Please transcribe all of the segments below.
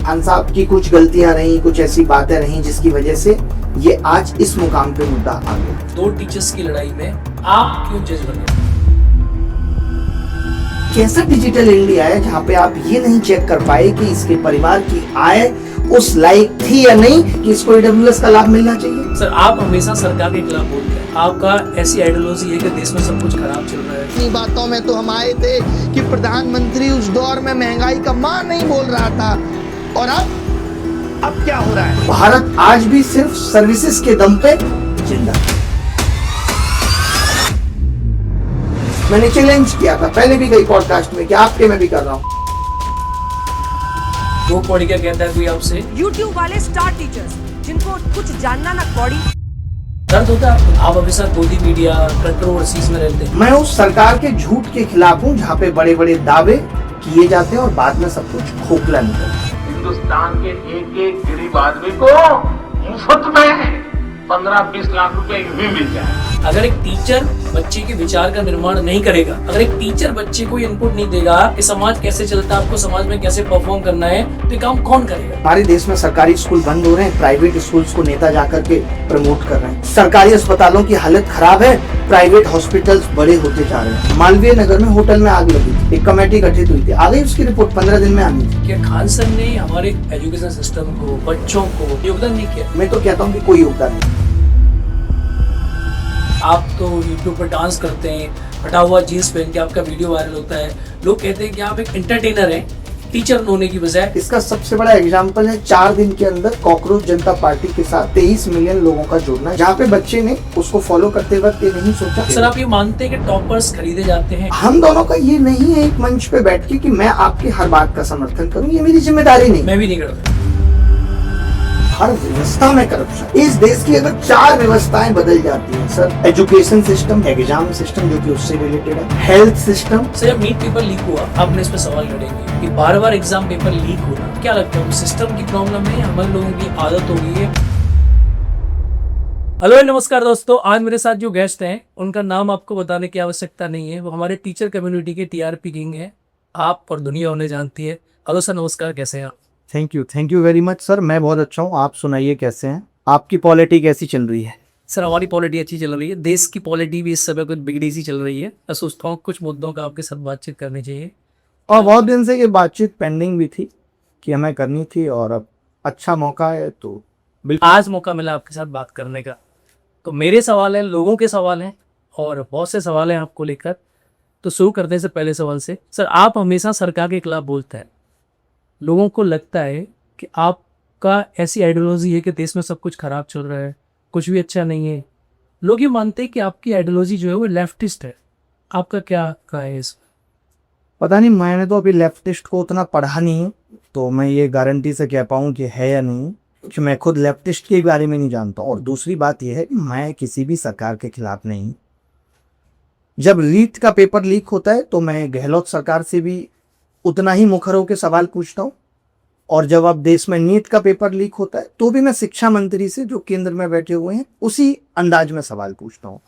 खान साहब की कुछ गलतियां रही, कुछ ऐसी बातें रही जिसकी वजह से ये आज इस मुकाम पे मुद्दा आ गया। दो टीचर्स की लड़ाई में आप क्यों जज बने? कैसा डिजिटल इंडिया है जहाँ पे आप ये नहीं चेक कर पाए कि इसके परिवार की आय उस लायक थी या नहीं कि इसको AWS का लाभ मिलना चाहिए। सर, आप हमेशा सरकार के खिलाफ बोलते हैं। आपका ऐसी आइडियोलॉजी है कि देश में सब कुछ खराब चल रहा है। इतनी बातों में तो हम आए थे कि प्रधानमंत्री उस दौर में महंगाई का मां नहीं बोल रहा था, और अब क्या हो रहा है? भारत आज भी सिर्फ सर्विसेज के दम पे जिंदा है। मैंने चैलेंज किया था पहले भी कई पॉडकास्ट में कि आपके मैं भी कर रहा हूँ। वो पढ़ क्या कहता है कोई आपसे? YouTube वाले स्टार टीचर्स जिनको कुछ जानना ना कौड़ी। दर्द होता है आप हमेशा गोदी मीडिया कंट्रोवर्सीज में रहते हैं। मैं उस सरकार के झूठ के खिलाफ हूँ जहाँ पे बड़े बड़े दावे किए जाते हैं और बाद में सब कुछ खोखला निकलता है। हिंदुस्तान के एक गरीब आदमी को मुफ्त में 15-20 लाख रुपए भी मिल जाए। अगर एक टीचर बच्चे के विचार का निर्माण नहीं करेगा, अगर एक टीचर बच्चे को इनपुट नहीं देगा कि समाज कैसे चलता है, आपको समाज में कैसे परफॉर्म करना है, तो ये काम कौन करेगा? हमारे देश में सरकारी स्कूल बंद हो रहे हैं, प्राइवेट स्कूल्स को नेता जाकर के प्रमोट कर रहे हैं। सरकारी अस्पतालों की हालत खराब है, प्राइवेट हॉस्पिटल्स बड़े होते जा रहे हैं। मालवीय नगर में होटल में आग लगी थी, एक कमेटी गठित हुई थी, आ गई उसकी रिपोर्ट 15 दिन में आनी थी। क्या खान सर ने हमारे एजुकेशन सिस्टम को, बच्चों को योगदान नहीं किया? मैं तो कहता हूँ कि कोई योगदान नहीं। आप तो यूट्यूब पर डांस करते हैं, फटा हुआ जीन्स पहन के आपका वीडियो वायरल होता है, लोग कहते हैं कि आप एक एंटरटेनर हैं टीचर होने की बजाय। इसका सबसे बड़ा एग्जाम्पल है 4 दिन के अंदर कॉकरोच जनता पार्टी के साथ 23 मिलियन लोगों का जुड़ना, जहाँ पे बच्चे ने उसको फॉलो करते वक्त ये नहीं सोचा। सर, आप ये मानते हैं कि टॉपर्स खरीदे जाते हैं? हम दोनों का ये नहीं है एक मंच पे बैठ के कि मैं आपकी हर बात का समर्थन करूं, ये मेरी जिम्मेदारी नहीं। मैं भी नहीं करता। हर व्यवस्था में करप्शन। इस देश की अगर 4 व्यवस्थाएं बदल जाती हैं sir, education system, exam system जो कि उससे रिलेटेड है, हेल्थ सिस्टम। सर, जब नीट पेपर लीक हुआ, आपने इस पे सवाल लड़ेंगे कि बार-बार एग्जाम पेपर लीक होना, क्या लगता है सिस्टम की प्रॉब्लम है, हमारे लोगों की आदत हो गई है? हेलो नमस्कार दोस्तों, आज मेरे साथ जो गेस्ट हैं उनका नाम आपको बताने की आवश्यकता नहीं है। वो हमारे टीचर कम्युनिटी के TRP किंग हैं, आप और दुनिया उन्हें जानती है। हेलो सर, नमस्कार, कैसे हैं आप? Thank you very much sir, मैं बहुत अच्छा हूँ। आप सुनाइए कैसे हैं, आपकी पॉलिटी कैसी चल रही है? सर, हमारी पॉलिटी अच्छी चल रही है, देश की पॉलिटी भी इस समय कुछ बिगड़ी सी चल रही है। मैं सोचता हूँ कुछ मुद्दों का आपके साथ बातचीत करनी चाहिए, और बहुत दिन से ये बातचीत पेंडिंग भी थी कि हमें करनी थी, और अब अच्छा मौका है तो बिल्कुल आज मौका मिला आपके साथ बात करने का। तो मेरे सवाल हैं, लोगों के सवाल हैं और बहुत से सवाल हैं आपको लेकर। तो शुरू करने से पहले सवाल से, सर आप हमेशा सरकार के खिलाफ बोलते हैं, लोगों को लगता है कि आपका ऐसी आइडियोलॉजी है कि देश में सब कुछ खराब चल रहा है, कुछ भी अच्छा नहीं है। लोग ये मानते हैं कि आपकी आइडियोलॉजी जो है वो लेफ्टिस्ट है। आपका क्या है इस? पता नहीं, मैंने तो अभी लेफ्टिस्ट को उतना पढ़ा नहीं है, तो मैं ये गारंटी से कह पाऊँ कि है या नहीं, क्योंकि मैं खुद लेफ्टिस्ट के बारे में नहीं जानता। और दूसरी बात यह है कि मैं किसी भी सरकार के खिलाफ नहीं। जब नीट का पेपर लीक होता है तो मैं गहलोत सरकार से भी उतना ही मुखर होकर सवाल पूछता हूँ, और जब अब देश में नीट का पेपर लीक होता है तो भी मैं शिक्षा मंत्री से, जो केंद्र में बैठे हुए हैं, उसी अंदाज में सवाल पूछता हूँ।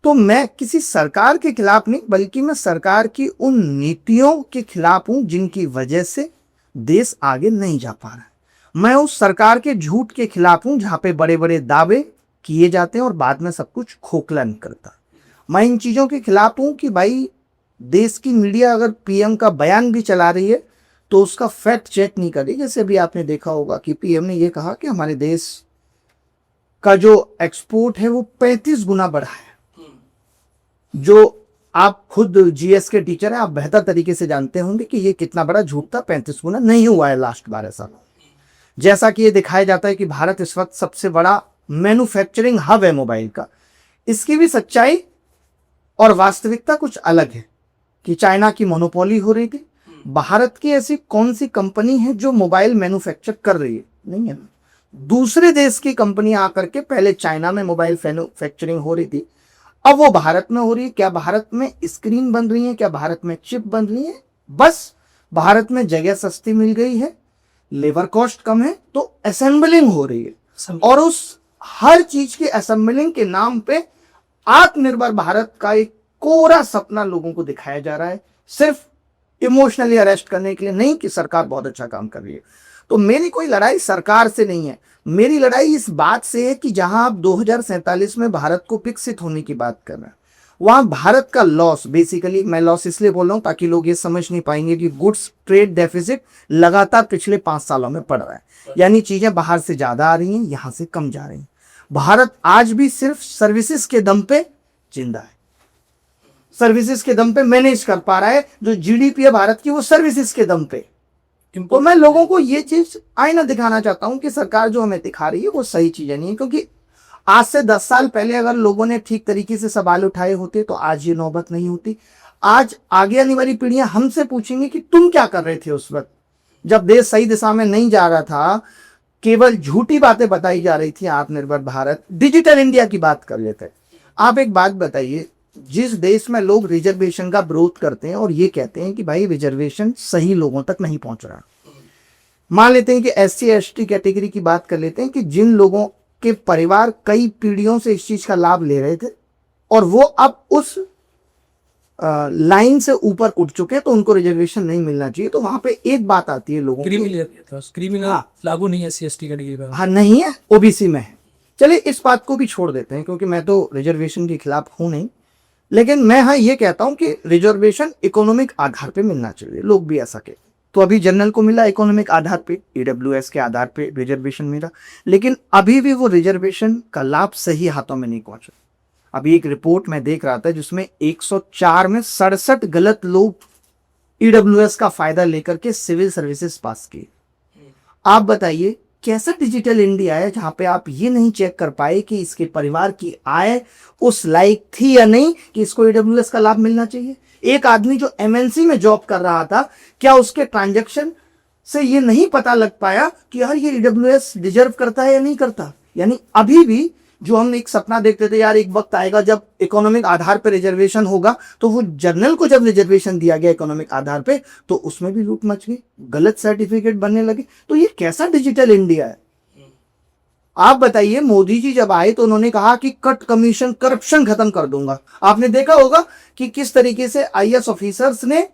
तो मैं किसी सरकार के खिलाफ नहीं, बल्कि मैं सरकार की उन नीतियों के खिलाफ हूँ जिनकी वजह से देश आगे नहीं जा पा रहा है। मैं उस सरकार के झूठ के खिलाफ हूँ जहाँ पे बड़े बड़े दावे किए जाते हैं और बाद में सब कुछ खोखला निकलता। मैं इन चीज़ों के खिलाफ हूँ कि भाई देश की मीडिया अगर PM का बयान भी चला रही है तो उसका फैक्ट चेक नहीं कर रही। जैसे अभी आपने देखा होगा कि PM ने ये कहा कि हमारे देश का जो एक्सपोर्ट है वो 35 गुना बढ़ा है। जो आप खुद GS के टीचर हैं, आप बेहतर तरीके से जानते होंगे कि ये कितना बड़ा झूठ था। 35 गुना नहीं हुआ है लास्ट 12 सालों। जैसा कि ये दिखाया जाता है कि भारत इस वक्त सबसे बड़ा मैन्युफैक्चरिंग हब है मोबाइल का। इसकी भी सच्चाई और वास्तविकता कुछ अलग है कि चाइना की मोनोपोली हो रही थी। भारत की ऐसी कौन सी कंपनी है जो मोबाइल मैन्युफैक्चर कर रही है? नहीं है। दूसरे देश की कंपनी आकर के, पहले चाइना में मोबाइल मैन्युफैक्चरिंग हो रही थी, अब वो भारत में हो रही है। क्या भारत में स्क्रीन बन रही है? क्या भारत में चिप बन रही है? बस भारत में जगह सस्ती मिल गई है, लेबर कॉस्ट कम है, तो असेंबलिंग हो रही है। और उस हर चीज के असेंबलिंग के नाम पे आत्मनिर्भर भारत का एक कोरा सपना लोगों को दिखाया जा रहा है, सिर्फ इमोशनली अरेस्ट करने के लिए नहीं कि सरकार बहुत अच्छा काम कर रही है। तो मेरी कोई लड़ाई सरकार से नहीं है, मेरी लड़ाई इस बात से है कि जहां आप 2047 में भारत को विकसित होने की बात कर रहे हैं, वहां भारत का लॉस, बेसिकली मैं लॉस इसलिए बोल रहा हूं ताकि लोग ये समझ नहीं पाएंगे कि गुड्स ट्रेड डेफिसिट लगातार पिछले 5 सालों में बढ़ रहा है, यानी चीजें बाहर से ज्यादा आ रही हैं, यहां से कम जा रही हैं। भारत आज भी सिर्फ सर्विसेज के दम पे जिंदा है, सर्विसेज के दम पे मैनेज कर पा रहा है। जो जीडीपी है भारत की वो सर्विसेज के दम पे। तो मैं लोगों को ये चीज आईना दिखाना चाहता हूं कि सरकार जो हमें दिखा रही है वो सही चीजें नहीं है, क्योंकि आज से 10 साल पहले अगर लोगों ने ठीक तरीके से सवाल उठाए होते तो आज ये नौबत नहीं होती। आज आगे आने वाली पीढ़ियां हमसे पूछेंगी कि तुम क्या कर रहे थे उस वक्त जब देश सही दिशा में नहीं जा रहा था, केवल झूठी बातें बताई जा रही थी। आत्मनिर्भर भारत, डिजिटल इंडिया की बात कर लेते हैं। आप एक बात बताइए, जिस देश में लोग रिजर्वेशन का विरोध करते हैं और ये कहते हैं कि भाई रिजर्वेशन सही लोगों तक नहीं पहुंच रहा, मान लेते हैं कि SC ST कैटेगरी की बात कर लेते हैं कि जिन लोगों के परिवार कई पीढ़ियों से इस चीज का लाभ ले रहे थे और वो अब उस लाइन से ऊपर उठ चुके हैं तो उनको रिजर्वेशन नहीं मिलना चाहिए। तो वहां पे एक बात आती है लोगों की, क्रिमिनल लागू नहीं है SC ST कैटेगरी पर। हाँ नहीं है, OBC में है। चलिए इस बात को भी छोड़ देते हैं क्योंकि मैं तो रिजर्वेशन के खिलाफ हूं नहीं, लेकिन मैं हाँ ये कहता हूं कि रिजर्वेशन इकोनॉमिक आधार पे मिलना चाहिए, लोग भी ऐसा कहते। तो अभी जनरल को मिला इकोनॉमिक आधार पे, EWS के आधार पे रिजर्वेशन मिला, लेकिन अभी भी वो रिजर्वेशन का लाभ सही हाथों में नहीं पहुंचा। अभी एक रिपोर्ट मैं देख रहा था जिसमें 104 में 67 गलत लोग EWS का फायदा लेकर के सिविल सर्विसेज पास किए। आप बताइए कैसा डिजिटल इंडिया है जहां पे आप ये नहीं चेक कर पाए कि इसके परिवार की आय उस लायक थी या नहीं कि इसको EWS का लाभ मिलना चाहिए। एक आदमी जो MNC में जॉब कर रहा था, क्या उसके ट्रांजैक्शन से ये नहीं पता लग पाया कि यार ये EWS डिजर्व करता है या नहीं करता। यानी अभी भी जो हम एक सपना देखते थे, यार एक वक्त आएगा जब इकोनॉमिक आधार पर रिजर्वेशन होगा, तो वो जनरल को जब रिजर्वेशन दिया गया इकोनॉमिक आधार पे तो उसमें भी लूट मच गई, गलत सर्टिफिकेट बनने लगे। तो ये कैसा डिजिटल इंडिया है। आप बताइए, मोदी जी जब आए तो उन्होंने कहा कि कट कमीशन, करप्शन खत्म कर दूंगा। आपने देखा होगा कि किस तरीके से IAS ऑफिसर्स ने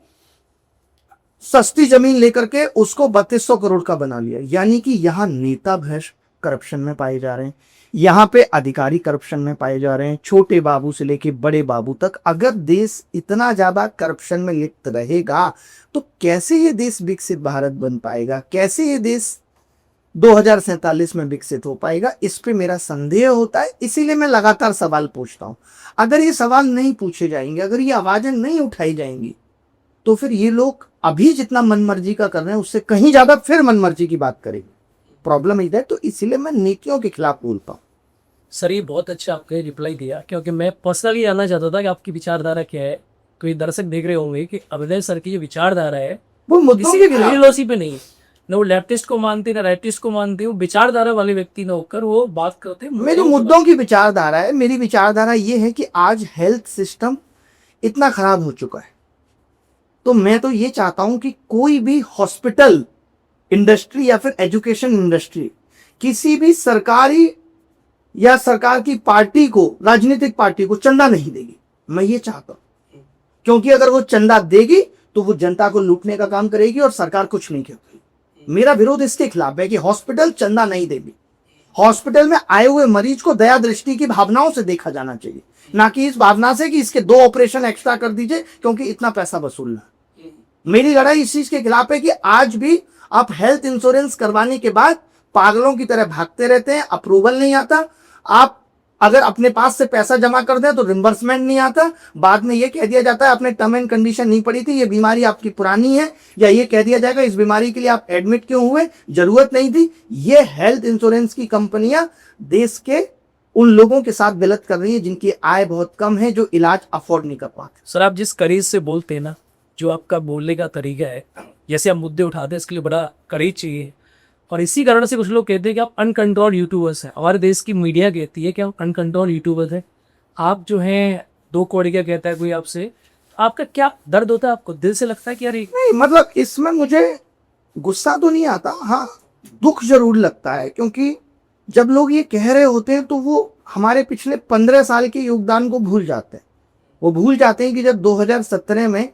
सस्ती जमीन लेकर के उसको 3200 करोड़ का बना लिया। यानी कि यहाँ नेता भ्रष्ट करप्शन में पाए जा रहे हैं, यहाँ पे अधिकारी करप्शन में पाए जा रहे हैं, छोटे बाबू से लेके बड़े बाबू तक। अगर देश इतना ज्यादा करप्शन में लिप्त रहेगा तो कैसे ये देश विकसित भारत बन पाएगा, कैसे ये देश 2047 में विकसित हो पाएगा। इस पे मेरा संदेह होता है, इसीलिए मैं लगातार सवाल पूछता हूं। अगर ये सवाल नहीं पूछे जाएंगे, अगर ये आवाजें नहीं उठाई जाएंगी, तो फिर ये लोग अभी जितना मनमर्जी का कर रहे हैं उससे कहीं ज्यादा फिर मनमर्जी की बात करेंगे। प्रॉब्लम इधर, तो इसीलिए मैं नीतियों के खिलाफ बोलता हूँ। सर ये बहुत अच्छा आपने रिप्लाई दिया, क्योंकि मैं पर्सनली जानना चाहता था कि आपकी विचारधारा क्या है। तो ये दर्शक देख रहे होंगे कि अभय सर की जो विचारधारा है वो मुद्दों किसी के खिलाफ, फिलोसफी पे नहीं, न वो लेफ्टिस्ट को मानते ना राइटिस्ट को मानते, वो विचारधारा वाले व्यक्ति न होकर वो बात करते हैं मेरी मुद्दों की विचारधारा है। मेरी विचारधारा ये है कि आज हेल्थ सिस्टम इतना खराब हो चुका है, तो मैं तो ये चाहता हूं कि कोई भी हॉस्पिटल इंडस्ट्री या फिर एजुकेशन इंडस्ट्री किसी भी सरकारी या सरकार की पार्टी को, राजनीतिक पार्टी को चंदा नहीं देगी। मैं ये चाहता हूं, क्योंकि अगर वो चंदा देगी तो वो जनता को लूटने का काम करेगी और सरकार कुछ नहीं करेगी। मेरा विरोध इसके खिलाफ है कि हॉस्पिटल चंदा नहीं देगी। हॉस्पिटल में आए हुए मरीज को दया दृष्टि की भावनाओं से देखा जाना चाहिए, ना कि इस भावना से कि इसके 2 ऑपरेशन एक्स्ट्रा कर दीजिए क्योंकि इतना पैसा वसूलना। मेरी लड़ाई इस चीज के खिलाफ है कि आज भी आप हेल्थ इंश्योरेंस करवाने के बाद पागलों की तरह भागते रहते हैं, अप्रूवल नहीं आता। आप अगर अपने पास से पैसा जमा कर दें तो रिम्बर्समेंट नहीं आता। बाद में ये कह दिया जाता है आपने टर्म एंड कंडीशन नहीं पड़ी थी, ये बीमारी आपकी पुरानी है, या ये कह दिया जाएगा इस बीमारी के लिए आप एडमिट क्यों हुए, जरूरत नहीं थी। ये हेल्थ इंश्योरेंस की कंपनियां देश के उन लोगों के साथ गलत कर रही है जिनकी आय बहुत कम है, जो इलाज अफोर्ड नहीं कर पाते। सर आप जिस करेज से बोलते हैं ना, जो आपका बोलने का तरीका है, जैसे आप मुद्दे उठाते हैं, इसके लिए बड़ा करेज चाहिए। और इसी कारण से कुछ लोग कहते हैं कि आप अनकंट्रोल यूट्यूबर्स हैं। हमारे देश की मीडिया कहती है कि आप अनकंट्रोल यूट्यूबर्स हैं। आप जो हैं 2 कौड़ी का कहता है कोई आपसे, आपका क्या दर्द होता है, आपको दिल से लगता है कि यार नहीं, मतलब इसमें मुझे गुस्सा तो नहीं आता, हाँ दुख जरूर लगता है, क्योंकि जब लोग ये कह रहे होते हैं तो वो हमारे पिछले 15 साल के योगदान को भूल जाते हैं। वो भूल जाते हैं कि जब 2017 में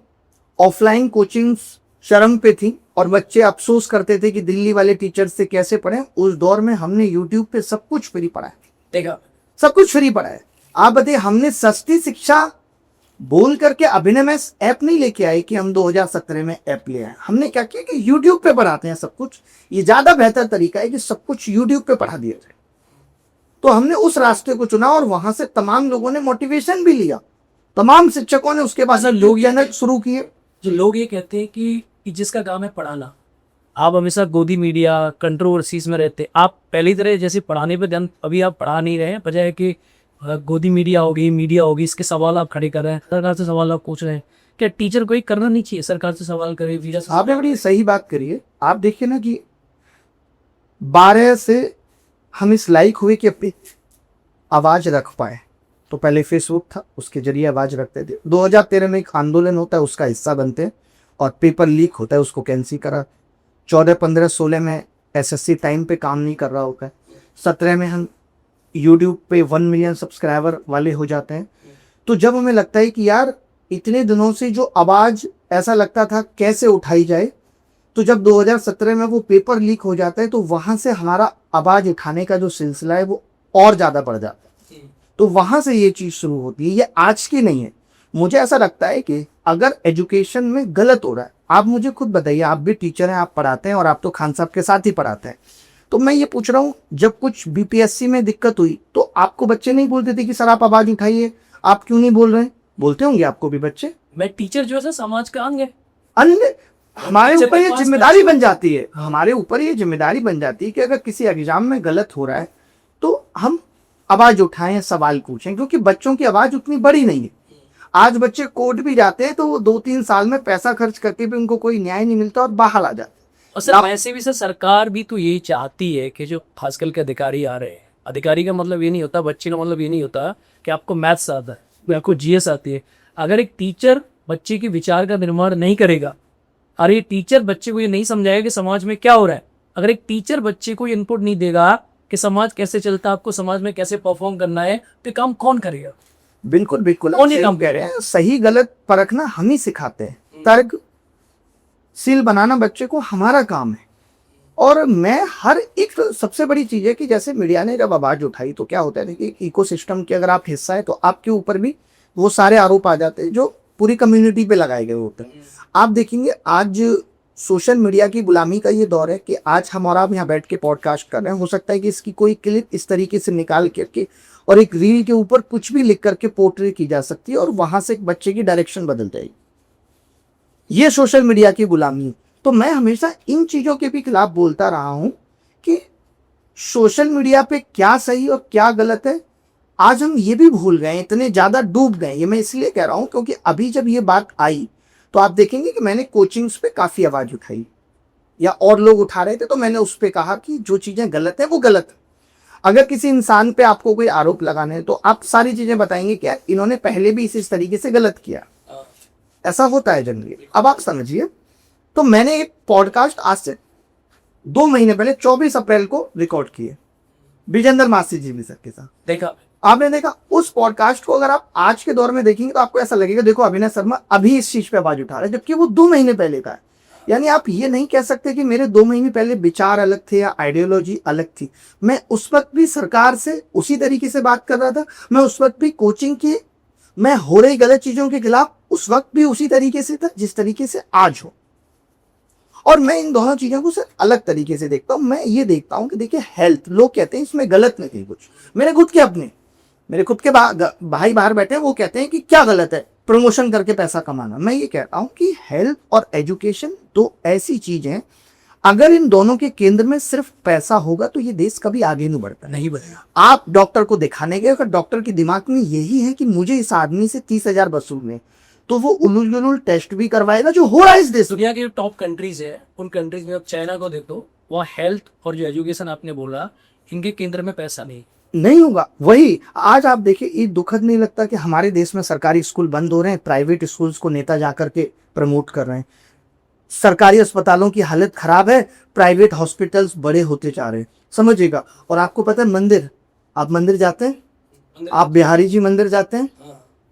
ऑफलाइन कोचिंग्स शर्म पे थी और बच्चे अफसोस करते थे कि दिल्ली वाले टीचर से कैसे पढ़े। उस दौर में हमने यूट्यूब पे सब कुछ फ्री पढ़ा है, देखा सब कुछ फ्री पढ़ा है। आप बताइए, हमने सस्ती शिक्षा बोल करके अभिनय में ऐप नहीं लेके आए कि हम 2017 में ऐप ले आए। हमने क्या किया कि यूट्यूब पे पढ़ाते हैं सब कुछ। ये ज्यादा बेहतर तरीका है कि सब कुछ यूट्यूब पे पढ़ा दिया जाए। तो हमने उस रास्ते को चुना और वहां से तमाम लोगों ने मोटिवेशन भी लिया, तमाम शिक्षकों ने उसके बाद लोग चैनल शुरू किए। जो लोग ये कहते हैं कि जिसका काम है पढ़ाना, आप हमेशा गोदी मीडिया कंट्रोवर्सीज में रहते, आप पहली तरह जैसे पढ़ाने पे ध्यान अभी आप पढ़ा नहीं रहे हैं, बजाय कि गोदी मीडिया होगी, मीडिया होगी, इसके सवाल आप खड़े कर रहे हैं, सरकार से सवाल आप पूछ रहे हैं। क्या टीचर को ही करना नहीं चाहिए, सरकार से सवाल करे, वीजा से? आपने बड़ी सही बात करी है। आप देखिए ना कि 12 से हम इस लायक हुए कि अपनी आवाज रख पाए। तो पहले फेसबुक था, उसके जरिए आवाज रखते थे। 2013 में एक आंदोलन होता है, उसका हिस्सा बनते हैं और पेपर लीक होता है, उसको कैंसिल करा। 14, 15, 16 में एसएससी टाइम पे काम नहीं कर रहा होता है। 17 में हम यूट्यूब पे 1 मिलियन सब्सक्राइबर वाले हो जाते हैं। तो जब हमें लगता है कि यार इतने दिनों से जो आवाज ऐसा लगता था कैसे उठाई जाए, तो जब 2017 में वो पेपर लीक हो जाता है तो वहां से हमारा आवाज उठाने का जो सिलसिला है वो और ज्यादा बढ़ जाता है। तो वहां से ये चीज शुरू होती है। ये आज की नहीं है। मुझे ऐसा लगता है कि अगर एजुकेशन में गलत हो रहा है, आप मुझे खुद बताइए, आप भी टीचर हैं, आप पढ़ाते हैं और आप तो खान साहब के साथ ही पढ़ाते हैं। तो मैं ये पूछ रहा हूँ, जब कुछ बीपीएससी में दिक्कत हुई तो आपको बच्चे नहीं बोलते थे कि सर आप आवाज उठाइए, आप क्यों नहीं बोल रहे हैं? बोलते होंगे आपको भी बच्चे। मैं टीचर जो है समाज का अंग है, अन्य हमारे टीचर ऊपर के ये पास जिम्मेदारी बन जाती है, हमारे ऊपर ये जिम्मेदारी बन जाती है कि अगर किसी एग्जाम में गलत हो रहा है तो हम आवाज उठाएं, सवाल पूछें, क्योंकि बच्चों की आवाज उतनी बड़ी नहीं है। आज बच्चे कोर्ट भी जाते हैं तो वो 2-3 साल में पैसा खर्च करके भी उनको कोई न्याय नहीं मिलता और बाहर आ जाते हैं। और सर वैसे भी सर सरकार भी तो यही चाहती है कि जो आजकल के अधिकारी आ रहे हैं, अधिकारी का मतलब ये नहीं होता, बच्चे का मतलब ये नहीं होता कि आपको मैथ्स आता है, आपको जीएस आती है। अगर एक टीचर बच्चे के विचार का निर्माण नहीं करेगा और ये टीचर बच्चे को ये नहीं समझाएगा कि समाज में क्या हो रहा है, अगर एक टीचर बच्चे को इनपुट नहीं देगा कि समाज कैसे चलता है, आपको समाज में कैसे परफॉर्म करना है, तो काम कौन करेगा? बिल्कुल बिल्कुल, कौन ये सही काम कह रहे हैं। सही गलत परखना हम ही सिखाते हैं, तर्कशील बनाना बच्चे को हमारा काम है। और मैं हर एक, सबसे बड़ी चीज है कि जैसे मीडिया ने जब आवाज उठाई तो क्या होता है कि इकोसिस्टम के अगर आप हिस्सा है तो आपके ऊपर भी वो सारे आरोप आ जाते हैं जो पूरी कम्युनिटी पे लगाए गए होते हैं। आप देखेंगे आज सोशल मीडिया की गुलामी का ये दौर है कि आज हम और आप यहाँ बैठ के पॉडकास्ट कर रहे हैं, हो सकता है कि इसकी कोई क्लिप इस तरीके से निकाल करके और एक रील के ऊपर कुछ भी लिख करके पोर्ट्रे की जा सकती है और वहां से एक बच्चे की डायरेक्शन बदल जाएगी। ये सोशल मीडिया की गुलामी। तो मैं हमेशा इन चीजों के भी खिलाफ बोलता रहा हूं कि सोशल मीडिया पे क्या सही और क्या गलत है आज हम ये भी भूल गए, इतने ज्यादा डूब गए। ये मैं इसलिए कह रहा हूं क्योंकि अभी जब ये बात आई तो आप देखेंगे कि मैंने कोचिंग्स पे काफी आवाज उठाई या और लोग उठा रहे थे तो मैंने उस पर कहा कि जो चीजें गलत है वो गलत है। अगर किसी इंसान पे आपको कोई आरोप लगाने तो आप सारी चीजें बताएंगे क्या इन्होंने पहले भी इस तरीके से गलत किया, ऐसा होता है जनरली। अब आप समझिए, तो मैंने एक पॉडकास्ट आज से 2 महीने पहले 24 अप्रैल को रिकॉर्ड किए विजेंद्र मासी जी सर के साथ। देखा आपने देखा उस पॉडकास्ट को, अगर आप आज के दौर में देखेंगे तो आपको ऐसा लगेगा देखो अभिनय शर्मा अभी इस चीज पे आवाज उठा रहे हैं, जबकि वो 2 महीने पहले का है। यानी आप ये नहीं कह सकते कि मेरे 2 महीने पहले विचार अलग थे या आइडियोलॉजी अलग थी। मैं उस वक्त भी सरकार से उसी तरीके से बात कर रहा था, मैं उस वक्त भी कोचिंग की, मैं हो रही गलत चीजों के खिलाफ उस वक्त भी उसी तरीके से था जिस तरीके से आज हो। और मैं इन दोनों चीजों को सिर्फ अलग तरीके से देखता हूं। मैं ये देखता हूं कि देखिए हेल्थ, लोग कहते हैं इसमें गलत नहीं कुछ, मेरे खुद के भाई बाहर बैठे हैं, वो कहते हैं कि क्या गलत है प्रमोशन करके पैसा कमाना। मैं ये कहता हूं कि हेल्थ और एजुकेशन 2 ऐसी चीजें हैं, अगर इन दोनों के केंद्र में सिर्फ पैसा होगा तो ये देश कभी आगे नहीं बढ़ता। नहीं बढ़ेगा। आप डॉक्टर को दिखाने गए, अगर डॉक्टर के दिमाग में यही है कि मुझे इस आदमी से 30,000 वसूलने, तो वो उलूल टैस्ट भी करवाएगा जो हो रहा है इस देश में। दुनिया के टॉप कंट्रीज है, उन कंट्रीज में आप चाइना को देख दो, वहाँ हेल्थ और जो एजुकेशन आपने बोला, इनके केंद्र में पैसा नहीं होगा। वही आज आप देखिए, ये दुखद नहीं लगता कि हमारे देश में सरकारी स्कूल बंद हो रहे हैं, प्राइवेट स्कूल्स को नेता जाकर के प्रमोट कर रहे हैं। सरकारी अस्पतालों की हालत खराब है, प्राइवेट हॉस्पिटल्स बड़े होते जा रहे हैं, समझिएगा। और आपको पता है मंदिर, आप मंदिर जाते हैं, आप बिहारी जी मंदिर जाते हैं,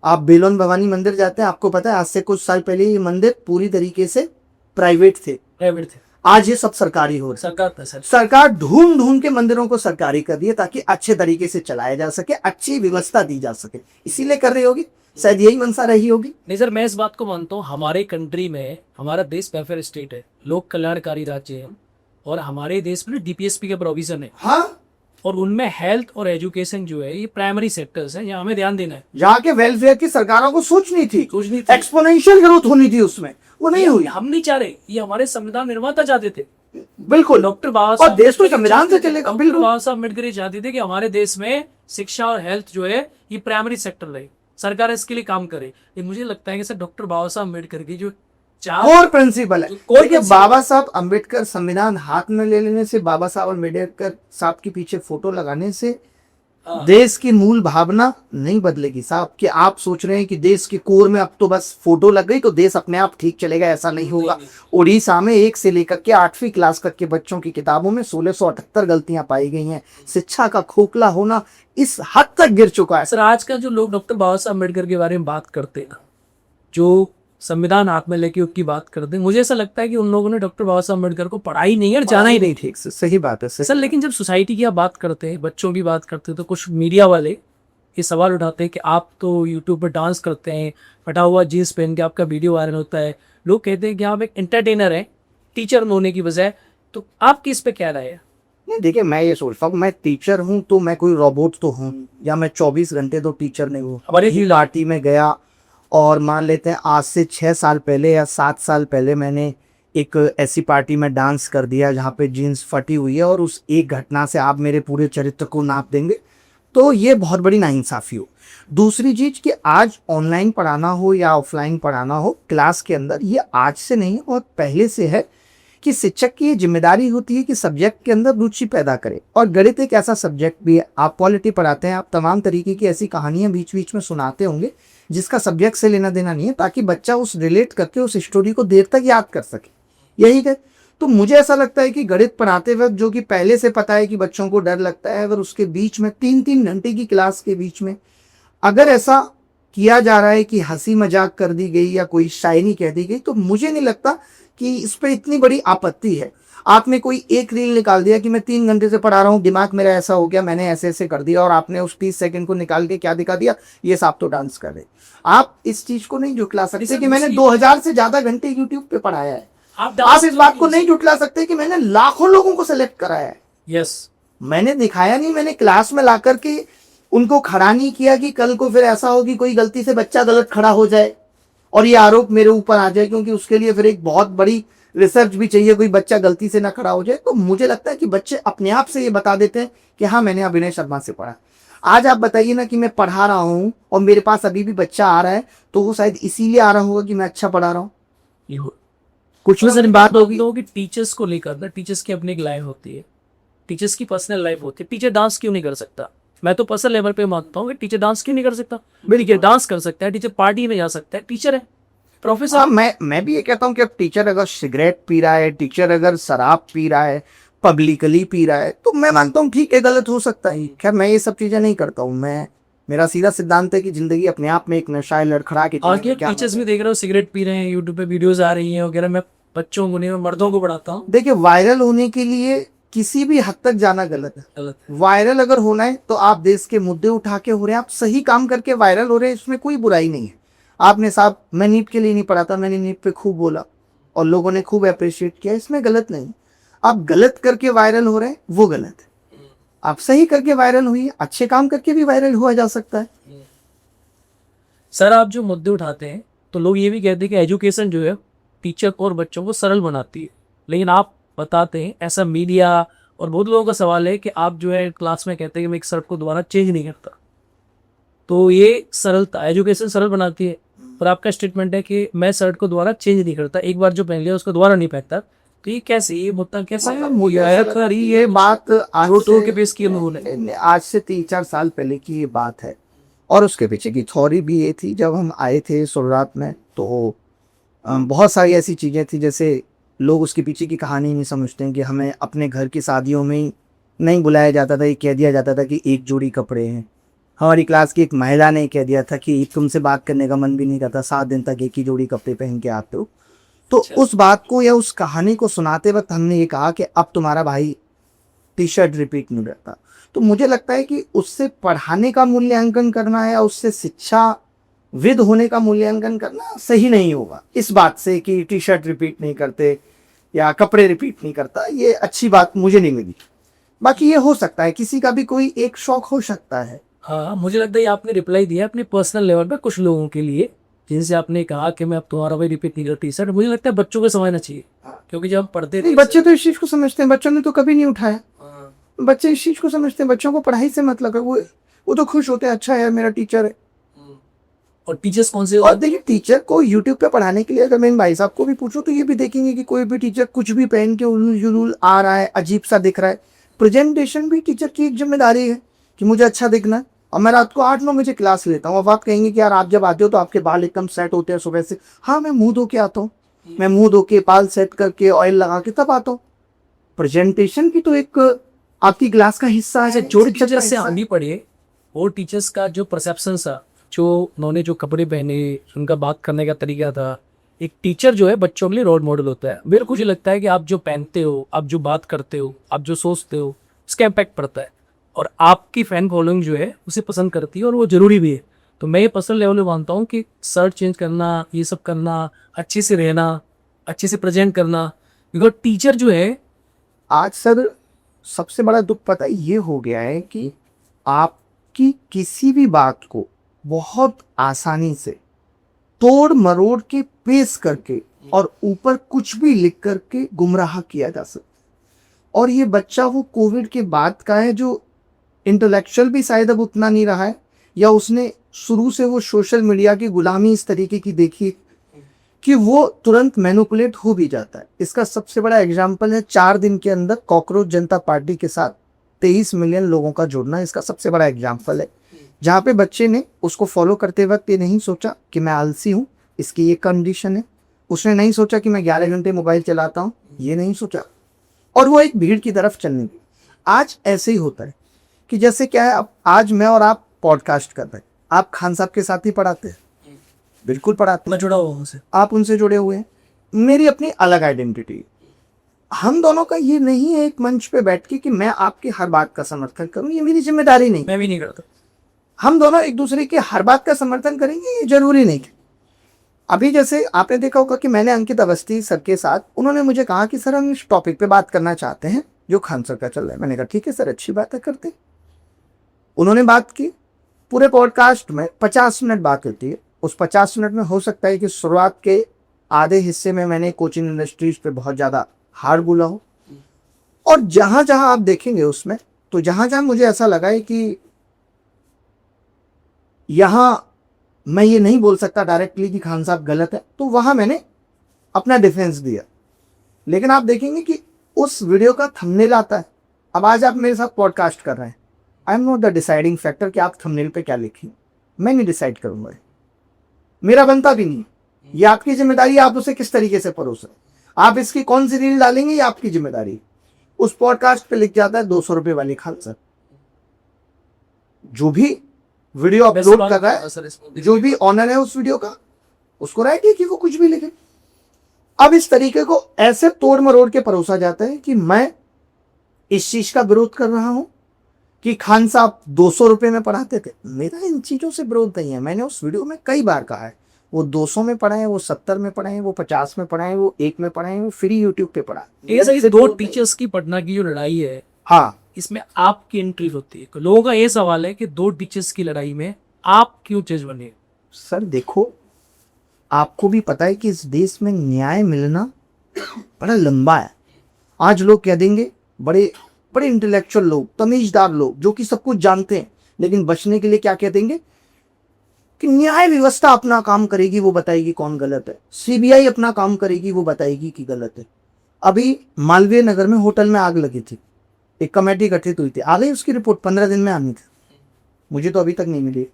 आप बेलोन भवानी मंदिर जाते हैं, आपको पता है आज से कुछ साल पहले ये मंदिर पूरी तरीके से प्राइवेट थे, प्राइवेट थे, आज ये सब सरकारी हो रहे हैं। सरकार पैसा सरकार ढूंढ ढूंढ के मंदिरों को सरकारी कर दिए ताकि अच्छे तरीके से चलाया जा सके, अच्छी व्यवस्था दी जा सके, इसीलिए कर रही होगी, शायद यही मंशा रही होगी। नहीं सर, मैं इस बात को मानता हूँ, हमारे कंट्री में, हमारा देश वेलफेयर स्टेट है, लोक कल्याणकारी राज्य है, और हमारे देश में डीपीएसपी का प्रोविजन है, हाँ, और उनमें हेल्थ और एजुकेशन जो है ये प्राइमरी सेक्टर्स हैं, यहाँ हमें ध्यान देना है। जहाँ के वेलफेयर की सरकारों को सोचनी थी, सोचनी थी। एक्सपोनेंशियल ग्रोथ होनी थी उसमें, वो नहीं हुई। हम नहीं चाह रहे, ये हमारे संविधान निर्माता चाहते थे, बिल्कुल, डॉक्टर बाबा और साहब देश तो संविधान से चलेगा। डॉक्टर बिल्कुल, बाबा साहब अम्बेडकर ये चाहते थे कि हमारे देश में शिक्षा और हेल्थ जो है ये प्राइमरी सेक्टर रहे, सरकार इसके लिए काम करे। ये मुझे लगता है कि सर डॉक्टर बाबा साहब अम्बेडकर की जो कोर प्रिंसिपल है। core देखिए, principle- बाबा साहब अंबेडकर संविधान हाथ में ले लेने से, बाबा साहब अंबेडकर साहब के पीछे फोटो लगाने से देश की मूल भावना नहीं बदलेगी साहब। कि आप सोच रहे हैं कि देश के कोर में अब तो बस फोटो लग गई तो देश अपने आप ठीक चलेगा, ऐसा नहीं होगा। उड़ीसा में 1 से लेकर के 8वीं क्लास तक के बच्चों की किताबों में 1678 गलतियां पाई गई हैं। शिक्षा का खोखला होना इस हद तक गिर चुका है। सर आज का जो लोग डॉक्टर बाबा साहब अम्बेडकर के बारे में बात करते हैं, जो संविधान हाथ में लेके उसकी बात करते हैं, मुझे ऐसा लगता है कि उन लोगों ने डॉक्टर बाबा साहब अम्बेडकर को पढ़ा ही नहीं है और जाना ही नहीं। ठीक से, सही बात है सर लेकिन जब सोसाइटी की आप बात करते हैं, बच्चों की बात करते हैं, तो कुछ मीडिया वाले ये सवाल उठाते हैं कि आप तो यूट्यूब पर डांस करते हैं, फटा हुआ जीन्स पहन के आपका वीडियो वायरल होता है, लोग कहते हैं कि आप एक एंटरटेनर हैं टीचर होने की बजाय, तो आपकी इस पे क्या राय है? नहीं, देखिए, मैं ये सोचता हूँ, मैं टीचर हूँ तो मैं कोई रोबोट तो हूँ, या मैं 24 घंटे तो टीचर नहीं हूँ। हमारे ही लाठी में गया और मान लेते हैं आज से 6 साल पहले या 7 साल पहले मैंने एक ऐसी पार्टी में डांस कर दिया जहाँ पे जीन्स फटी हुई है, और उस एक घटना से आप मेरे पूरे चरित्र को नाप देंगे, तो ये बहुत बड़ी नाइंसाफ़ी हो। दूसरी चीज़ कि आज ऑनलाइन पढ़ाना हो या ऑफलाइन पढ़ाना हो क्लास के अंदर, ये आज से नहीं है, बहुत पहले से है कि शिक्षक की ये जिम्मेदारी होती है कि सब्जेक्ट के अंदर रुचि पैदा करे। और गणित एक ऐसा सब्जेक्ट भी है, आप पॉलिटी पढ़ाते हैं, आप तमाम तरीके की ऐसी कहानियां बीच बीच में सुनाते होंगे जिसका सब्जेक्ट से लेना देना नहीं है, ताकि बच्चा उस रिलेट करके उस स्टोरी को देर तक याद कर सके। यही है। तो मुझे ऐसा लगता है कि गणित पढ़ाते वक्त, जो कि पहले से पता है कि बच्चों को डर लगता है, अगर उसके बीच में 3-3 घंटे की क्लास के बीच में अगर ऐसा किया जा रहा है कि हंसी मजाक कर दी गई या कोई शायरी कह दी गई, तो मुझे नहीं लगता कि इस पर इतनी बड़ी आपत्ति है। आपने कोई एक रील निकाल दिया कि मैं 3 घंटे से पढ़ा रहा हूँ, दिमाग मेरा ऐसा हो गया, मैंने ऐसे ऐसे कर दिया, और आपने उस 30 सेकंड को निकाल के क्या दिखा दिया, ये साहब तो डांस कर रहे। आप इस चीज को नहीं जुटला सकते कि मैंने 2000 से ज्यादा घंटे यूट्यूब पे पढ़ाया है। आप इस बात को नहीं जुटला सकते कि मैंने लाखों लोगों को सेलेक्ट कराया है। यस, मैंने दिखाया नहीं, मैंने क्लास में ला करके उनको खड़ा नहीं किया कि कल को फिर ऐसा हो कि कोई गलती से बच्चा गलत खड़ा हो जाए और ये आरोप मेरे ऊपर आ जाए, क्योंकि उसके लिए फिर एक बहुत बड़ी रिसर्च भी चाहिए, कोई बच्चा गलती से ना खड़ा हो जाए। तो मुझे लगता है कि बच्चे अपने आप से ये बता देते हैं कि हाँ, मैंने अभिनय शर्मा से पढ़ा। आज आप बताइए ना कि मैं पढ़ा रहा हूँ और मेरे पास अभी भी बच्चा आ रहा है, तो वो शायद इसीलिए आ रहा होगा कि मैं अच्छा पढ़ा रहा हूँ। कुछ सर बात होगी टीचर्स को लेकर ना, टीचर्स की अपनी एक लाइफ होती है, टीचर्स की पर्सनल लाइफ होती है। टीचर डांस क्यों नहीं कर सकता? मैं तो पर्सनल लेवल पे मानता हूँ कि टीचर डांस क्यों नहीं कर सकता। टीचर डांस कर सकता है, टीचर पार्टी में जा सकता है, टीचर है, प्रोफेसर। हाँ, मैं भी ये कहता हूँ कि अब टीचर अगर सिगरेट पी रहा है, टीचर अगर शराब पी रहा है, पब्लिकली पी रहा है, तो मैं मानता हूँ ठीक है, गलत हो सकता है। खैर, मैं ये सब चीजें नहीं करता हूँ। मेरा सीधा सिद्धांत है कि जिंदगी अपने आप में एक नशा है, लड़खड़ा के और क्या टीचर्स भी देख रहे हो सिगरेट पी रहे हैं, यूट्यूब पे वीडियोस आ रही हैं वगैरह। मैं बच्चों को नहीं, मैं मर्दों को पढ़ाता हूँ। देखिए, वायरल होने के लिए किसी भी हद तक जाना गलत है। गलत है। वायरल अगर होना है तो आप देश के मुद्दे उठा के हो रहे हैं, आप सही काम करके वायरल हो रहे हैं, इसमें कोई बुराई नहीं है। आपने साहब, मैं नीट के लिए नहीं पढ़ा था, मैंने नीट पे खूब बोला और लोगों ने खूब अप्रिशिएट किया, इसमें गलत नहीं। आप गलत करके वायरल हो रहे हैं, वो गलत है। आप सही करके वायरल हुई, अच्छे काम करके भी वायरल हुआ जा सकता है। सर आप जो मुद्दे उठाते हैं, तो लोग ये भी कहते हैं कि एजुकेशन जो है टीचर और बच्चों को सरल बनाती है, लेकिन आप बताते हैं ऐसा मीडिया और बहुत लोगों का सवाल है कि आप जो है क्लास में कहते हैं कि मैं एक शर्ट को दोबारा चेंज नहीं करता, तो ये सरलता, एजुकेशन सरल बनाती है, और आपका स्टेटमेंट है कि मैं शर्ट को दोबारा चेंज नहीं करता, एक बार जो पहन लिया उसको दोबारा नहीं पहनता। तो ये कैसे, ये मुद्दा कैसे ये बात के पेश किए लोगों ने? आज से 3-4 साल पहले की ये बात है, और उसके पीछे की थ्योरी भी ये थी। जब हम आए थे शुरुआत में, तो बहुत सारी ऐसी चीज़ें थी, जैसे लोग उसके पीछे की कहानी नहीं समझते हैं कि हमें अपने घर की शादियों में नहीं बुलाया जाता था, ये कह दिया जाता था कि एक जोड़ी कपड़े हैं। हमारी क्लास की एक महिला ने कह दिया था कि तुमसे बात करने का मन भी नहीं करता, 7 दिन तक एक ही जोड़ी कपड़े पहन के आते हो। तो उस बात को या उस कहानी को सुनाते वक्त हमने ये कहा कि अब तुम्हारा भाई टी शर्ट रिपीट नहीं करता। तो मुझे लगता है कि उससे पढ़ाने का मूल्यांकन करना या उससे शिक्षा विद होने का मूल्यांकन करना सही नहीं होगा इस बात से कि टी शर्ट रिपीट नहीं करते या कपड़े रिपीट नहीं करता। ये अच्छी बात मुझे नहीं लगी। बाकी ये हो सकता है किसी का भी कोई एक शौक हो सकता है। हाँ, मुझे लगता है ये आपने रिप्लाई दिया अपने पर्सनल लेवल पे कुछ लोगों के लिए, जिनसे आपने कहा कि मैं अब तुम्हारा भाई रिपीट नहीं करती सर। मुझे लगता है बच्चों को समझना चाहिए, क्योंकि जब हम पढ़ते नहीं, थे बच्चे तो इस चीज को समझते हैं, बच्चों ने तो कभी नहीं उठाया। हाँ, बच्चे इस चीज को समझते हैं, बच्चों को पढ़ाई से मतलब है। वो तो खुश होते हैं, अच्छा है मेरा टीचर है। और टीचर्स कौन से और देखिए टीचर को यूट्यूब पे पढ़ाने के लिए अगर मैं भाई साहब को भी पूछूं तो ये भी देखेंगे कि कोई भी टीचर कुछ भी पहन के उलूल जुलूल आ रहा है, अजीब सा दिख रहा है। प्रेजेंटेशन भी टीचर की एक जिम्मेदारी है कि मुझे अच्छा दिखना है। और मैं रात को 8-9 बजे क्लास लेता हूँ। अब आप कहेंगे कि यार आप जब आते हो तो आपके बाल एकदम सेट होते हैं सुबह से। हाँ, मैं मुंह धो के आता हूँ, मैं मुंह धो के बाल सेट करके ऑयल लगा के तब आता हूँ। प्रेजेंटेशन की तो एक आपकी क्लास का हिस्सा है। जो टीचर्स से हम भी पढ़े, वो टीचर्स का जो परसेप्शन था, जो उन्होंने जो कपड़े पहने, उनका बात करने का तरीका था। एक टीचर जो है बच्चों के लिए रोल मॉडल होता है। मेरे को ये लगता है कि आप जो पहनते हो, आप जो बात करते हो, आप जो सोचते हो, उसका इम्पैक्ट पड़ता है और आपकी फैन फॉलोइंग जो है उसे पसंद करती है और वो जरूरी भी है। तो मैं ये पर्सनल लेवल में मानता हूँ कि शर्ट चेंज करना, ये सब करना, अच्छे से रहना, अच्छे से प्रेजेंट करना, बिकॉज टीचर जो है आज सर सबसे बड़ा दुख पता ये हो गया है कि आपकी किसी भी बात को बहुत आसानी से तोड़ मरोड़ के पेश करके और ऊपर कुछ भी लिख करके गुमराह किया जा सकता। और ये बच्चा वो कोविड के बाद का है जो इंटेलेक्चुअल भी शायद अब उतना नहीं रहा है, या उसने शुरू से वो सोशल मीडिया की गुलामी इस तरीके की देखी कि वो तुरंत मैनिपुलेट हो भी जाता है। इसका सबसे बड़ा एग्जाम्पल है 4 दिन के अंदर कॉकरोच जनता पार्टी के साथ 23 मिलियन लोगों का जुड़ना। इसका सबसे बड़ा एग्जाम्पल है जहाँ पे बच्चे ने उसको फॉलो करते वक्त ये नहीं सोचा कि मैं आलसी हूँ, इसकी ये कंडीशन है। उसने नहीं सोचा कि मैं 11 घंटे मोबाइल चलाता हूँ, ये नहीं सोचा, और वो एक भीड़ की तरफ चलने लगी। आज ऐसे ही होता है कि जैसे क्या है, अब आज मैं और आप पॉडकास्ट कर रहे हैं, आप खान साहब के साथ ही पढ़ाते हैं, बिल्कुल पढ़ाते मैं हैं, जुड़ा हुआ उनसे, आप उनसे जुड़े हुए हैं, मेरी अपनी अलग आइडेंटिटी। हम दोनों का ये नहीं है एक मंच पे बैठ के कि मैं आपकी हर बात का समर्थन करूं, ये मेरी जिम्मेदारी नहीं। मैं भी नहीं करता। हम दोनों एक दूसरे के हर बात का समर्थन करेंगे, ये जरूरी नहीं। अभी जैसे आपने देखा होगा कि मैंने अंकित अवस्थी सर के साथ, उन्होंने मुझे कहा कि सर हम इस टॉपिक पे बात करना चाहते हैं जो खान सर का चल रहा है। मैंने कहा ठीक है सर, अच्छी बात है, करते हैं। उन्होंने बात की, पूरे पॉडकास्ट में 50 मिनट बात होती है। उस 50 मिनट में हो सकता है कि शुरुआत के आधे हिस्से में मैंने कोचिंग इंडस्ट्रीज पे बहुत ज़्यादा हार बोला हो, और जहाँ जहाँ आप देखेंगे उसमें, तो जहाँ जहाँ मुझे ऐसा लगा है कि यहाँ मैं ये नहीं बोल सकता डायरेक्टली कि खान साहब गलत है, तो वहाँ मैंने अपना डिफेंस दिया। लेकिन आप देखेंगे कि उस वीडियो का थंबनेल आता है। अब आज आप मेरे साथ पॉडकास्ट कर रहे हैं, I am not the deciding factor कि आप थंबनेल पे क्या लिखेंगे, मैं नहीं डिसाइड करूँगा, मेरा बनता भी नहीं। ये आपकी जिम्मेदारी है, आप उसे किस तरीके से परोसें, आप इसकी कौन सी रील डालेंगे, ये आपकी जिम्मेदारी। उस पॉडकास्ट पे लिख जाता है 200 रुपये वाली खान सर। जो भी वीडियो अपलोड कर रहा है, जो भी ऑनर है उस वीडियो का, उसको राइट है कि वो कुछ भी लिखे। अब इस तरीके को ऐसे तोड़ मरोड़ के परोसा जाता है कि मैं इस चीज का विरोध कर रहा हूं कि खान साहब 200 रुपये में पढ़ाते थे। मेरा इन चीजों से विरोध नहीं है। मैंने उस वीडियो में कई बार कहा है, वो 200 में पढ़ाए, वो 70 में पढ़ाए, वो 50 में पढ़ाए, वो 1 में पढ़ाए, वो फ्री यूट्यूब पे पढ़ा। ये दो टीचर्स की पढ़ना की जो लड़ाई है, हाँ, इसमें आपकी एंट्री होती है। लोगों का ये सवाल है कि 2 टीचर्स की लड़ाई में आप क्यों जज बने? सर देखो, आपको भी पता है कि इस देश में न्याय मिलना बड़ा लंबा है। आज लोग कह देंगे, बड़े बड़े इंटेलेक्चुअल लोग, तमीजदार लोग जो कि सब कुछ जानते हैं, लेकिन बचने के लिए क्या कह देंगे कि न्याय व्यवस्था अपना काम करेगी, वो बताएगी कौन गलत है, सीबीआई अपना काम करेगी, वो बताएगी कि गलत है। अभी मालवीय नगर में होटल में आग लगी थी, एक कमेटी गठित हुई थी, आ गई उसकी रिपोर्ट, 15 दिन में आनी थी, मुझे तो अभी तक नहीं मिली।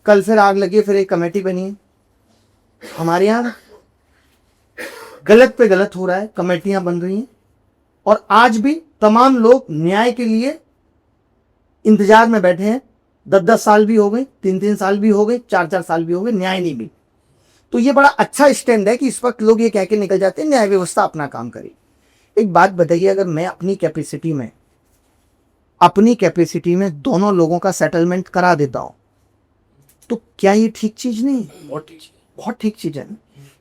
कल फिर आग लगी, फिर एक कमेटी बनी है। हमारे यहाँ गलत पे गलत हो रहा है, कमेटियां बन रही हैं, और आज भी तमाम लोग न्याय के लिए इंतजार में बैठे हैं। 10-10 साल भी हो गए, 3-3 साल भी हो गए, 4-4 साल भी हो गए, न्याय नहीं मिली। तो ये बड़ा अच्छा स्टैंड है कि इस वक्त लोग ये कह के निकल जाते हैं न्याय व्यवस्था अपना काम करे। एक बात बताइए, अगर मैं अपनी कैपेसिटी में दोनों लोगों का सेटलमेंट करा देता हूं तो क्या ये ठीक चीज नहीं है? बहुत ठीक चीज है ना।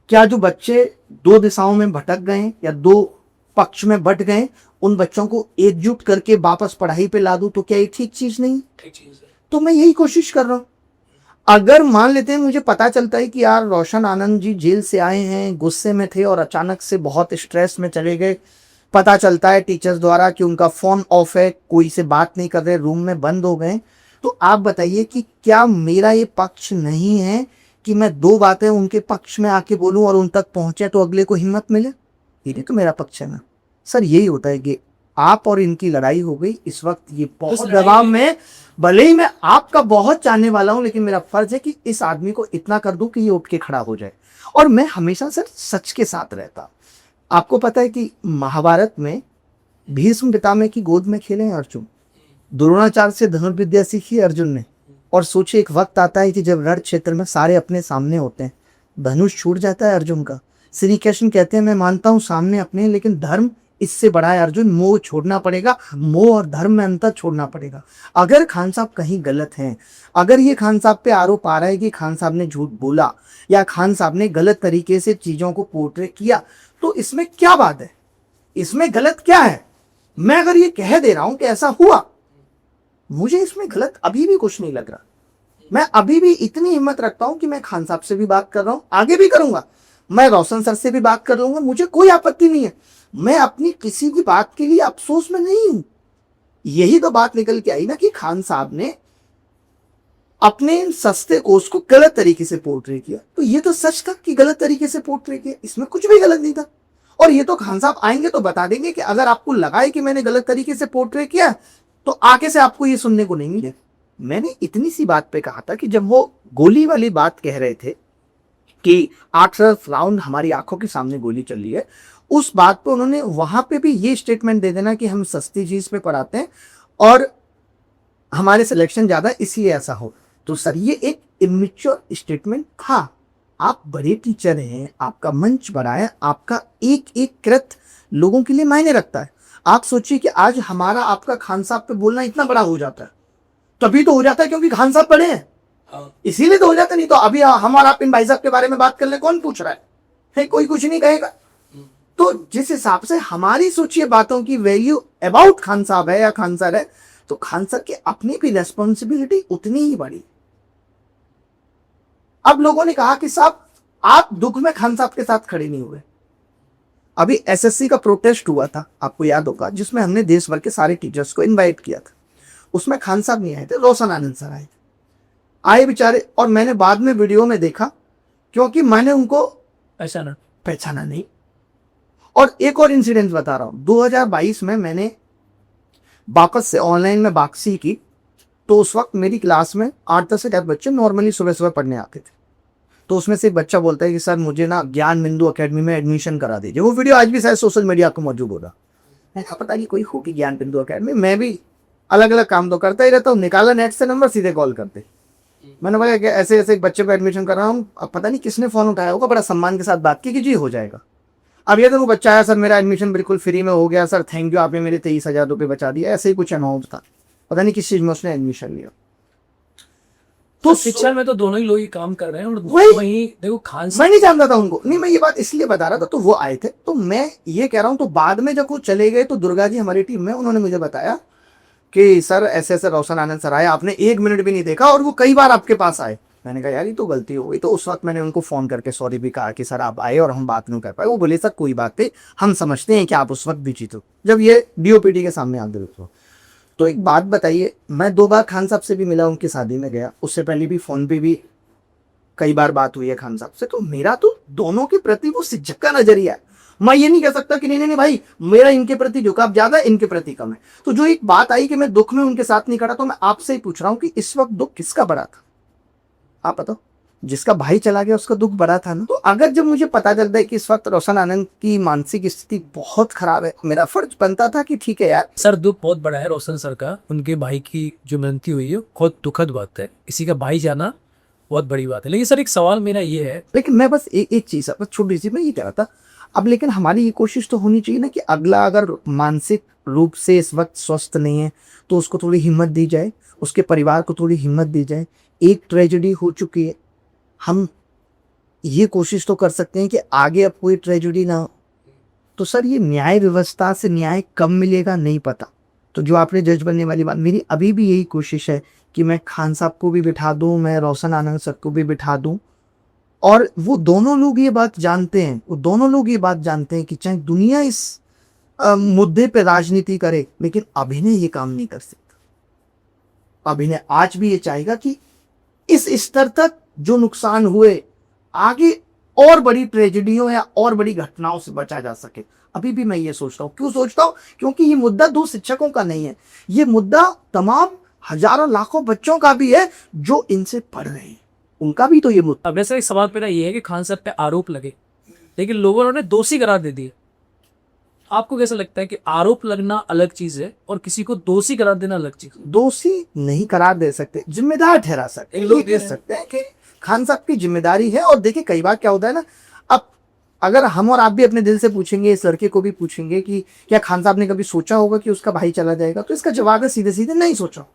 क्या जो बच्चे दो दिशाओं में भटक गए या दो पक्ष में बट गए, उन बच्चों को एकजुट करके वापस पढ़ाई पे ला दूं तो क्या ये ठीक चीज नहीं? तो मैं यही कोशिश कर रहा हूं। अगर मान लेते हैं मुझे पता चलता है कि यार रोशन आनंद जी जेल से आए हैं, गुस्से में थे और अचानक से बहुत स्ट्रेस में चले गए, पता चलता है टीचर्स द्वारा कि उनका फोन ऑफ है, कोई से बात नहीं कर रहे, रूम में बंद हो गए, तो आप बताइए कि क्या मेरा ये पक्ष नहीं है कि मैं दो बातें उनके पक्ष में आके बोलूं और उन तक पहुंचे तो अगले को हिम्मत मिले? ये तो मेरा पक्ष है ना सर। यही होता है कि आप और इनकी लड़ाई हो गई इस वक्त, ये बहुत दबाव में, भले ही मैं आपका बहुत चाहने वाला हूं लेकिन मेरा फर्ज है कि इस आदमी को इतना कर दूं कि ये उठ के खड़ा हो जाए। और मैं हमेशा सर सच के साथ रहता। आपको पता है कि महाभारत में भीष्म पितामह की गोद में खेले हैं अर्जुन, द्रोणाचार्य से धनुर्विद्या सीखी अर्जुन ने। और सोचे एक वक्त आता है कि जब रण क्षेत्र में सारे अपने सामने होते हैं, धनुष छूट जाता है अर्जुन का। श्री कृष्ण कहते हैं मैं मानता हूं सामने अपने, लेकिन धर्म इससे बड़ा है अर्जुन, मोह छोड़ना पड़ेगा, मोह और धर्म में अंतर छोड़ना पड़ेगा। अगर खान साहब कहीं गलत हैं, अगर ये खान साहब पे आरोप आ रहा है कि खान साहब ने झूठ बोला या खान साहब ने गलत तरीके से चीजों को पोर्ट्रे किया, तो इसमें क्या बात है? इसमें गलत क्या है? मैं अगर ये कह दे रहा हूं कि ऐसा हुआ, मुझे इसमें गलत अभी भी कुछ नहीं लग रहा। मैं अभी भी इतनी हिम्मत रखता हूं कि मैं खान साहब से भी बात कर रहा हूं, आगे भी करूंगा, मैं रोशन सर से भी बात कर लूंगा, मुझे कोई आपत्ति नहीं है। मैं अपनी किसी भी बात के लिए अफसोस में नहीं हूं। यही तो बात निकल के आई ना कि खान साहब ने अपने सस्ते कोर्स को गलत तरीके से पोर्ट्रे किया, तो ये तो सच था कि गलत तरीके से पोर्ट्रे किया, इसमें कुछ भी गलत नहीं था। और ये तो खान साहब आएंगे तो बता देंगे कि अगर आपको लगा है कि मैंने गलत तरीके से पोर्ट्रे किया तो आगे से आपको ये सुनने को नहीं मिले। मैंने इतनी सी बात पे कहा था कि जब वो गोली वाली बात कह रहे थे कि 8 राउंड हमारी आंखों के सामने गोली चल रही है, उस बात पे उन्होंने वहां पे भी ये स्टेटमेंट दे देना कि हम सस्ती चीज पे पढ़ाते हैं और हमारे सिलेक्शन ज्यादा इसलिए ऐसा हो। तो सर ये एक इमेच्योर स्टेटमेंट था। आप बड़े टीचर हैं, आपका मंच बड़ा है, आपका एक एक कृत लोगों के लिए मायने रखता है। आप सोचिए कि आज हमारा आपका खान साहब पे बोलना इतना बड़ा हो जाता है, तभी तो हो जाता है क्योंकि खान साहब बड़े हैं, इसीलिए तो हो जाता। नहीं तो अभी हम और आप इन भाई साहब के बारे में बात कर ले, कौन पूछ रहा है? कोई कुछ नहीं कहेगा। तो जिस हिसाब से हमारी सोचिए बातों की वैल्यू अबाउट खान साहब है या खान सर है, तो खान सर की अपनी भी रेस्पॉन्सिबिलिटी उतनी ही बड़ी। अब लोगों ने कहा कि साहब आप दुख में खान साहब के साथ खड़े नहीं हुए। अभी एसएससी का प्रोटेस्ट हुआ था, आपको याद होगा, जिसमें हमने देश भर के सारे टीचर्स को इनवाइट किया था। उसमें खान साहब नहीं आए थे, रोशन आनंद सर आए बेचारे। और मैंने बाद में वीडियो में देखा, क्योंकि मैंने उनको पहचाना नहीं। और एक और इंसिडेंट बता रहा हूं, 2022 में मैंने वापस से ऑनलाइन में वापसी की, तो उस वक्त मेरी क्लास में 8-10 बच्चे नॉर्मली सुबह सुबह पढ़ने आते थे। तो उसमें से एक बच्चा बोलता है कि सर मुझे ना ज्ञान बिंदु अकेडमी में एडमिशन करा दीजिए। वो वीडियो आज भी शायद सोशल मीडिया को मौजूद होगा। पता नहीं कोई होगी ज्ञान बिंदु अकेडमी, मैं भी अलग अलग काम तो करता ही रहता हूँ। निकाला नेट से नंबर, सीधे कॉल करते। मैंने बोला कि ऐसे ऐसे एक बच्चे को एडमिशन कर रहा हूँ। अब पता नहीं किसने फोन उठाया होगा, बड़ा सम्मान के साथ बात की कि जी हो जाएगा। अब ये तो वो बच्चा आया, सर मेरा एडमिशन बिल्कुल फ्री में हो गया, सर थैंक यू, आपने मेरे 23,000 रुपये बचा दिया। ऐसे ही कुछ अनाउंस था, पता नहीं किस चीज में उसने एडमिशन लिया। तो शिक्षा में तो दोनों ही लोग ही काम कर रहे हैं। और वही देखो खान मैं नहीं जानता था उनको, नहीं मैं ये बात इसलिए बता रहा था। तो वो आए थे, तो मैं ये कह रहा हूँ। तो बाद में जब वो चले गए तो दुर्गा जी हमारी टीम में, उन्होंने मुझे बताया कि सर ऐसे ऐसे रोशन आनंद सर आए, आपने 1 मिनट भी नहीं देखा और वो कई बार आपके पास आए। मैंने कहा यार ये तो गलती हो गई। तो उस वक्त मैंने उनको फोन करके सॉरी भी कहा कि सर आप आए और हम बात नहीं कर पाए। वो बोले सर कोई बात नहीं, हम समझते हैं कि आप उस वक्त बिजी थे जब ये डीओपीटी के सामने आगे रुको। तो एक बात बताइए, मैं 2 बार खान साहब से भी मिला, उनकी शादी में गया, उससे पहले भी फोन पे भी कई बार बात हुई है खान साहब से। तो मेरा तो दोनों के प्रति वो शिक्षक का नजरिया है। मैं ये नहीं कह सकता कि नहीं भाई मेरा इनके प्रति झुकाव ज्यादा, इनके प्रति कम है। तो जो एक बात आई कि मैं दुख में उनके साथ नहीं खड़ा, तो मैं आपसे ही पूछ रहा हूँ कि इस वक्त दुख किसका बड़ा था? आप बताओ। जिसका भाई चला गया उसका दुख बड़ा था ना। तो अगर जब मुझे पता चलता है कि इस वक्त रोशन आनंद की मानसिक स्थिति बहुत खराब है, मेरा फर्ज बनता था कि ठीक है यार। सर दुख बहुत बड़ा है रोशन सर का, उनके भाई की जो मृत्यु हुई है बहुत दुखद बात है। किसी का भाई जाना बहुत बड़ी बात है। लेकिन सर एक सवाल मेरा ये है, लेकिन मैं बस एक चीज बस छोटी सी मैं ये कह रहा था, अब लेकिन हमारी ये कोशिश तो होनी चाहिए ना कि अगला अगर मानसिक रूप से इस वक्त स्वस्थ नहीं है तो उसको थोड़ी हिम्मत दी जाए, उसके परिवार को थोड़ी हिम्मत दी जाए। एक ट्रेजेडी हो चुकी है, हम ये कोशिश तो कर सकते हैं कि आगे अब कोई ट्रेजेडी ना हो। तो सर ये न्याय व्यवस्था से न्याय कब मिलेगा नहीं पता। तो जो आपने जज बनने वाली बात, मेरी अभी भी यही कोशिश है कि मैं खान साहब को भी बिठा दूं, मैं रोशन आनंद सर को भी बिठा दूं, और वो दोनों लोग ये बात जानते हैं, वो दोनों लोग ये बात जानते हैं कि चाहे दुनिया इस मुद्दे पे राजनीति करे, लेकिन अभिनय ये काम नहीं कर सकता। अभिनय आज भी ये चाहेगा कि इस स्तर तक जो नुकसान हुए आगे और बड़ी ट्रेजेडियों या और बड़ी घटनाओं से बचा जा सके। अभी भी मैं ये सोचता हूँ। क्यों सोचता हूँ? क्योंकि ये मुद्दा दो शिक्षकों का नहीं है, ये मुद्दा तमाम हजारों लाखों बच्चों का भी है जो इनसे पढ़ रहे हैं, उनका भी तो ये मुद्दा। अब वैसे एक सवाल मेरा ये है कि खान साहब पे आरोप लगे लेकिन लोगों ने उन्हें दोषी करार दे दिए। आपको कैसा लगता है कि आरोप लगना अलग चीज है और किसी को दोषी करार देना अलग चीज? दोषी नहीं करार दे सकते, जिम्मेदार ठहरा सकते, लोग दे सकते हैं कि खान साहब की जिम्मेदारी है। और देखिए कई बार क्या होता है ना, अब अगर हम और आप भी अपने दिल से पूछेंगे, इस लड़के को भी पूछेंगे कि क्या खान साहब ने कभी सोचा होगा कि उसका भाई चला जाएगा, तो इसका जवाब है सीधे सीधे नहीं सोचा।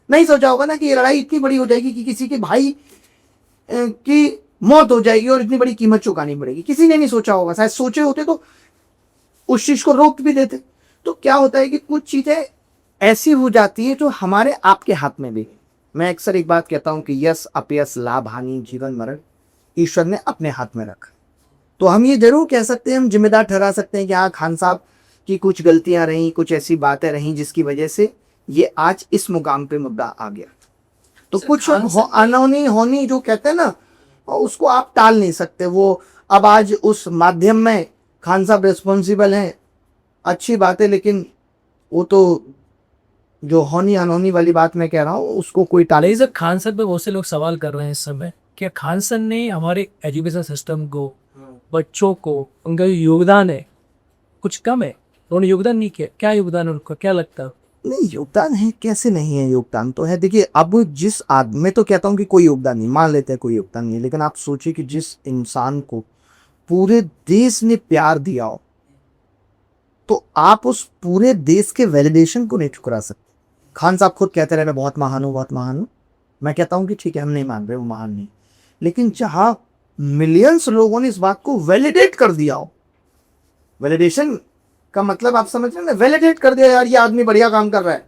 नहीं सोचा होगा ना कि ये लड़ाई इतनी बड़ी हो जाएगी कि किसी के भाई की मौत हो जाएगी और इतनी बड़ी कीमत चुकानी पड़ेगी। किसी ने नहीं सोचा होगा। शायद सोचे होते तो उस चीज को रोक भी देते। तो क्या होता है कि कुछ चीजें ऐसी हो जाती है जो हमारे आपके हाथ में भी। मैं अक्सर एक बात कहता हूं कि यश अपयश, लाभ हानि, जीवन मरण ईश्वर ने अपने हाथ में रखा। तो हम ये जरूर कह सकते हैं, हम जिम्मेदार ठहरा सकते हैं कि हाँ खान साहब की कुछ गलतियां रहीं, कुछ ऐसी बातें रहीं जिसकी वजह से ये आज इस मुकाम पे मुद्दा आ गया। तो कुछ अनहोनी होनी जो कहते हैं ना, उसको आप टाल नहीं सकते। वो अब आज उस माध्यम में खान साहब रिस्पॉन्सिबल हैं, अच्छी बात है, लेकिन वो तो जो होनी अनहोनी वाली बात मैं कह रहा हूँ उसको कोई टाले। सर खान सर पे बहुत से लोग सवाल कर रहे हैं इस समय, क्या खान सर ने हमारे एजुकेशन सिस्टम को, बच्चों को, उनका जो योगदान है कुछ कम है? उन्होंने योगदान नहीं किया, क्या योगदान है उनका, क्या लगता है? नहीं, योगदान है, कैसे नहीं है, योगदान तो है। देखिए अब जिस आदमी, मैं तो कहता हूँ कि कोई योगदान नहीं, मान लेते हैं कोई योगदान नहीं है, लेकिन आप सोचिए कि जिस इंसान को पूरे देश ने प्यार दिया हो, तो आप उस पूरे देश के वैलिडेशन को नहीं ठुकरा सकते। खान साहब खुद कहते रहे मैं बहुत महान हूँ, बहुत महान हूँ। मैं कहता हूँ कि ठीक है, हम नहीं मान रहे वो महान नहीं, लेकिन जहां मिलियंस लोगों ने इस बात को वैलिडेट कर दिया हो, वैलिडेशन का मतलब आप समझ रहे हैं ना, वैलिडेट कर दिया यार ये आदमी बढ़िया काम कर रहा है,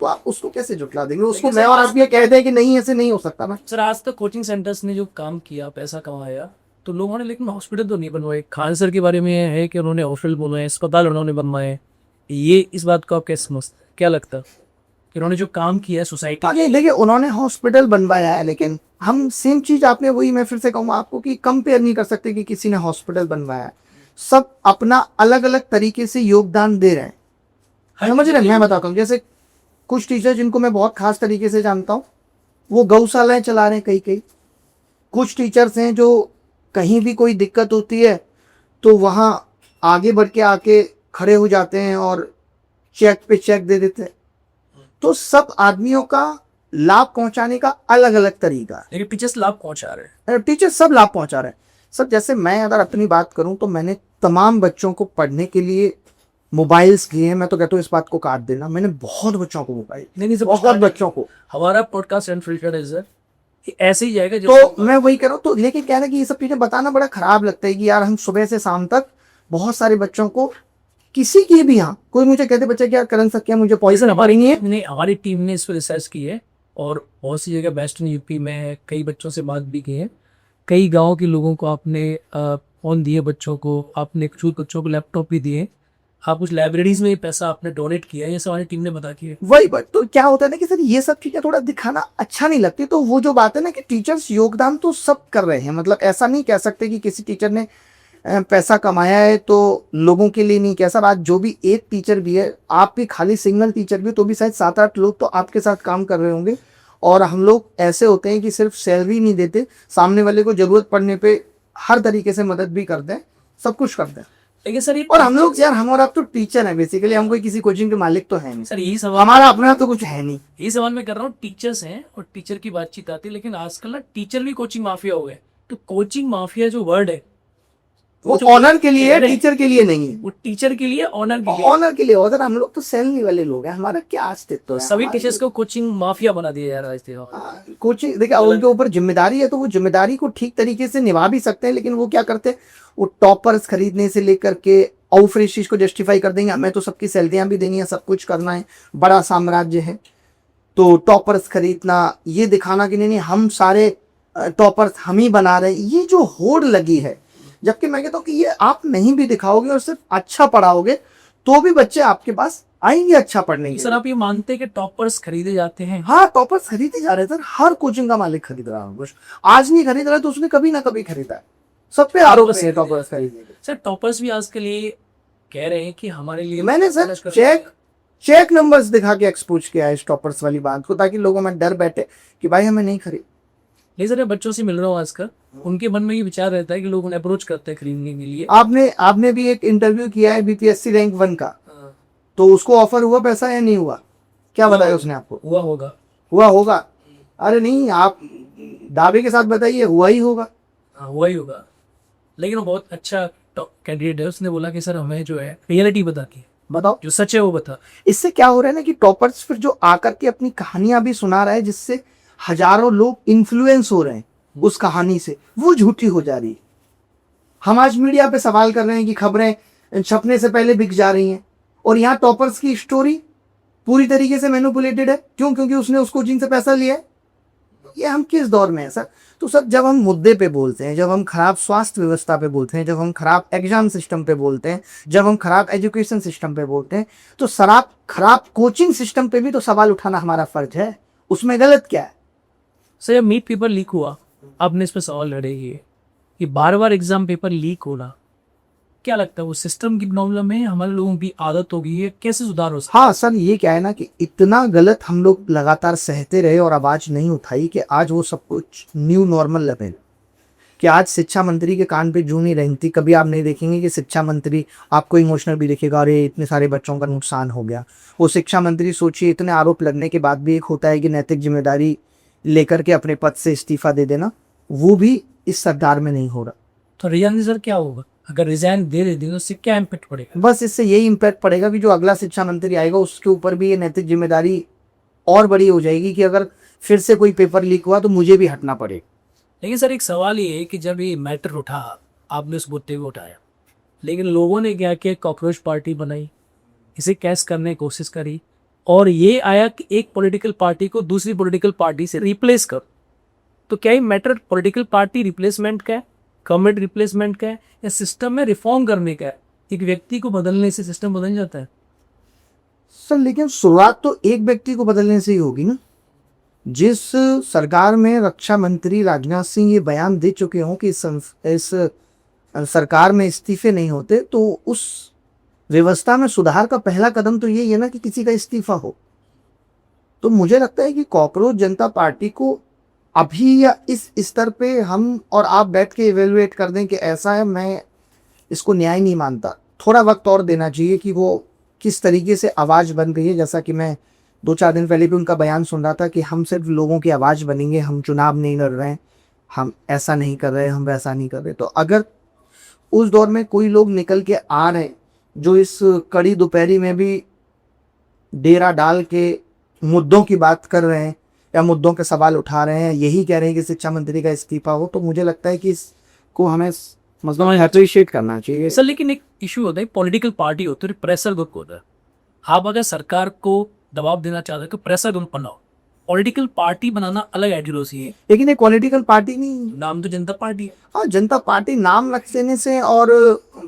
तो आप उसको कैसे झुठला देंगे? उसको मैं और आप ये कह दें कि नहीं ऐसे नहीं हो सकता। मैं सर आज तक कोचिंग सेंटर्स ने जो काम किया, पैसा कमाया, तो लोगों ने, लेकिन हॉस्पिटल तो नहीं बनवाए। खान सर के बारे में ये है कि उन्होंने हॉस्पिटल बनवाए, अस्पताल उन्होंने बनवाए। ये इस बात को आप कैसे समझते, क्या लगता है कि उन्होंने जो काम किया है सोसाइटी? आगे देखिए उन्होंने हॉस्पिटल बनवाया है, लेकिन हम सेम चीज आपने वही, मैं फिर से कहूँगा आपको कि कंपेयर नहीं कर सकते कि किसी ने हॉस्पिटल बनवाया है। सब अपना अलग अलग तरीके से योगदान दे रहे हैं, समझ रहे हैं? मैं बताता हूँ, जैसे कुछ टीचर जिनको मैं बहुत खास तरीके से जानता हूँ, वो गौशालाएं चला रहे हैं कई कई। कुछ टीचर्स हैं जो कहीं भी कोई दिक्कत होती है तो वहाँ आगे बढ़ के आके खड़े हो जाते हैं और चेक पे चेक दे देते हैं। तो सब आदमियों का लाभ पहुंचाने का अलग अलग तरीका है, लेकिन टीचर्स लाभ पहुंचा रहे हैं। टीचर सब लाभ पहुंचा रहे हैं। सब जैसे मैं अगर अपनी बात करूं तो मैंने तमाम बच्चों को पढ़ने के लिए मोबाइल्स दिए हैं। मैं तो कहता हूँ इस बात को काट देना, मैंने बहुत बच्चों को मोबाइल, नहीं बहुत बच्चों को। हमारा पॉडकास्ट अनफिल्टर्ड है सर, ऐसे ही जाएगा। तो मैं वही कह रहा हूँ, तो लेकिन क्या है कि ये सब चीजें बताना बड़ा खराब लगता है कि यार हम सुबह से शाम तक बहुत सारे बच्चों को, किसी की भी, यहाँ कोई मुझे कहते बच्चे क्या करण सर क्या मुझे पॉइजन हमारी नहीं है। नहीं, हमारी टीम ने इस पर रिसर्च की है और बहुत सी जगह वेस्टर्न यूपी में कई बच्चों से बात भी की है। कई गाँव के लोगों को आपने फोन दिए, बच्चों को आपने, कुछ बच्चों को लैपटॉप भी दिए, आप कुछ लाइब्रेरीज में पैसा आपने डोनेट किया है, ये सब हमारी टीम ने बता किया। वही बात, तो क्या होता है ना कि सर ये सब चीजें थोड़ा दिखाना अच्छा नहीं लगती। तो वो जो बात है ना कि टीचर्स योगदान तो सब कर रहे हैं, मतलब ऐसा नहीं कह सकते कि किसी टीचर ने पैसा कमाया है तो लोगों के लिए नहीं। कैसा बात, जो भी एक टीचर भी है, आप भी खाली सिंगल टीचर भी, तो भी शायद 7-8 लोग तो आपके साथ काम कर रहे होंगे। और हम लोग ऐसे होते हैं कि सिर्फ सैलरी नहीं देते, सामने वाले को जरूरत पड़ने पे हर तरीके से मदद भी करते हैं, सब कुछ करते हैं। लेकिन सर ये और हम लोग यार, हम और आप तो टीचर हैं बेसिकली, हम कोई किसी कोचिंग के मालिक तो है नहीं, सर यही सवाल हमारा अपना तो कुछ है नहीं। यही सवाल मैं कर रहा हूँ। टीचर्स हैं और टीचर की बातचीत आती है, लेकिन आजकल ना टीचर भी कोचिंग माफिया हो गए। तो कोचिंग माफिया जो वर्ड है वो जो ऑनर के लिए है, नहीं, टीचर के लिए नहीं है। वो टीचर के लिए, ऑनर के लिए। ऑनर के लिए होता, हम लोग तो सैलरी वाले लोग हैं, हमारा क्या अस्तित्व है। सभी टीचर्स को कोचिंग माफिया बना दिया जा रहा है इस तरह। कोचिंग देखिए, उनके ऊपर जिम्मेदारी है तो वो जिम्मेदारी को ठीक तरीके से निभा भी सकते हैं, लेकिन वो क्या करते हैं, वो टॉपर्स खरीदने से लेकर के और फिर इस चीज को जस्टिफाई कर देंगे, हमें तो सबकी सैलरियां भी देनी है, सब कुछ करना है, बड़ा साम्राज्य है, तो टॉपर्स खरीदना, ये दिखाना कि नहीं नहीं हम सारे टॉपर्स हम ही बना रहे हैं, ये जो होड़ लगी है। जबकि मैं कहता हूँ कि ये आप नहीं भी दिखाओगे और सिर्फ अच्छा पढ़ाओगे तो भी बच्चे आपके पास आएंगे अच्छा पढ़ने के सर आप ये मानते हैं कि टॉपर्स खरीदे जाते हैं? हाँ, टॉपर्स खरीदे जा रहे हैं सर, हर कोचिंग का मालिक खरीद रहा है कुछ। आज नहीं खरीद रहा तो उसने कभी ना कभी खरीदा है, सब पे आरोप है टॉपर्स खरीदने के। सर टॉपर्स भी आज के लिए कह रहे हैं कि हमारे लिए मैंने सर चेक नंबर्स दिखा के एक्सपोज किया है इस टॉपर्स वाली बात को, ताकि लोगों में डर बैठे कि भाई हमें नहीं खरीद। नहीं सर, मैं बच्चों से मिल रहा हूँ आजकल, उनके मन में ये विचार रहता है कि लोग उन्हें अप्रोच करते हैं खरीदने के लिए। आपने भी एक इंटरव्यू किया है बीपीएससी रैंक 1 का, तो उसको ऑफर हुआ पैसा या नहीं हुआ, क्या बताया उसने आपको? हुआ होगा। हुआ होगा? अरे नहीं, आप दावे के साथ बताइए, हुआ ही होगा। हाँ हुआ ही होगा, लेकिन वो बहुत अच्छा कैंडिडेट है। उसने बोला कि सर हमें जो है रियलिटी बताती है, बताओ जो सच है वो बता। इससे क्या हो रहा है ना कि टॉपर्स फिर जो आकर के अपनी कहानियां भी सुना रहा है, जिससे हजारों लोग इन्फ्लुएंस हो रहे हैं उस कहानी से, वो झूठी हो जा रही है। हम आज मीडिया पे सवाल कर रहे हैं कि खबरें छपने से पहले बिक जा रही हैं, और यहाँ टॉपर्स की स्टोरी पूरी तरीके से मैनिपुलेटेड है। क्यों? क्योंकि उसने उस कोचिंग से पैसा लिया है। ये हम किस दौर में है सर? तो सर जब हम मुद्दे पे बोलते हैं, जब हम खराब स्वास्थ्य व्यवस्था पे बोलते हैं, जब हम खराब एग्जाम सिस्टम पे बोलते हैं, जब हम खराब एजुकेशन सिस्टम पे बोलते हैं, तो सर आप खराब कोचिंग सिस्टम पे भी तो सवाल उठाना हमारा फर्ज है। उसमें गलत क्या है? सर जब मीट पेपर लीक हुआ, आपने इस पर सवाल लड़े कि बार एग्जाम पेपर लीक होना, क्या लगता है वो सिस्टम की प्रॉब्लम है, हमारे लोगों की आदत हो गई है, कैसे सुधार हो सकता है? हाँ सर, ये क्या है ना कि इतना गलत हम लोग लगातार सहते रहे और आवाज नहीं उठाई कि आज वो सब कुछ न्यू नॉर्मल लगे, कि आज शिक्षा मंत्री के कान पे जूं नहीं रेंगती। कभी आप नहीं देखेंगे कि शिक्षा मंत्री आपको इमोशनल भी दिखेगा, अरे इतने सारे बच्चों का नुकसान हो गया। वो शिक्षा मंत्री सोचिए, इतने आरोप लगने के बाद भी एक होता है कि नैतिक जिम्मेदारी लेकर के अपने पद से इस्तीफा दे देना, वो भी इस सरकार में नहीं हो रहा। तो रिजाइन सर क्या होगा? अगर रिजाइन दे देते तो उससे क्या इम्पैक्ट पड़ेगा? बस इससे यही इम्पैक्ट पड़ेगा कि जो अगला शिक्षा मंत्री आएगा उसके ऊपर भी ये नैतिक जिम्मेदारी और बड़ी हो जाएगी कि अगर फिर से कोई पेपर लीक हुआ तो मुझे भी हटना पड़ेगा। लेकिन सर एक सवाल ये है कि जब ये मैटर उठा, आपने उस मुद्दे को उठाया, लेकिन लोगों ने क्या किया, कॉकरोच पार्टी बनाई, इसे कैश करने की कोशिश करी, और ये आया कि एक पॉलिटिकल पार्टी को दूसरी पॉलिटिकल पार्टी से रिप्लेस कर। तो क्या ये मैटर पॉलिटिकल पार्टी रिप्लेसमेंट का है, गवर्नमेंट रिप्लेसमेंट का है, या सिस्टम में रिफॉर्म करने का है? एक व्यक्ति को बदलने से सिस्टम बदल जाता है? सर लेकिन शुरुआत तो एक व्यक्ति को बदलने से ही होगी ना। जिस सरकार में रक्षा मंत्री राजनाथ सिंह ये बयान दे चुके हों कि इस सरकार में इस्तीफे नहीं होते, तो उस व्यवस्था में सुधार का पहला कदम तो यही है ना कि किसी का इस्तीफा हो। तो मुझे लगता है कि कॉकरोच जनता पार्टी को अभी या इस स्तर पे हम और आप बैठ के इवेलुएट कर दें कि ऐसा है, मैं इसको न्याय नहीं मानता। थोड़ा वक्त और देना चाहिए कि वो किस तरीके से आवाज़ बन गई है। जैसा कि मैं 2-4 दिन पहले भी उनका बयान सुन रहा था कि हम सिर्फ लोगों की आवाज़ बनेंगे, हम चुनाव नहीं लड़ रहे हैं, हम ऐसा नहीं कर रहे, हम वैसा नहीं कर रहे। तो अगर उस दौर में कोई लोग निकल के आ रहे हैं जो इस कड़ी दोपहरी में भी डेरा डाल के मुद्दों की बात कर रहे हैं या मुद्दों के सवाल उठा रहे हैं, यही कह रहे हैं कि शिक्षा मंत्री का इस्तीफा हो, तो मुझे लगता है कि इसको हमें मतलब अप्रिशिएट करना चाहिए। सर लेकिन एक इशू होता है, पॉलिटिकल पार्टी होती है, प्रेशर ग्रुप होता है। आप अगर सरकार को दबाव देना चाहते हैं तो प्रेशर ग्रुप बनाओ। पॉलिटिकल पार्टी बनाना अलग आइडियोलॉजी है। लेकिन एक पॉलिटिकल पार्टी नहीं, नाम तो जनता पार्टी है। हाँ, जनता पार्टी नाम रख देने से और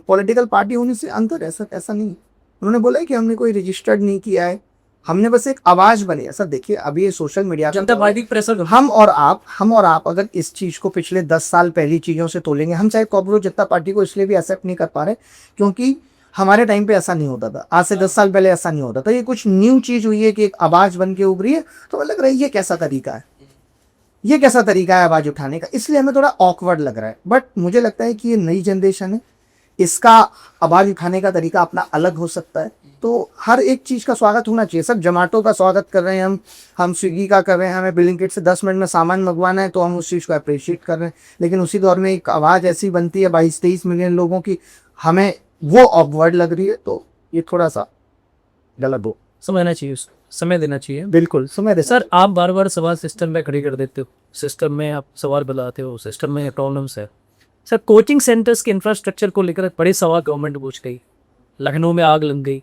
पॉलिटिकल पार्टी होने से अंतर है सर, ऐसा नहीं। उन्होंने बोला है कि हमने कोई रजिस्टर्ड नहीं किया है, हमने बस एक आवाज बनी है। सर देखिए, अभी ये सोशल मीडिया जनता पार्टी प्रेशर, हम और आप अगर इस चीज को पिछले 10 साल पहली चीजों से तोलेंगे, हम चाहे कॉकरोच जनता पार्टी को इसलिए भी एक्सेप्ट नहीं कर पा रहे क्योंकि हमारे टाइम पे ऐसा नहीं होता था। आज से 10 साल पहले ऐसा नहीं होता था। ये कुछ न्यू चीज हुई है कि एक आवाज बन के उभरी है, तो हमें लग रहा है ये कैसा तरीका है, ये कैसा तरीका है आवाज उठाने का, इसलिए हमें थोड़ा ऑकवर्ड लग रहा है। बट मुझे लगता है कि ये नई जनरेशन है, इसका आवाज उठाने का तरीका अपना अलग हो सकता है। तो हर एक चीज का स्वागत होना चाहिए। सर जोमेटो का स्वागत कर रहे हैं हम स्विगी का कर रहे हैं, हमें ब्लिंकिट से 10 मिनट में सामान मंगवाना है तो हम उस चीज को अप्रिशिएट कर रहे हैं। लेकिन उसी दौर में एक आवाज ऐसी बनती है 22-23 मिलियन लोगों की, हमें वो ऑकवर्ड लग रही है, तो ये थोड़ा सा गलत हो। समझना चाहिए उसको, समय देना चाहिए। बिल्कुल समय दे सर आप बार बार सवाल सिस्टम में खड़ी कर देते हो, सिस्टम में आप सवाल बुलाते हो, सिस्टम में प्रॉब्लम्स है। सर कोचिंग सेंटर्स के इंफ्रास्ट्रक्चर को लेकर बड़े सवाल गवर्नमेंट पूछ गई। लखनऊ में आग लग गई,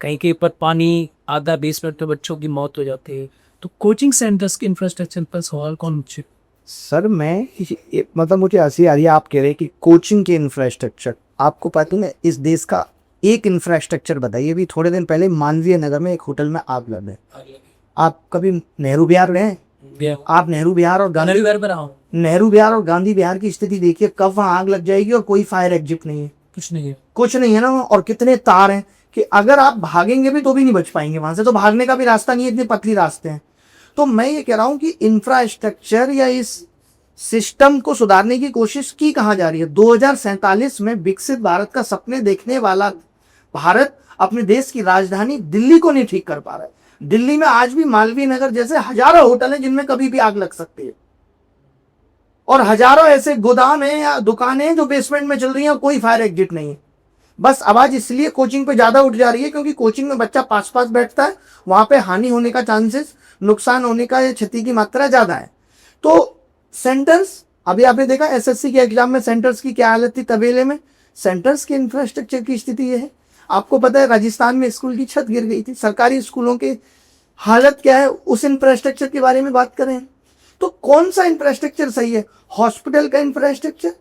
कहीं के पर पानी आधा बेसमेंट में बच्चों की मौत हो जाती है। तो कोचिंग सेंटर्स के इंफ्रास्ट्रक्चर पर सवाल कौन पूछे? सर मैं मतलब मुझे हंसी आ रही है, आप कह रहे हैं कि कोचिंग के इंफ्रास्ट्रक्चर। आपको पता है इस देश का एक इंफ्रास्ट्रक्चर बताइए। अभी थोड़े दिन पहले मानवीय नगर में एक होटल में आग लग गई। आप कभी नेहरू विहार गए हैं? आप नेहरू विहार और गांधी विहार पर रहा हूँ। नेहरू विहार और गांधी विहार की स्थिति देखिए, कब वहां आग लग जाएगी और कोई फायर एग्जिट नहीं है, कुछ नहीं है, कुछ नहीं है ना। और कितने तार हैं कि अगर आप भागेंगे भी तो भी नहीं बच पाएंगे वहां से, तो भागने का भी रास्ता नहीं है, इतने पतली रास्ते हैं। तो मैं ये कह रहा हूं कि इंफ्रास्ट्रक्चर या इस सिस्टम को सुधारने की कोशिश की कहां जा रही है। 2047 में विकसित भारत का सपने देखने वाला भारत अपने देश की राजधानी दिल्ली को नहीं ठीक कर पा रहा है। दिल्ली में आज भी मालवीय नगर जैसे हजारों होटल हैं जिनमें कभी भी आग लग सकती है, और हजारों ऐसे गोदाम हैं या दुकानें हैं जो बेसमेंट में चल रही हैं और कोई फायर एग्जिट नहीं है। बस आवाज इसलिए कोचिंग पे ज्यादा उठ जा रही है क्योंकि कोचिंग में बच्चा पास पास बैठता है, वहां पे हानि होने का चांसेस, नुकसान होने का या क्षति की मात्रा ज्यादा है। तो सेंटर्स, अभी आपने देखा एसएससी के एग्जाम में सेंटर्स की क्या हालत थी तबेले में। सेंटर्स के इंफ्रास्ट्रक्चर की स्थिति यह है। आपको पता है राजस्थान में स्कूल की छत गिर गई थी। सरकारी स्कूलों की हालत क्या है, उस इंफ्रास्ट्रक्चर के बारे में बात करें तो कौन सा इंफ्रास्ट्रक्चर सही है? हॉस्पिटल का इंफ्रास्ट्रक्चर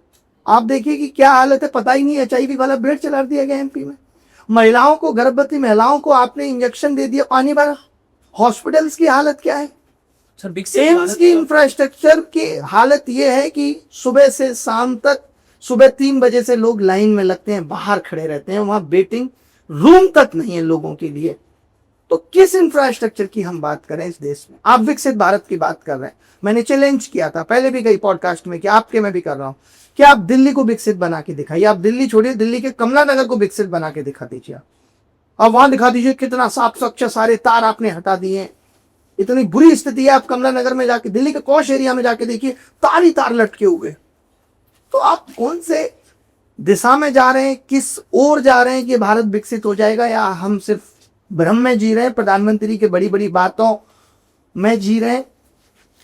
आप देखिए कि क्या हालत है, पता ही नहीं। एचआईवी वाला बेड चला दिया गया एमपी में। महिलाओं को, गर्भवती महिलाओं को आपने इंजेक्शन दे दिया पानी भरा। हॉस्पिटल्स की हालत क्या है? सर एम्स की इंफ्रास्ट्रक्चर की हालत यह है कि सुबह से शाम तक, सुबह 3 बजे से लोग लाइन में लगते हैं, बाहर खड़े रहते हैं, वहां वेटिंग रूम तक नहीं है लोगों के लिए। तो किस इंफ्रास्ट्रक्चर की हम बात करें इस देश में? आप विकसित भारत की बात कर रहे हैं। मैंने चैलेंज किया था पहले भी कई पॉडकास्ट में कि आपके मैं भी कर रहा हूं कि आप दिल्ली को विकसित बना के दिखाइए। आप दिल्ली छोड़िए, दिल्ली के कमला नगर को विकसित बना के दिखा दीजिए। आप वहां दिखा दीजिए कितना साफ स्वच्छ, सारे तार आपने हटा दिए। इतनी बुरी स्थिति है, आप कमला नगर में जाके, दिल्ली के कौश एरिया में जाके देखिए, तार ही तार लटके हुए। तो आप कौन से दिशा में जा रहे हैं, किस ओर जा रहे हैं कि भारत विकसित हो जाएगा, या हम सिर्फ भ्रम में जी रहे हैं, प्रधानमंत्री के बड़ी बड़ी बातों में जी रहे हैं,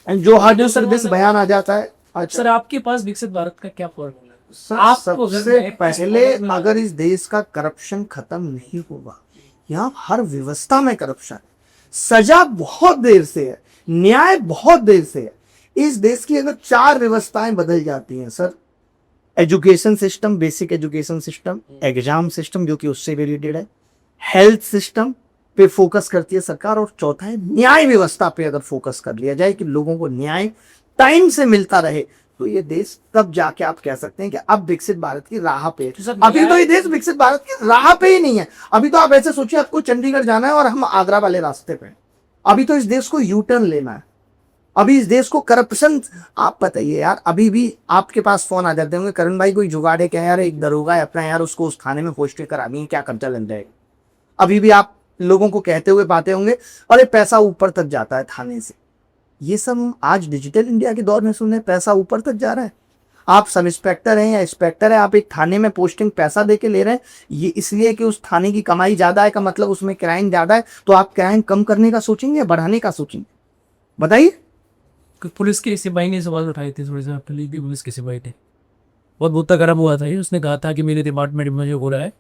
जो हर सर्विस बयान आ जाता है। अच्छा सर आपके पास विकसित भारत का क्या फॉर्मूला है? सर, आपको सबसे अगर पहले अगर इस देश का करप्शन खत्म नहीं होगा, यहाँ हर व्यवस्था में करप्शन, सजा बहुत देर से है, न्याय बहुत देर से है। इस देश की अगर 4 व्यवस्थाएं बदल जाती हैं sir, education system, basic education system, exam system जो कि उससे रिलेटेड है, हेल्थ सिस्टम पे फोकस करती है सरकार, और चौथा है न्याय व्यवस्था पे अगर फोकस कर लिया जाए कि लोगों को न्याय टाइम से मिलता रहे, तो ये देश तब जाके आप कह सकते हैं कि अब विकसित भारत की राह पे है। अभी तो ये देश विकसित भारत की राह पे ही नहीं है। अभी तो आप ऐसे सोचिए आपको चंडीगढ़ जाना है और हम आगरा वाले रास्ते पे। अभी तो इस देश को यू टर्न लेना है। अभी इस देश को करप्शन, आप बताइए यार, अभी भी आपके पास फोन आ जाते होंगे, करण भाई कोई जुगाड़ है क्या यार, एक दरोगा है अपना यार, उसको उस थाने में पोस्टिंग करानी है, क्या खर्चा लग जाएगा। अभी भी आप लोगों को कहते हुए पाते होंगे अरे पैसा ऊपर तक जाता है थाने से। ये सब आज डिजिटल इंडिया के दौर में सुन रहे हैं, पैसा ऊपर तक जा रहा है। आप सब इंस्पेक्टर हैं या इंस्पेक्टर है, आप एक थाने में पोस्टिंग पैसा दे के ले रहे हैं, ये इसलिए कि उस थाने की कमाई ज्यादा है का मतलब उसमें क्राइम ज्यादा है, तो आप क्राइम कम करने का सोचेंगे या बढ़ाने का सोचेंगे? बताइए। पुलिस के सिपाही ने सवाल उठाए थे थोड़े से पहले भी, पुलिस के सिपाही थे, बहुत मुद्दा गर्म हुआ था ये। उसने कहा था कि मेरे डिपार्टमेंट में जो हो रहा है,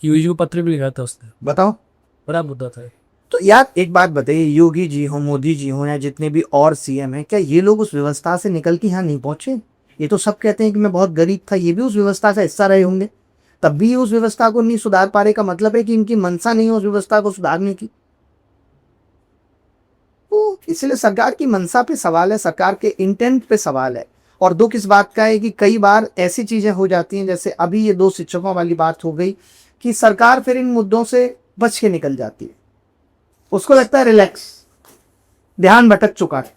यूजी पत्र भी लिखा था उसने, बताओ, बड़ा मुद्दा था। तो यार एक बात बताइए, योगी जी हो, मोदी जी हो, या जितने भी और सीएम हैं, क्या ये लोग उस व्यवस्था से निकल के यहाँ नहीं पहुंचे? ये तो सब कहते हैं कि मैं बहुत गरीब था, ये भी उस व्यवस्था का हिस्सा रहे होंगे, तब भी उस व्यवस्था को नहीं सुधार पा रहे, का मतलब है कि इनकी मंशा नहीं है उस व्यवस्था को सुधारने की। तो इसलिए सरकार की मंशा पे सवाल है, सरकार के इंटेंट पे सवाल है। और दुख इस बात का है कि कई बार ऐसी चीजें हो जाती हैं, जैसे अभी ये 2 शिक्षकों वाली बात हो गई, कि सरकार फिर इन मुद्दों से बच के निकल जाती है। उसको लगता है रिलैक्स, ध्यान भटक चुका है।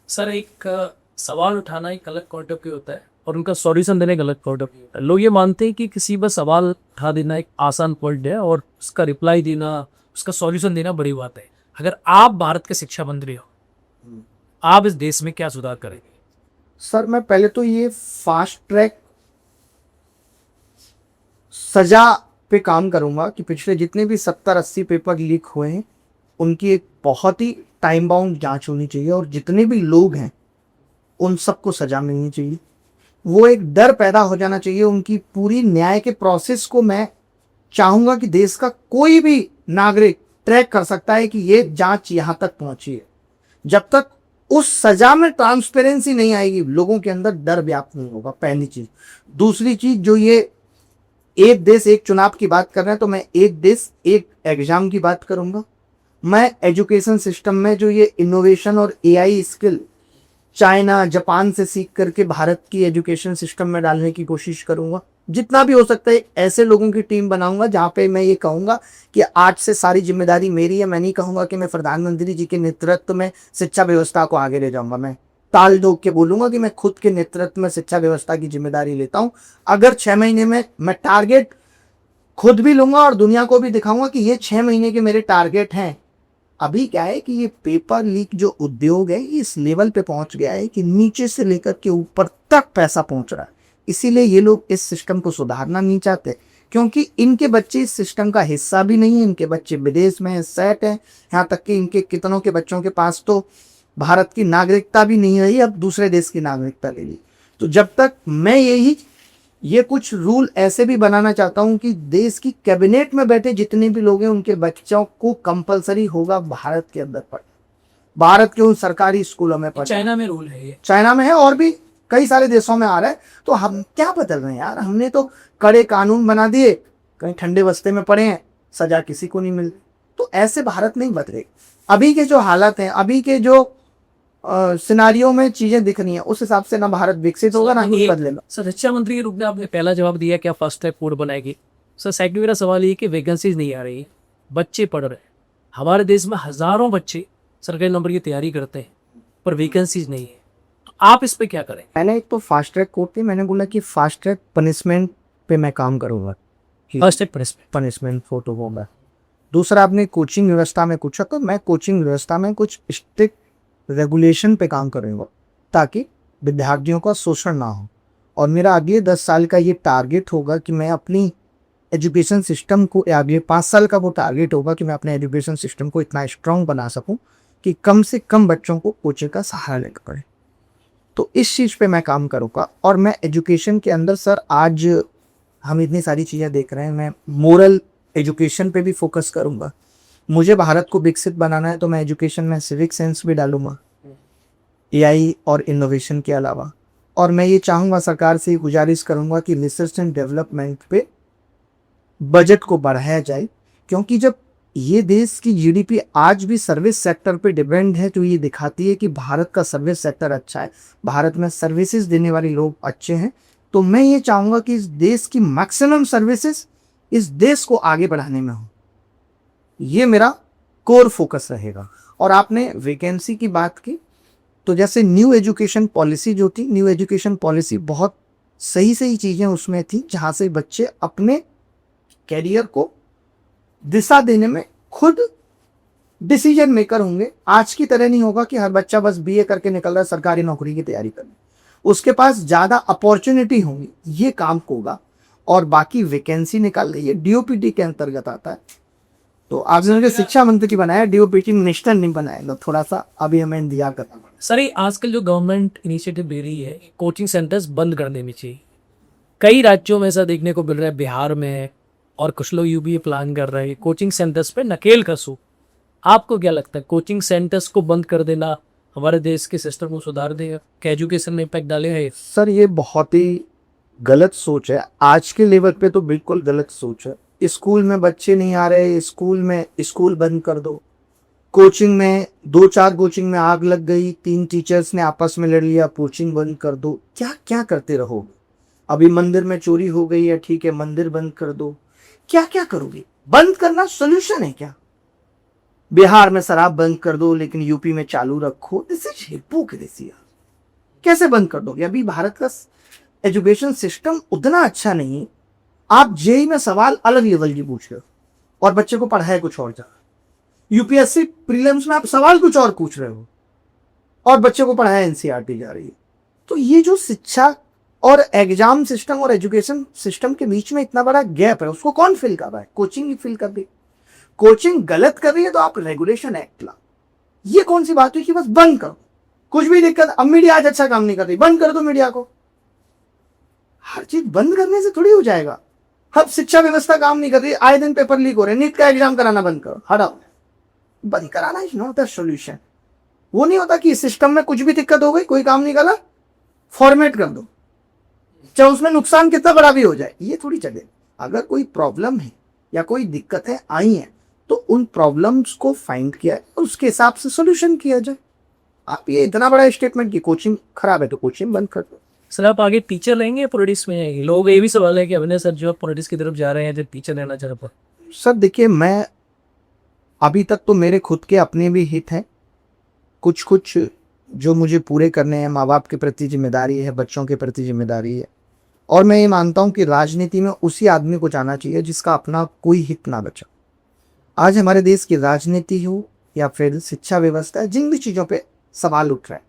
सर एक सवाल उठाना एक अलग पॉइंट ऑफ व्यू होता है, और उनका सॉल्यूशन देने का अलग पॉइंट ऑफ व्यू है। लोग ये मानते हैं कि किसी पर सवाल उठा देना एक आसान पॉइंट है और उसका रिप्लाई देना, उसका सॉल्यूशन देना बड़ी बात है। अगर आप भारत के शिक्षा मंत्री हो, आप इस देश में क्या सुधार करेंगे? सर मैं पहले तो ये फास्ट ट्रैक सजा पे काम करूंगा कि पिछले जितने भी 70-80 पेपर लीक हुए हैं उनकी एक बहुत ही टाइम बाउंड जांच होनी चाहिए और जितने भी लोग हैं उन सबको सजा मिलनी चाहिए। वो एक डर पैदा हो जाना चाहिए उनकी पूरी न्याय के प्रोसेस को। मैं चाहूंगा कि देश का कोई भी नागरिक ट्रैक कर सकता है कि ये जांच यहां तक पहुंची है। जब तक उस सजा में ट्रांसपेरेंसी नहीं आएगी लोगों के अंदर डर व्याप्त नहीं होगा, पहली चीज। दूसरी चीज, जो ये एक देश एक चुनाव की बात कर रहे हैं तो मैं एक देश एक एग्जाम की बात करूंगा। मैं एजुकेशन सिस्टम में जो ये इनोवेशन और एआई स्किल चाइना जापान से सीख करके भारत की एजुकेशन सिस्टम में डालने की कोशिश करूंगा। जितना भी हो सकता है ऐसे लोगों की टीम बनाऊंगा जहां पे मैं ये कहूंगा कि आज से सारी जिम्मेदारी मेरी है। मैं नहीं कहूंगा कि मैं प्रधानमंत्री जी के नेतृत्व में शिक्षा व्यवस्था को आगे ले जाऊंगा। मैं ताल ठोक के बोलूंगा कि मैं खुद के नेतृत्व में शिक्षा व्यवस्था की जिम्मेदारी लेता हूं। अगर 6 महीने में मैं टारगेट खुद भी लूंगा और दुनिया को भी दिखाऊंगा कि ये 6 महीने के मेरे टारगेट हैं। अभी क्या है कि ये पेपर लीक जो उद्योग है इस लेवल पे पहुंच गया है कि नीचे से लेकर के ऊपर तक पैसा पहुंच रहा है। इसीलिए ये लोग इस सिस्टम को सुधारना नहीं चाहते, क्योंकि इनके बच्चे इस सिस्टम का हिस्सा भी नहीं है। इनके बच्चे विदेश में सेट है, यहाँ तक कि इनके कितनों के बच्चों के पास तो भारत की नागरिकता भी नहीं रही, अब दूसरे देश की नागरिकता ले ली। तो जब तक मैं ये कुछ रूल ऐसे भी बनाना चाहता हूं कि देश की कैबिनेट में बैठे जितने भी लोग हैं उनके बच्चों को कंपलसरी होगा भारत के अंदर पढ़ना, भारत के उन सरकारी स्कूलों में पढ़ना। चाइना में रूल है ये, चाइना में है और भी कई सारे देशों में आ रहा है। तो हम क्या बदल रहे हैं यार? हमने तो कड़े कानून बना दिए, कहीं ठंडे बस्ते में पड़े हैं, सजा किसी को नहीं मिल रही। तो ऐसे भारत नहीं बदलेगा। अभी के जो हालात हैं, अभी के जो सिनारियो में चीजें दिख रही हैं, उस हिसाब से ना भारत विकसित होगा ना ही बदलेगा। सर शिक्षा मंत्री के रूप में आपने पहला जवाब दिया क्या फास्ट ट्रैक कोर्ट बनाएगी। सर सेकंड मेरा सवाल ये कि वैकेंसीज नहीं आ रही, बच्चे पढ़ रहे हैं। हमारे देश में हजारों बच्चे सरकारी नौकरी की तैयारी करते हैं पर वैकेंसीज नहीं है, तो आप इस पे क्या करें? मैंने एक तो फास्ट ट्रैक कोर्ट थी, मैंने बोला कि फास्ट ट्रैक पनिशमेंट पे मैं काम करूंगा। फास्ट ट्रैक पनिशमेंट फोटो होगा। दूसरा, आपने कोचिंग व्यवस्था में पूछा तो मैं कोचिंग व्यवस्था में कुछ स्ट्रिक्ट रेगुलेशन पे काम करूंगा ताकि विद्यार्थियों का शोषण ना हो। और मेरा अगले 10 साल का ये टारगेट होगा कि मैं अपनी एजुकेशन सिस्टम को, अगले 5 साल का वो टारगेट होगा कि मैं अपने एजुकेशन सिस्टम को इतना स्ट्रांग बना सकूं कि कम से कम बच्चों को कोचिंग का सहारा लेना पड़े। तो इस चीज़ पे मैं काम करूँगा। और मैं एजुकेशन के अंदर सर, आज हम इतनी सारी चीज़ें देख रहे हैं, मैं मोरल एजुकेशन पे भी फोकस करूँगा। मुझे भारत को विकसित बनाना है तो मैं एजुकेशन में सिविक सेंस भी डालूंगा, एआई और इनोवेशन के अलावा। और मैं ये चाहूँगा, सरकार से गुजारिश करूँगा कि रिसर्च एंड डेवलपमेंट पे बजट को बढ़ाया जाए, क्योंकि जब ये देश की जीडीपी आज भी सर्विस सेक्टर पे डिपेंड है तो ये दिखाती है कि भारत का सर्विस सेक्टर अच्छा है, भारत में सर्विसेज देने वाले लोग अच्छे हैं। तो मैं ये चाहूँगा कि इस देश की मैक्सिमम सर्विसेज इस देश को आगे बढ़ाने में हो, ये मेरा कोर फोकस रहेगा। और आपने वैकेंसी की बात की तो जैसे न्यू एजुकेशन पॉलिसी जो थी, न्यू एजुकेशन पॉलिसी बहुत सही चीज़ें उसमें थी जहाँ से बच्चे अपने कैरियर को दिशा देने में खुद डिसीजन मेकर होंगे। आज की तरह नहीं होगा कि हर बच्चा बस बीए करके निकल रहा है सरकारी नौकरी की तैयारी करने, उसके पास ज़्यादा अपॉर्चुनिटी होंगी, ये काम होगा। और बाकी वैकेंसी निकाल रही है, डीओपीटी के अंतर्गत आता है। तो आपने मुझे शिक्षा मंत्री बनाया, डीओपीटी मिनिस्टर नहीं बनाया, तो थोड़ा सा अभी हमें इंतजार करना पड़ा। सर ये आजकल जो गवर्नमेंट इनिशिएटिव ले रही है, कोचिंग सेंटर्स बंद कर देनी चाहिए। कई राज्यों में ऐसा देखने को मिल रहा है, बिहार में और कुछ लोग यूपी प्लान कर रहे हैं कोचिंग सेंटर्स पे नकेल कसू। आपको क्या लगता है कोचिंग सेंटर्स को बंद कर देना हमारे देश के सिस्टम को सुधार देगा, क्या एजुकेशन में इम्पैक्ट डालेगा? सर ये बहुत ही गलत सोच है, आज के लेवल पे तो बिल्कुल गलत सोच है। स्कूल में बच्चे नहीं आ रहे, स्कूल बंद कर दो। कोचिंग में 2-4 कोचिंग में आग लग गई, 3 टीचर्स ने आपस में लड़ लिया, कोचिंग बंद कर दो। क्या क्या करते रहोगे? अभी मंदिर में चोरी हो गई है, ठीक है मंदिर बंद कर दो। क्या क्या करोगे? बंद करना सोल्यूशन है क्या? बिहार में शराब बंद कर दो लेकिन यूपी में चालू रखो, दिस इज हिपोक्रेसी। कैसे बंद कर दोगे? अभी भारत का एजुकेशन सिस्टम उतना अच्छा नहीं। आप जेई में सवाल अलग लेवल की पूछ रहे हो और बच्चे को पढ़ाया कुछ और जा रहा है। यूपीएससी प्रीलिम्स में आप सवाल कुछ और पूछ रहे हो और बच्चे को पढ़ाया एनसीईआरटी जा रही है। तो ये जो शिक्षा और एग्जाम सिस्टम और एजुकेशन सिस्टम के बीच में इतना बड़ा गैप है, उसको कौन फिल कर रहा है? कोचिंग ही फिल कर रही। कोचिंग गलत कर रही है तो आप रेगुलेशन एक्ट लाओ। ये कौन सी बात हुई कि बस बंद करो, कुछ भी दिक्कत। अब मीडिया आज अच्छा काम नहीं कर रही, बंद कर दो मीडिया को। हर चीज बंद करने से थोड़ी हो जाएगा। अब शिक्षा व्यवस्था काम नहीं कर रही, आए दिन पेपर लीक हो रहे, नीट का एग्जाम कराना बंद करो, हटाओ। बंद कराना इज नॉट द सॉल्यूशन। वो नहीं होता कि सिस्टम में कुछ भी दिक्कत हो गई, कोई काम नहीं करा, फॉर्मेट कर दो, चाहे उसमें नुकसान कितना बड़ा भी हो जाए। ये थोड़ी चले। अगर कोई प्रॉब्लम है या कोई दिक्कतें आई हैं तो उन प्रॉब्लम्स को फाइंड किया है और उसके हिसाब से सोल्यूशन किया जाए। आप ये इतना बड़ा स्टेटमेंट की कोचिंग खराब है तो कोचिंग बंद कर दो। सर आप आगे टीचर रहेंगे या पॉलिटिक्स में जाएंगे? लोग ये भी सवाल है कि अभिनय सर जो पॉलिटिक्स की तरफ जा रहे हैं, जब टीचर रहना चाह रहे हैं। सर देखिए, मैं अभी तक तो मेरे खुद के अपने भी हित हैं, कुछ कुछ जो मुझे पूरे करने हैं। माँ बाप के प्रति जिम्मेदारी है, बच्चों के प्रति जिम्मेदारी है। और मैं ये मानता हूँ कि राजनीति में उसी आदमी को जाना चाहिए जिसका अपना कोई हित ना बचा। आज हमारे देश की राजनीति हो या फिर शिक्षा व्यवस्था, जिन भी चीज़ों पे सवाल उठ रहे हैं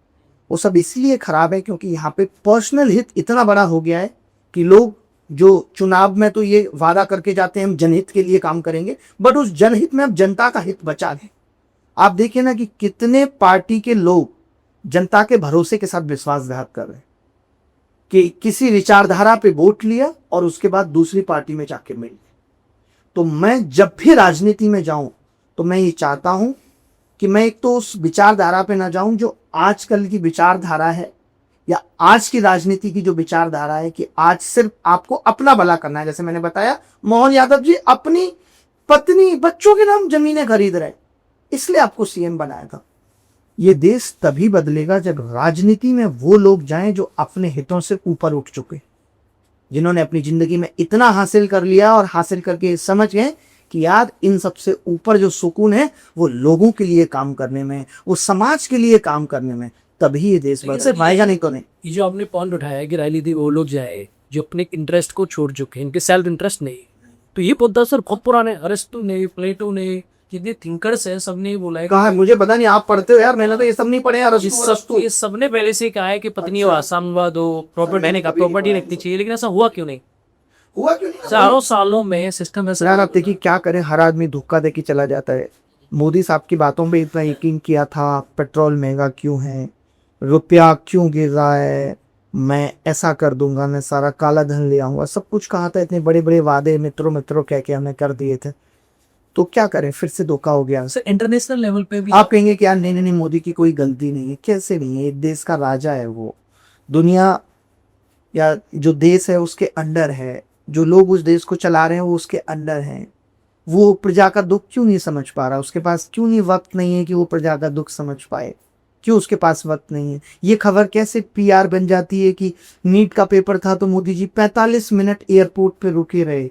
वो सब इसलिए खराब है क्योंकि यहाँ पे पर्सनल हित इतना बड़ा हो गया है कि लोग जो चुनाव में तो ये वादा करके जाते हैं हम जनहित के लिए काम करेंगे, बट उस जनहित में अब जनता का हित बचा लें। आप देखिए ना कि कितने पार्टी के लोग जनता के भरोसे के साथ विश्वासघात कर रहे हैं कि किसी विचारधारा पे वोट लिया और उसके बाद दूसरी पार्टी में जाके मिल गए। तो मैं जब भी राजनीति में जाऊं तो मैं ये चाहता हूं कि मैं एक तो उस विचारधारा पे ना जाऊं जो आजकल की विचारधारा है या आज की राजनीति की जो विचारधारा है कि आज सिर्फ आपको अपना भला करना है। जैसे मैंने बताया, मोहन यादव जी अपनी पत्नी बच्चों के नाम जमीनें खरीद रहे, इसलिए आपको सीएम बनाया था। ये देश तभी बदलेगा जब राजनीति में वो लोग जाएं जो अपने हितों से ऊपर उठ चुके, जिन्होंने अपनी जिंदगी में इतना हासिल कर लिया और हासिल करके समझ गए कि यार इन सबसे ऊपर जो सुकून है वो लोगों के लिए काम करने में, वो समाज के लिए काम करने में। तभी ये देश बदलेगा, नहीं तो नहीं। ये जो आपने पॉइंट उठाया कि राजनीति वो लोग जाए जो अपने इंटरेस्ट को छोड़ चुके हैं, इनके सेल्फ इंटरेस्ट नहीं, तो ये मुद्दा सर बहुत पुराने, अरिस्टो ने, प्लेटो ने, जितने थिंकर्स हैं सबने बोला है। कहा है, मुझे पता नहीं, आप पढ़ते हो यार, मैंने तो ये सब नहीं पढ़े यार। ये सबने पहले से कहा है कि पत्नी हो आसामवाद हो, प्रॉपर्टी रखनी चाहिए, लेकिन ऐसा हुआ क्यों नहीं? हुआ क्यों नहीं? चारों सालों में सिस्टम है यार आप देखिए क्या करें, हर आदमी धोखा दे के चला जाता है। मोदी साहब की बातों पे इतना यकीन किया था, पेट्रोल महंगा क्यों है, रुपया क्यों गिर रहा है, मैं ऐसा कर दूंगा, मैं सारा काला धन ले आऊंगा, सब कुछ कहा था। इतने बड़े बड़े वादे मित्रों कह के हमने कर दिए थे, तो क्या करें, फिर से धोखा हो गया। सर इंटरनेशनल लेवल पे भी आप कहेंगे कि यार नहीं, मोदी की कोई गलती नहीं है। कैसे नहीं है? एक देश का राजा है वो, दुनिया या जो देश है उसके अंडर है, जो लोग उस देश को चला रहे हैं वो उसके अंडर हैं। वो प्रजा का दुख क्यों नहीं समझ पा रहा? उसके पास क्यों नहीं वक्त नहीं है कि वो प्रजा का दुख समझ पाए? क्यों उसके पास वक्त नहीं है? ये खबर कैसे पीआर बन जाती है कि नीट का पेपर था तो मोदी जी 45 मिनट एयरपोर्ट पे रुके रहे,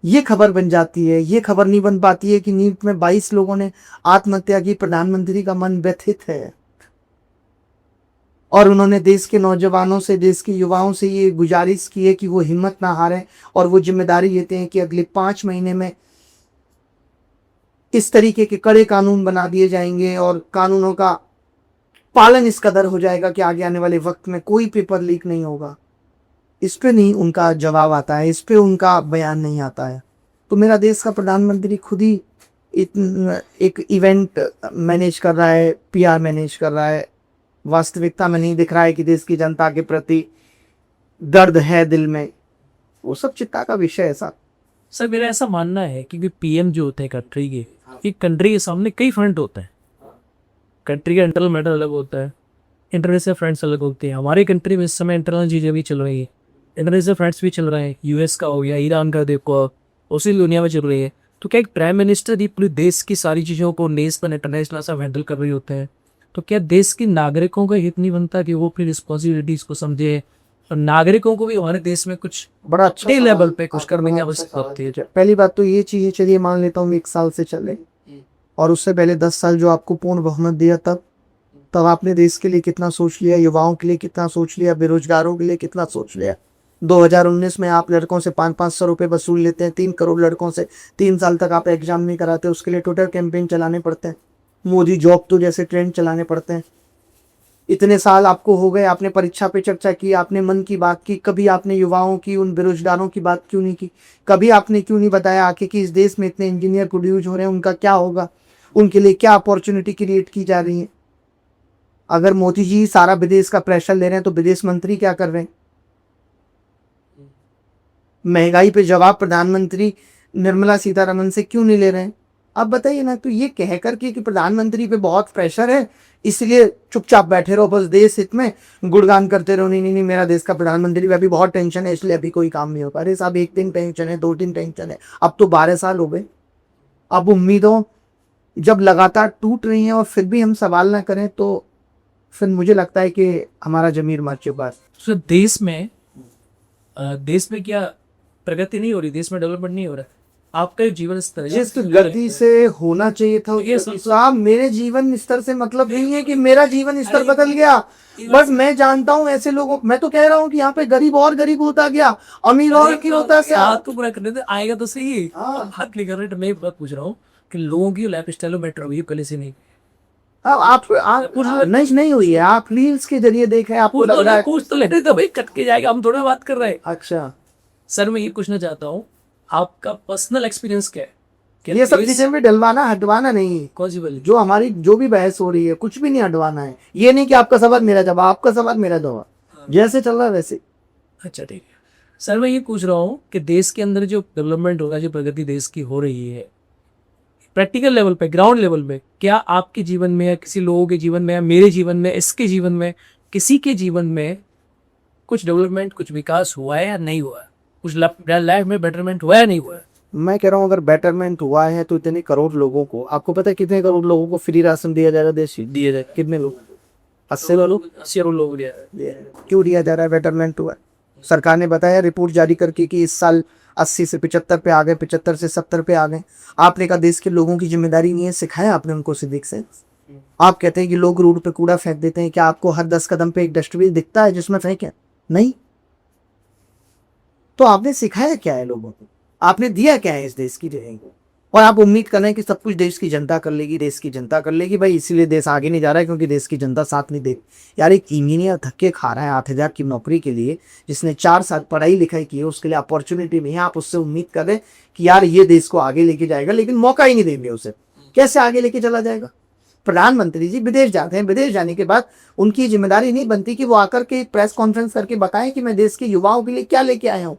ये खबर बन जाती है। ये खबर नहीं बन पाती है कि नीट में 22 लोगों ने आत्महत्या की, प्रधानमंत्री का मन व्यथित है और उन्होंने देश के नौजवानों से, देश के युवाओं से ये गुजारिश की है कि वो हिम्मत ना हारें और वो जिम्मेदारी लेते हैं कि अगले 5 महीने में इस तरीके के कड़े कानून बना दिए जाएंगे और कानूनों का पालन इस कदर हो जाएगा कि आगे आने वाले वक्त में कोई पेपर लीक नहीं होगा। इस पे नहीं उनका जवाब आता है, इस पे उनका बयान नहीं आता है। तो मेरा देश का प्रधानमंत्री खुद ही एक इवेंट मैनेज कर रहा है, पीआर मैनेज कर रहा है, वास्तविकता में नहीं दिख रहा है कि देश की जनता के प्रति दर्द है दिल में। वो सब चिंता का विषय है साहब। सर मेरा ऐसा मानना है कि पीएम जो होते हैं कंट्री के, एक कंट्री के सामने कई फ्रंट होते हैं। कंट्री का इंटरनल मैटर अलग होता है, इंटरनेशनल फ्रंट्स अलग होते हैं। हमारी कंट्री में इस समय इंटरनल चीज़ें भी चल रही है, इंटरनेशनल फ्रंट्स भी चल रहे हैं। यूएस का हो गया, ईरान का देखो, उसी दुनिया में चल रही है। तो क्या एक प्राइम मिनिस्टर ही पूरे देश की सारी चीज़ों को नेशनल इंटरनेशनल सब हैंडल कर रहे होते हैं? तो क्या देश के नागरिकों का हित नहीं बनता कि वो अपनी रिस्पॉन्सिबिलिटीज को समझे और नागरिकों को भी हमारे देश में कुछ बड़ा अच्छा लेवल पे कुछ करने की आवश्यकता होती है? पहली बात तो ये चीज़ है, चलिए मान लेता हूँ 1 साल से चले और उससे पहले 10 साल जो आपको पूर्ण बहुमत दिया तब तब आपने देश के लिए कितना सोच लिया, युवाओं के लिए कितना सोच लिया, बेरोजगारों के लिए कितना सोच लिया। 2019 में आप लड़कों से 500-500 रुपये वसूल लेते हैं, 3 करोड़ लड़कों से 3 साल तक आप एग्जाम नहीं कराते, उसके लिए ट्विटर कैंपेन चलाने पड़ते हैं, मोदी जॉब तो जैसे ट्रेंड चलाने पड़ते हैं। इतने साल आपको हो गए, आपने परीक्षा पे चर्चा की, आपने मन की बात की, कभी आपने युवाओं की, उन बेरोजगारों की बात क्यों नहीं की? कभी आपने क्यों नहीं बताया आके कि इस देश में इतने इंजीनियर प्रोड्यूस हो रहे हैं, उनका क्या होगा, उनके लिए क्या अपॉर्चुनिटी क्रिएट की जा रही है? अगर मोदी जी सारा विदेश का प्रेशर ले रहे हैं तो विदेश मंत्री क्या कर रहे हैं? महंगाई पे जवाब प्रधानमंत्री निर्मला सीतारमण से क्यों नहीं ले रहे हैं? आप बताइए ना। तो ये कह करके कि प्रधानमंत्री पे बहुत प्रेशर है इसलिए चुपचाप बैठे रहो, बस देश हित में गुणगान करते रहो, नहीं नहीं नहीं मेरा देश का प्रधानमंत्री, अभी बहुत टेंशन है इसलिए अभी कोई काम नहीं हो पा। अरे साहब, 1 दिन टेंशन है, 2 दिन टेंशन है, अब तो 12 साल हो गए। अब उम्मीदों जब लगातार टूट रही हैं और फिर भी हम सवाल ना करें तो फिर मुझे लगता है कि हमारा जमीर मर चुका है। तो देश में क्या प्रगति नहीं हो रही, देश में डेवलपमेंट नहीं हो रहा है? आपका जीवन स्तर है जिस गति से होना चाहिए था ये साहब, मेरे जीवन स्तर से मतलब नहीं है कि मेरा जीवन स्तर बदल गया, बस मैं जानता हूँ ऐसे लोगों, मैं तो कह रहा हूँ कि यहाँ पे गरीब और गरीब होता गया, अमीर और अमीर होता गया। हाथ तो पूरा करने दे, आएगा तो सही। हाथ नहीं कर रहे, तो मैं एक बात पूछ रहा हूँ कि लोगों की लाइफ स्टाइल में बेटर हुई पहले से नहीं? आप नहीं हुई है, आप रील्स के जरिए देखे, आपको लग रहा है कुछ तो लेते तो भाई कट के जाएगा, हम थोड़ा बात कर रहे हैं। अच्छा सर, मैं ये पूछना चाहता हूँ, आपका पर्सनल एक्सपीरियंस क्या है? ये सब चीजें भी डलवाना हटवाना नहीं, कौन सी बोली? जो हमारी जो भी बहस हो रही है कुछ भी नहीं हटवाना है। ये नहीं कि आपका सवाल मेरा जवाब, आपका सवाल मेरा जवाब, जैसे चल रहा है वैसे। अच्छा ठीक है सर, मैं ये पूछ रहा हूँ कि देश के अंदर जो डेवलपमेंट होगा, जो प्रगति देश की हो रही है प्रैक्टिकल लेवल पे, ग्राउंड लेवल पे, क्या आपके जीवन में या किसी लोगों के जीवन में या मेरे जीवन में, इसके जीवन में, किसी के जीवन में कुछ डेवलपमेंट, कुछ विकास हुआ है या नहीं हुआ है? कुछ लाइफ में बेटरमेंट हुआ है नहीं हुआ है? मैं कह रहा हूँ अगर बेटरमेंट हुआ है तो इतने करोड़ लोगों को, आपको पता है कितने करोड़ लोगों को फ्री राशन दिया जा रहा है देश? दिया जाए कितने लोग? 80 लोग, 80 करोड़ लोग दिया है। क्यों दिया जा रहा है? बेटरमेंट हुआ है। सरकार ने बताया रिपोर्ट जारी करके कि इस साल 80 से 75 पे आ गए, 75 से 70 पे आ गए। आपने कहा देश के लोगों की जिम्मेदारी नहीं है? सिखाया आपने उनको सिविक सेंस? आप कहते हैं कि लोग रोड पे कूड़ा फेंक देते हैं, क्या आपको हर 10 कदम पे एक डस्टबिन दिखता है जिसमें फेंके? नहीं। तो आपने सिखाया क्या है लोगों को? आपने दिया क्या है इस देश की जगह को? और आप उम्मीद कर रहे हैं कि सब कुछ देश की जनता कर लेगी, देश की जनता कर लेगी। भाई इसीलिए देश आगे नहीं जा रहा है क्योंकि देश की जनता साथ नहीं दे। यार एक इंजीनियर धक्के खा रहा है 8,000 की नौकरी के लिए, जिसने 4 साल पढ़ाई लिखाई की है, उसके लिए अपॉर्चुनिटी नहीं है। आप उससे उम्मीद कर रहे हैं कि यार ये देश को आगे लेके जाएगा, लेकिन मौका ही नहीं देंगे उसे। कैसे आगे लेके चला जाएगा? प्रधानमंत्री जी विदेश जाते हैं, विदेश जाने के बाद उनकी जिम्मेदारी नहीं बनती कि वो आकर के प्रेस कॉन्फ्रेंस करके बताएं कि मैं देश के युवाओं के लिए क्या लेके आया हूँ।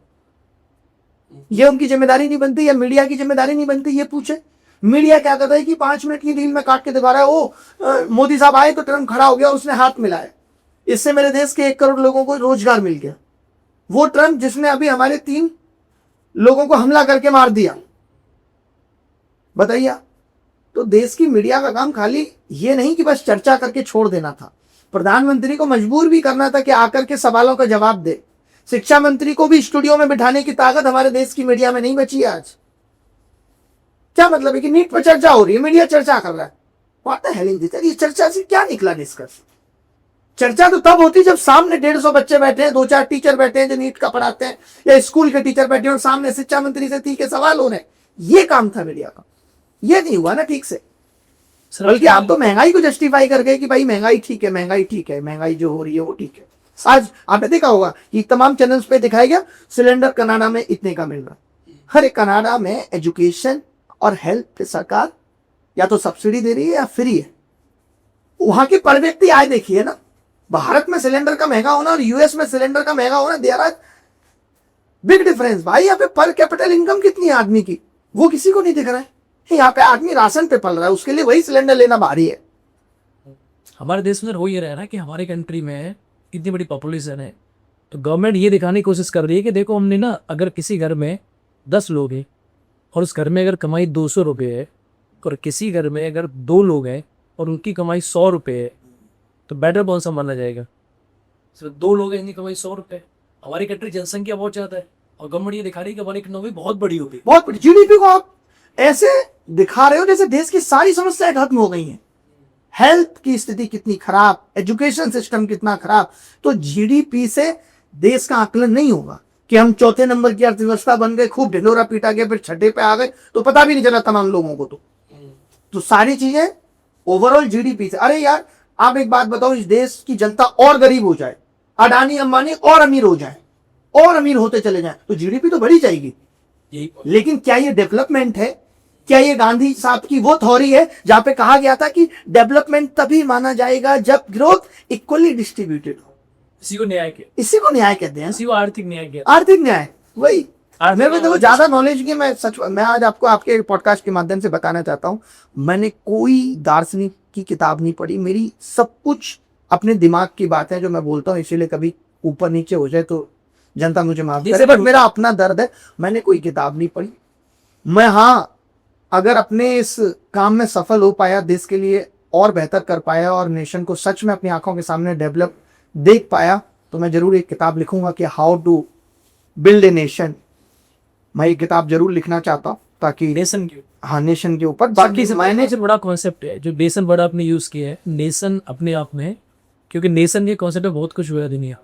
ये उनकी जिम्मेदारी नहीं बनती, या मीडिया की जिम्मेदारी नहीं बनती? ये पूछे मीडिया क्या करता है कि 5 मिनट की रील में काट के दिखा रहा है, ओ मोदी साहब आए तो ट्रम्प खड़ा हो गया, उसने हाथ मिलाया, इससे मेरे देश के 1 करोड़ लोगों को रोजगार मिल गया। वो ट्रम्प जिसने अभी हमारे 3 लोगों को हमला करके मार दिया। बताइए। तो देश की मीडिया का काम खाली ये नहीं कि बस चर्चा करके छोड़ देना था, प्रधानमंत्री को मजबूर भी करना था कि आकर के सवालों का जवाब दे। शिक्षा मंत्री को भी स्टूडियो में बिठाने की ताकत हमारे देश की मीडिया में नहीं बची आज। क्या मतलब है कि नीट पर चर्चा हो रही है, मीडिया चर्चा कर रहा है। What the hell is this? ये चर्चा से क्या निकला निष्कर्ष? चर्चा तो तब होती जब सामने 150 बच्चे बैठे हैं, 2-4 टीचर बैठे हैं जो नीट का पढ़ाते हैं, या स्कूल के टीचर बैठे हैं और सामने शिक्षा मंत्री से तीखे सवाल हो रहे हैं। ये काम था मीडिया का, ये नहीं हुआ ना ठीक से। बल्कि आप तो महंगाई को जस्टिफाई कर गए कि भाई महंगाई ठीक है, महंगाई ठीक है, महंगाई जो हो रही है वो ठीक है। आज आपने देखा होगा कि तमाम चैनल्स पे दिखाया गया सिलेंडर कनाडा में इतने का मिल रहा है। हर कनाडा में एजुकेशन और हेल्थ पे सरकार या तो सब्सिडी दे रही है या फ्री है। वहां की पर व्यक्ति आय देखिए ना। भारत में सिलेंडर का महंगा होना और यूएस में सिलेंडर का महंगा होना, देयर आर बिग डिफरेंस। भाई यहाँ पे पर कैपिटल इनकम कितनी है आदमी की, वो किसी को नहीं दिख रहा है। यहाँ पे आदमी राशन पे पल रहा है, उसके लिए वही सिलेंडर लेना भारी है। हमारे देश में हो ये रहा है ना कि हमारी कंट्री में इतनी बड़ी पॉपुलेशन है, तो गवर्नमेंट ये दिखाने की कोशिश कर रही है कि देखो हमने ना, अगर किसी घर में 10 लोग हैं और उस घर में अगर कमाई 200 रुपये है, और किसी घर में अगर 2 लोग हैं और उनकी कमाई 100 रुपये है, तो बेटर कौन सा माना जाएगा? सिर्फ 2 लोग हैं, इनकी कमाई 100 रुपये। हमारी कंट्री जनसंख्या बहुत ज़्यादा है और गवर्नमेंट ये दिखा रही है कि हमारी इकोनॉमी बहुत बड़ी होगी। बहुत बड़ी जीडीपी को आप ऐसे दिखा रहे हो जैसे देश की सारी समस्याएं खत्म हो गई हैं। हेल्थ की स्थिति कितनी खराब, एजुकेशन सिस्टम कितना खराब, तो जीडीपी से देश का आकलन नहीं होगा कि हम चौथे नंबर की अर्थव्यवस्था बन गए, खूब ढिंडोरा पीटा गया, फिर छठे पे आ गए तो पता भी नहीं चला तमाम लोगों को। तो सारी चीजें ओवरऑल जीडीपी से। अरे यार आप एक बात बताओ, इस देश की जनता और गरीब हो जाए, अडानी अंबानी और अमीर हो जाए, और अमीर होते चले जाए, तो जीडीपी तो बढ़ी जाएगी। लेकिन क्या ये डेवलपमेंट है? क्या ये गांधी साहब की वो थ्योरी है जहां पे कहा गया था कि डेवलपमेंट तभी माना जाएगा जब ग्रोथ इक्वली डिस्ट्रीब्यूटेड हो? इसी को न्याय के, इसी को न्याय कहते हैं, इसी को आर्थिक न्याय के। आर्थिक न्याय। वही आर्थिक मेरे को देखो न्याय। ज्यादा नॉलेज की, मैं आज आपको आपके पॉडकास्ट के माध्यम से बताना चाहता हूं, मैंने कोई दार्शनिक की किताब नहीं पढ़ी, मेरी सब कुछ अपने दिमाग की बात है जो मैं बोलता हूँ, इसीलिए कभी ऊपर नीचे हो जाए तो जनता मुझे माफ करे, बट मेरा अपना दर्द है। मैंने कोई किताब नहीं पढ़ी। मैं हाँ, अगर अपने इस काम में सफल हो पाया, देश के लिए और बेहतर कर पाया और नेशन को सच में अपनी आंखों के सामने डेवलप देख पाया, तो मैं जरूर एक किताब लिखूंगा कि how to build a nation. मैं ये किताब जरूर लिखना चाहता हूँ ताकि नेशन के, हाँ, नेशन के ऊपर। बाकी मैंने जो बड़ा कॉन्सेप्ट है, जो नेशन वर्ड आपने यूज किया है, नेशन अपने आप में, क्योंकि नेशन के कॉन्सेप्ट में बहुत कुछ हुआ है दुनिया,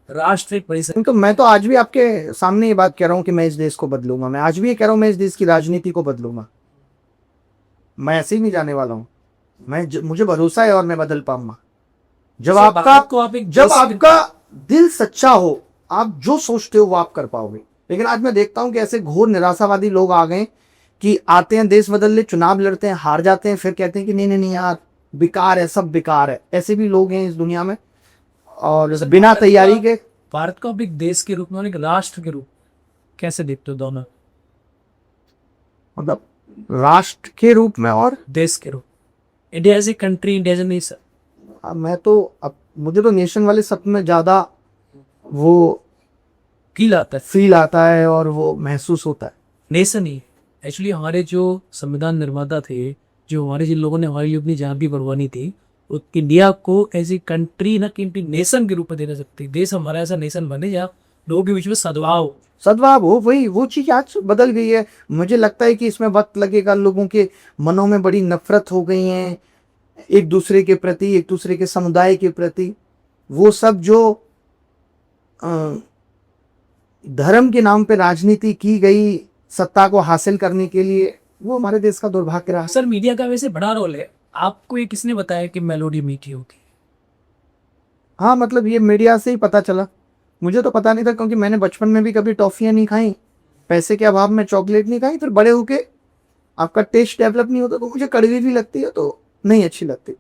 राष्ट्र एक बड़ी तो मैं तो आज भी आपके सामने ये बात कह रहा हूँ कि मैं इस देश को बदलूंगा। मैं आज भी ये कह रहा हूँ मैं इस देश की राजनीति को बदलूंगा। मैं ऐसे ही नहीं जाने वाला हूँ। मुझे भरोसा है और मैं बदल पाऊंगा। जब आपका दिल सच्चा हो, आप जो सोचते हो वो आप कर पाओगे। लेकिन आज मैं देखता हूं कि ऐसे घोर निराशावादी लोग आ गए कि आते हैं, देश बदल ले, चुनाव लड़ते हैं, हार जाते हैं, फिर कहते हैं कि नहीं नहीं नहीं यार बेकार है, सब बेकार है। ऐसे भी लोग हैं इस दुनिया में, और बिना तैयारी के। भारत को आप एक देश के रूप में और एक राष्ट्र के रूप कैसे देखते हो दोनों? मतलब राष्ट्र के रूप में और देश के रूप, India as a country, India as a nation. मैं तो अब मुझे तो नेशन वाले सब में ज्यादा वो फील आता है और वो महसूस होता है। नेशन ही एक्चुअली हमारे जो संविधान निर्माता थे, जो हमारे जिन लोगों ने हमारे लिए अपनी जान भी कुर्बानी थी, इंडिया को एज ए कंट्री ना कि नेशन के रूप में देना सकती। देश हमारा ऐसा नेशन बने जहाँ लोगों के बीच में सद्भाव हो। वही वो चीज आज बदल गई है। मुझे लगता है कि इसमें वक्त लगेगा। लोगों के मनों में बड़ी नफरत हो गई है एक दूसरे के प्रति, एक दूसरे के समुदाय के प्रति। वो सब जो धर्म के नाम पे राजनीति की गई सत्ता को हासिल करने के लिए, वो हमारे देश का दुर्भाग्य रहा। सर मीडिया का वैसे बड़ा रोल है। आपको ये किसने बताया कि मेलोडी मीठी होगी? हाँ, मतलब ये मीडिया से ही पता चला। मुझे तो पता नहीं था, क्योंकि मैंने बचपन में भी कभी टॉफियाँ नहीं खाई, पैसे के अभाव में चॉकलेट नहीं खाई। फिर बड़े होके आपका टेस्ट डेवलप नहीं होता तो मुझे कड़वी भी लगती है, तो नहीं अच्छी लगती।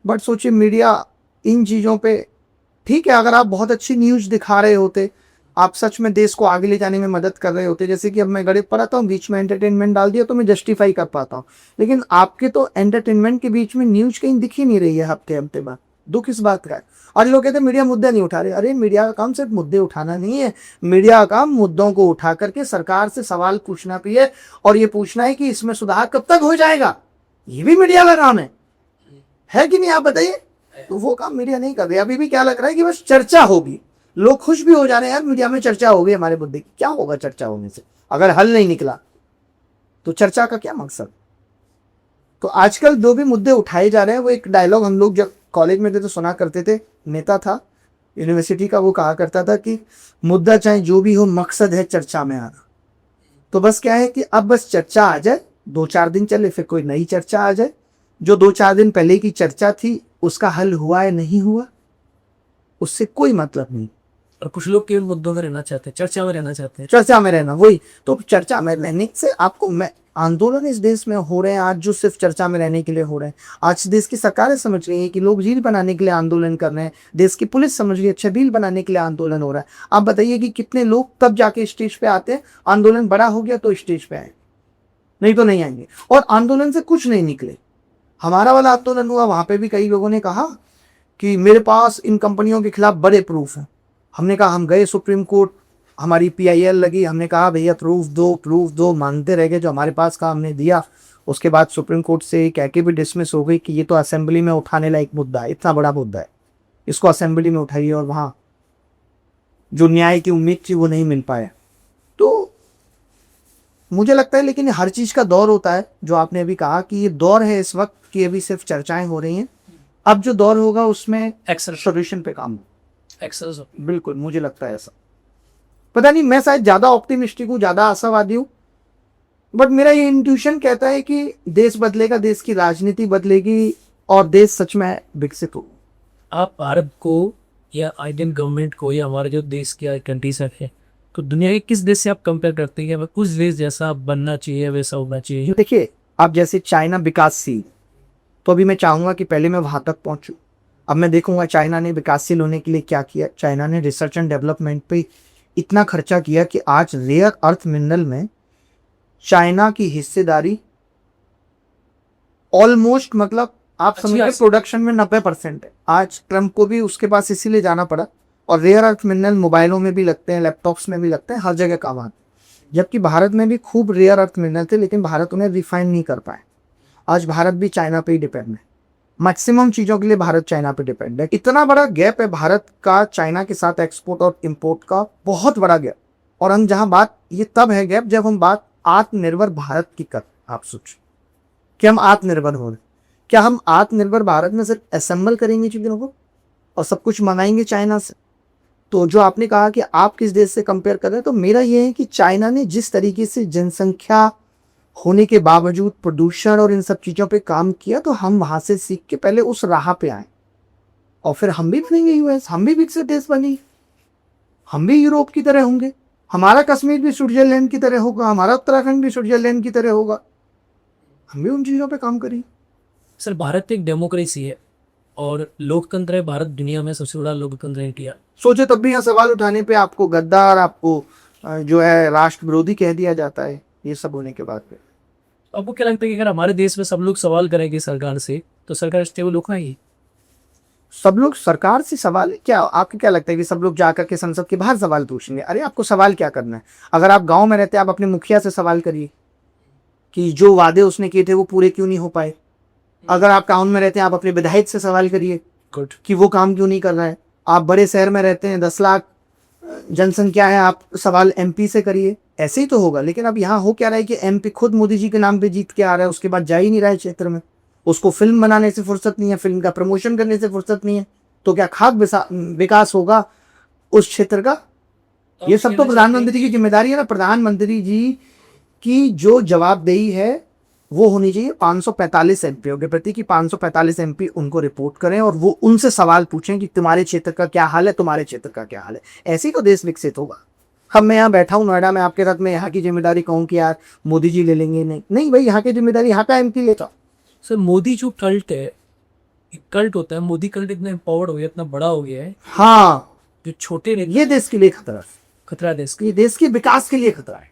बट सोचिए मीडिया इन चीज़ों पे, ठीक है, अगर आप बहुत अच्छी न्यूज़ दिखा रहे होते, आप सच में देश को आगे ले जाने में मदद कर रहे होते, जैसे कि अब मैं गरीब पढ़ाता हूँ, बीच में एंटरटेनमेंट डाल दिया तो मैं जस्टिफाई कर पाता हूँ। लेकिन आपके तो एंटरटेनमेंट के बीच में न्यूज़ कहीं दिख ही नहीं रही है हफ्ते हफ्ते बाद। दुख इस बात का है। और लोग कहते हैं मीडिया मुद्दे नहीं उठा रहे। अरे मीडिया का काम सिर्फ मुद्दे उठाना नहीं है, मीडिया का काम मुद्दों को उठा करके सरकार से सवाल पूछना भी है, और ये पूछना है कि इसमें सुधार कब तक हो जाएगा। ये भी मीडिया का काम है कि नहीं, आप बताइए। तो वो काम मीडिया नहीं कर रही। अभी भी क्या लग रहा है कि बस चर्चा होगी, लोग खुश भी हो जा रहे हैं, यार मीडिया में चर्चा होगी हमारे मुद्दे की। क्या होगा चर्चा होने से? अगर हल नहीं निकला तो चर्चा का क्या मकसद? तो आजकल जो भी मुद्दे उठाए जा रहे हैं, वो एक डायलॉग हम लोग जब कॉलेज में थे तो सुना करते थे। नेता था यूनिवर्सिटी का, वो कहा करता था कि मुद्दा चाहे जो भी हो, मकसद है चर्चा में आना। तो बस क्या है कि अब बस चर्चा आ जाए, 2-4 दिन चले, फिर कोई नई चर्चा आ जाए। जो 2-4 दिन पहले की चर्चा थी उसका हल हुआ है नहीं हुआ, उससे कोई मतलब नहीं। और कुछ लोग केवल मुद्दों में रहना चाहते हैं, चर्चा में रहना चाहते हैं। चर्चा में रहना, वही तो चर्चा में रहने से आपको, मैं आंदोलन इस देश में हो रहे हैं आज जो सिर्फ चर्चा में रहने के लिए हो रहे हैं। आज देश की सरकारें समझ रही है कि लोग रील बनाने के लिए आंदोलन कर रहे हैं, देश की पुलिस समझ रही है अच्छा रील बनाने के लिए आंदोलन हो रहा है। आप बताइए कि कितने लोग तब जाके स्टेज पे आते हैं, आंदोलन बड़ा हो गया तो स्टेज पे आए, नहीं तो नहीं आएंगे। और आंदोलन से कुछ नहीं निकले। हमारा वाला आंदोलन हुआ, वहां पे भी कई लोगों ने कहा कि मेरे पास इन कंपनियों के खिलाफ बड़े प्रूफ हैं। हमने कहा, हम गए सुप्रीम कोर्ट, हमारी PIL लगी, हमने कहा भैया प्रूफ दो, मानते रह गए। जो हमारे पास का हमने दिया, उसके बाद सुप्रीम कोर्ट से कह के भी डिसमिस हो गई कि ये तो असेंबली में उठाने लायक मुद्दा है, इतना बड़ा मुद्दा है, इसको असेंबली में उठाइए। और वहां जो न्याय की उम्मीद थी वो नहीं मिल पाया। तो मुझे लगता है लेकिन हर चीज का दौर होता है, जो आपने अभी कहा कि ये दौर है इस वक्त की, अभी सिर्फ चर्चाएं हो रही हैं। अब जो दौर होगा उसमें एक्सेल सोल्यूशन पे काम होगा। एक्सेल बिल्कुल, मुझे लगता है ऐसा। पता नहीं, मैं शायद ज्यादा ऑप्टिमिस्टिक हूँ, ज्यादा आशावादी हूँ, बट मेरा ये इंट्यूशन कहता है कि देश बदलेगा, देश की राजनीति बदलेगी और देश सच में विकसित होगा। आप भारत को या इंडियन गवर्नमेंट को या हमारे जो देश के कंट्रीज है, तो दुनिया के किस देश से आप कंपेयर करते हैं? उस देश जैसा बनना चाहिए, वैसा होना चाहिए? देखिए, आप जैसे चाइना विकासशील, तो अभी मैं चाहूंगा कि पहले मैं वहां तक पहुंचूं। अब मैं देखूंगा चाइना ने विकासशील होने के लिए क्या किया। चाइना ने रिसर्च एंड डेवलपमेंट पे इतना खर्चा किया कि आज रेयर अर्थ मिनरल में चाइना की हिस्सेदारी ऑलमोस्ट, मतलब आप समझिए प्रोडक्शन में 90% है। आज ट्रम्प को भी उसके पास इसीलिए जाना पड़ा। और रेयर अर्थ मिनरल मोबाइलों में भी लगते हैं, लैपटॉप्स में भी लगते हैं, हर जगह काम आते हैं। जबकि भारत में भी खूब रेयर अर्थ मिनरल थे, लेकिन भारत उन्हें रिफाइन नहीं कर पाए। आज भारत भी चाइना पे ही डिपेंड है। मैक्सिमम चीज़ों के लिए भारत चाइना पे डिपेंड है। इतना बड़ा गैप है भारत का चाइना के साथ एक्सपोर्ट और इम्पोर्ट का, बहुत बड़ा गैप। और हम जहाँ बात, ये तब है गैप जब हम बात आत्मनिर्भर भारत की कर। आप सोचो कि हम आत्मनिर्भर हो रहे, क्या हम आत्मनिर्भर भारत में सिर्फ असेंबल करेंगे चीज़ों को और सब कुछ मंगाएंगे चाइना से? तो जो आपने कहा कि आप किस देश से कंपेयर कर रहे हैं, तो मेरा ये है कि चाइना ने जिस तरीके से जनसंख्या होने के बावजूद प्रदूषण और इन सब चीज़ों पे काम किया, तो हम वहाँ से सीख के पहले उस राह पे आए और फिर हम भी बनेंगे यूएस, हम भी विकसित देश बनेंगे, हम भी यूरोप की तरह होंगे। हमारा कश्मीर भी स्विट्जरलैंड की तरह होगा, हमारा उत्तराखंड भी स्विट्जरलैंड की तरह होगा। हम भी उन चीज़ों पे काम करेंगे। सर, भारत एक डेमोक्रेसी है और लोकतंत्र है। भारत दुनिया में सबसे बड़ा लोकतंत्र है इंडिया। सोचे तब भी यहाँ सवाल उठाने पे आपको गद्दार, आपको जो है राष्ट्र विरोधी कह दिया जाता है, ये सब होने के बाद पे। आपको क्या लगता है कि अगर हमारे देश में सब लोग सवाल करेंगे सरकार से, तो सरकार स्टेबल हो पाएगी? सब लोग सरकार से सवाल, क्या आपको क्या लगता है कि सब लोग जाकर के संसद के बाहर सवाल पूछेंगे? अरे आपको सवाल क्या करना है? अगर आप गांव में रहते हैं, आप अपने मुखिया से सवाल करिए कि जो वादे उसने किए थे वो पूरे क्यों नहीं हो पाए। अगर आप टाउन में रहते हैं, आप अपने विधायक से सवाल करिए कि वो काम क्यों नहीं कर रहा है। आप बड़े शहर में रहते हैं, 10 लाख जनसंख्या है, आप सवाल एमपी से करिए। ऐसे ही तो होगा। लेकिन अब यहाँ हो क्या रहा है कि एमपी खुद मोदी जी के नाम पे जीत के आ रहा है, उसके बाद जा ही नहीं रहा है क्षेत्र में। उसको फिल्म बनाने से फुर्सत नहीं है, फिल्म का प्रमोशन करने से फुर्सत नहीं है, तो क्या खाक विकास होगा उस क्षेत्र का? ये सब तो प्रधानमंत्री की जिम्मेदारी है ना। प्रधानमंत्री जी की जो जवाबदेही है वो होनी चाहिए 545 एमपीओ के प्रति, कि 545 एमपी उनको रिपोर्ट करें और वो उनसे सवाल पूछें कि तुम्हारे क्षेत्र का क्या हाल है, तुम्हारे क्षेत्र का क्या हाल है। ऐसे ही तो देश विकसित होगा। अब मैं यहाँ बैठा हूँ नोएडा में, आपके साथ में यहाँ की जिम्मेदारी कहूँ कि यार मोदी जी ले लेंगे, नहीं भाई, यहाँ की जिम्मेदारी यहाँ का एमपी लेता। सर, मोदी जो कल्ट है, एक कल्ट होता है, मोदी कल्ट इतना एम्पावर्ड हो गया, इतना बड़ा हो गया है, हाँ, जो छोटे ये देश के लिए खतरा है। खतरा है देश का। ये देश के विकास के लिए खतरा है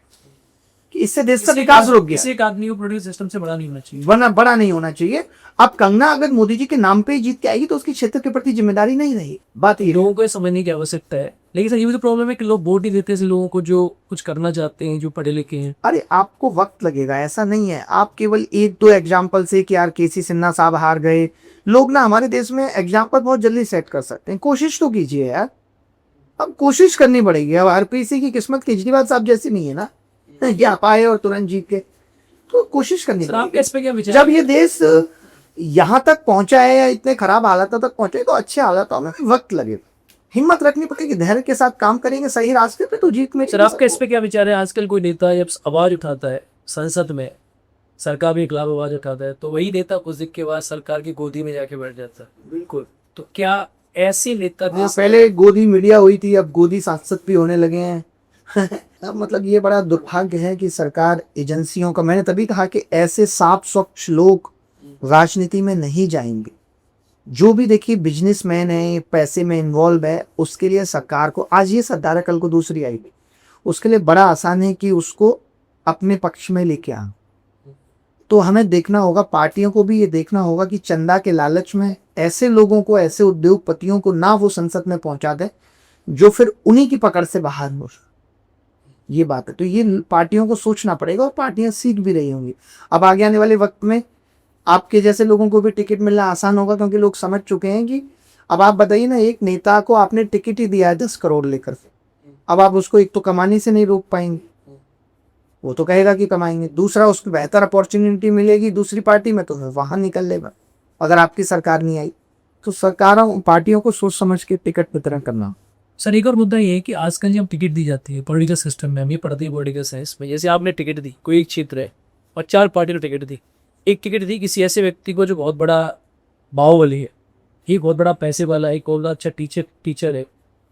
कि इससे देश का विकास रुक गया। किसी एक आदमी को प्रोड्यूस सिस्टम से बड़ा नहीं होना चाहिए, बड़ा नहीं होना चाहिए। अब कंगना अगर मोदी जी के नाम पे जीत के आएगी तो उसकी क्षेत्र के प्रति जिम्मेदारी नहीं रही। बात ये लोगों को ये समझने की आवश्यकता है। लेकिन सर, ये भी तो प्रॉब्लम है कि लोग वोट ही देते हैं लोगों को जो कुछ करना चाहते हैं, जो पढ़े लिखे हैं। अरे आपको वक्त लगेगा, ऐसा नहीं है। आप केवल 1-2 एग्जाम्पल से कि यार केसी सिन्हा साहब हार गए, लोग ना हमारे देश में एग्जाम्पल बहुत जल्दी सेट कर सकते हैं। कोशिश तो कीजिए यार, अब कोशिश करनी पड़ेगी। अब आरपीसी की किस्मत केजरीवाल साहब जैसी नहीं है ना, या पाए और तुरंत जीत के, तो कोशिश करनी सर, आपके इस पे क्या विचार? जब ये देश यहाँ तक पहुंचा है या इतने खराब हालातों तक पहुंचे, तो अच्छे हालातों में वक्त लगेगा। हिम्मत रखनी पड़ेगी, धैर्य के साथ काम करेंगे सही रास्ते पे, तो जीत में। सर, आपका इस पे क्या विचार है? आजकल कोई नेता जब आवाज उठाता है संसद में, सरकार के खिलाफ आवाज उठाता है, तो वही नेता कुछ दिन के बाद सरकार की गोदी में जाके बैठ जाता है। बिल्कुल। तो क्या ऐसे नेता पहले गोदी मीडिया हुई थी, अब गोदी सांसद भी होने लगे हैं। अब मतलब ये बड़ा दुर्भाग्य है कि सरकार एजेंसियों का, मैंने तभी कहा कि ऐसे साफ स्वच्छ लोग राजनीति में नहीं जाएंगे। जो भी देखिए बिजनेसमैन है, पैसे में इन्वॉल्व है, उसके लिए सरकार को, आज ये सरदार है कल को दूसरी आएगी, उसके लिए बड़ा आसान है कि उसको अपने पक्ष में लेके आना। तो हमें देखना होगा, पार्टियों को भी ये देखना होगा कि चंदा के लालच में ऐसे लोगों को, ऐसे उद्योगपतियों को ना वो संसद में पहुंचा दे जो फिर उन्हीं की पकड़ से बाहर हो। ये बात है। तो ये पार्टियों को सोचना पड़ेगा और पार्टियां सीख भी रही होंगी। अब आगे आने वाले वक्त में आपके जैसे लोगों को भी टिकट मिलना आसान होगा, क्योंकि लोग समझ चुके हैं कि अब आप बताइए ना, एक नेता को आपने टिकट ही दिया है 10 करोड़ लेकर, अब आप उसको एक तो कमाने से नहीं रोक पाएंगे, वो तो कहेगा कि कमाएंगे, दूसरा उसको बेहतर अपॉर्चुनिटी मिलेगी दूसरी पार्टी में तो वह वहां निकल लेगा। अगर आपकी सरकार नहीं आई तो सरकारों पार्टियों को सोच समझ के टिकट वितरण करना। सर एक और मुद्दा ये है कि आजकल जब टिकट दी जाती है पॉलिटिकल सिस्टम में, हम ये पढ़ते हैं पॉलिटिकल साइंस में, जैसे आपने टिकट दी कोई एक क्षेत्र है और 4 पार्टी ने टिकट दी, एक टिकट दी किसी ऐसे व्यक्ति को जो बहुत बड़ा बाहुबली है, एक बहुत बड़ा पैसे वाला, एक बहुत बड़ा अच्छा टीचर है,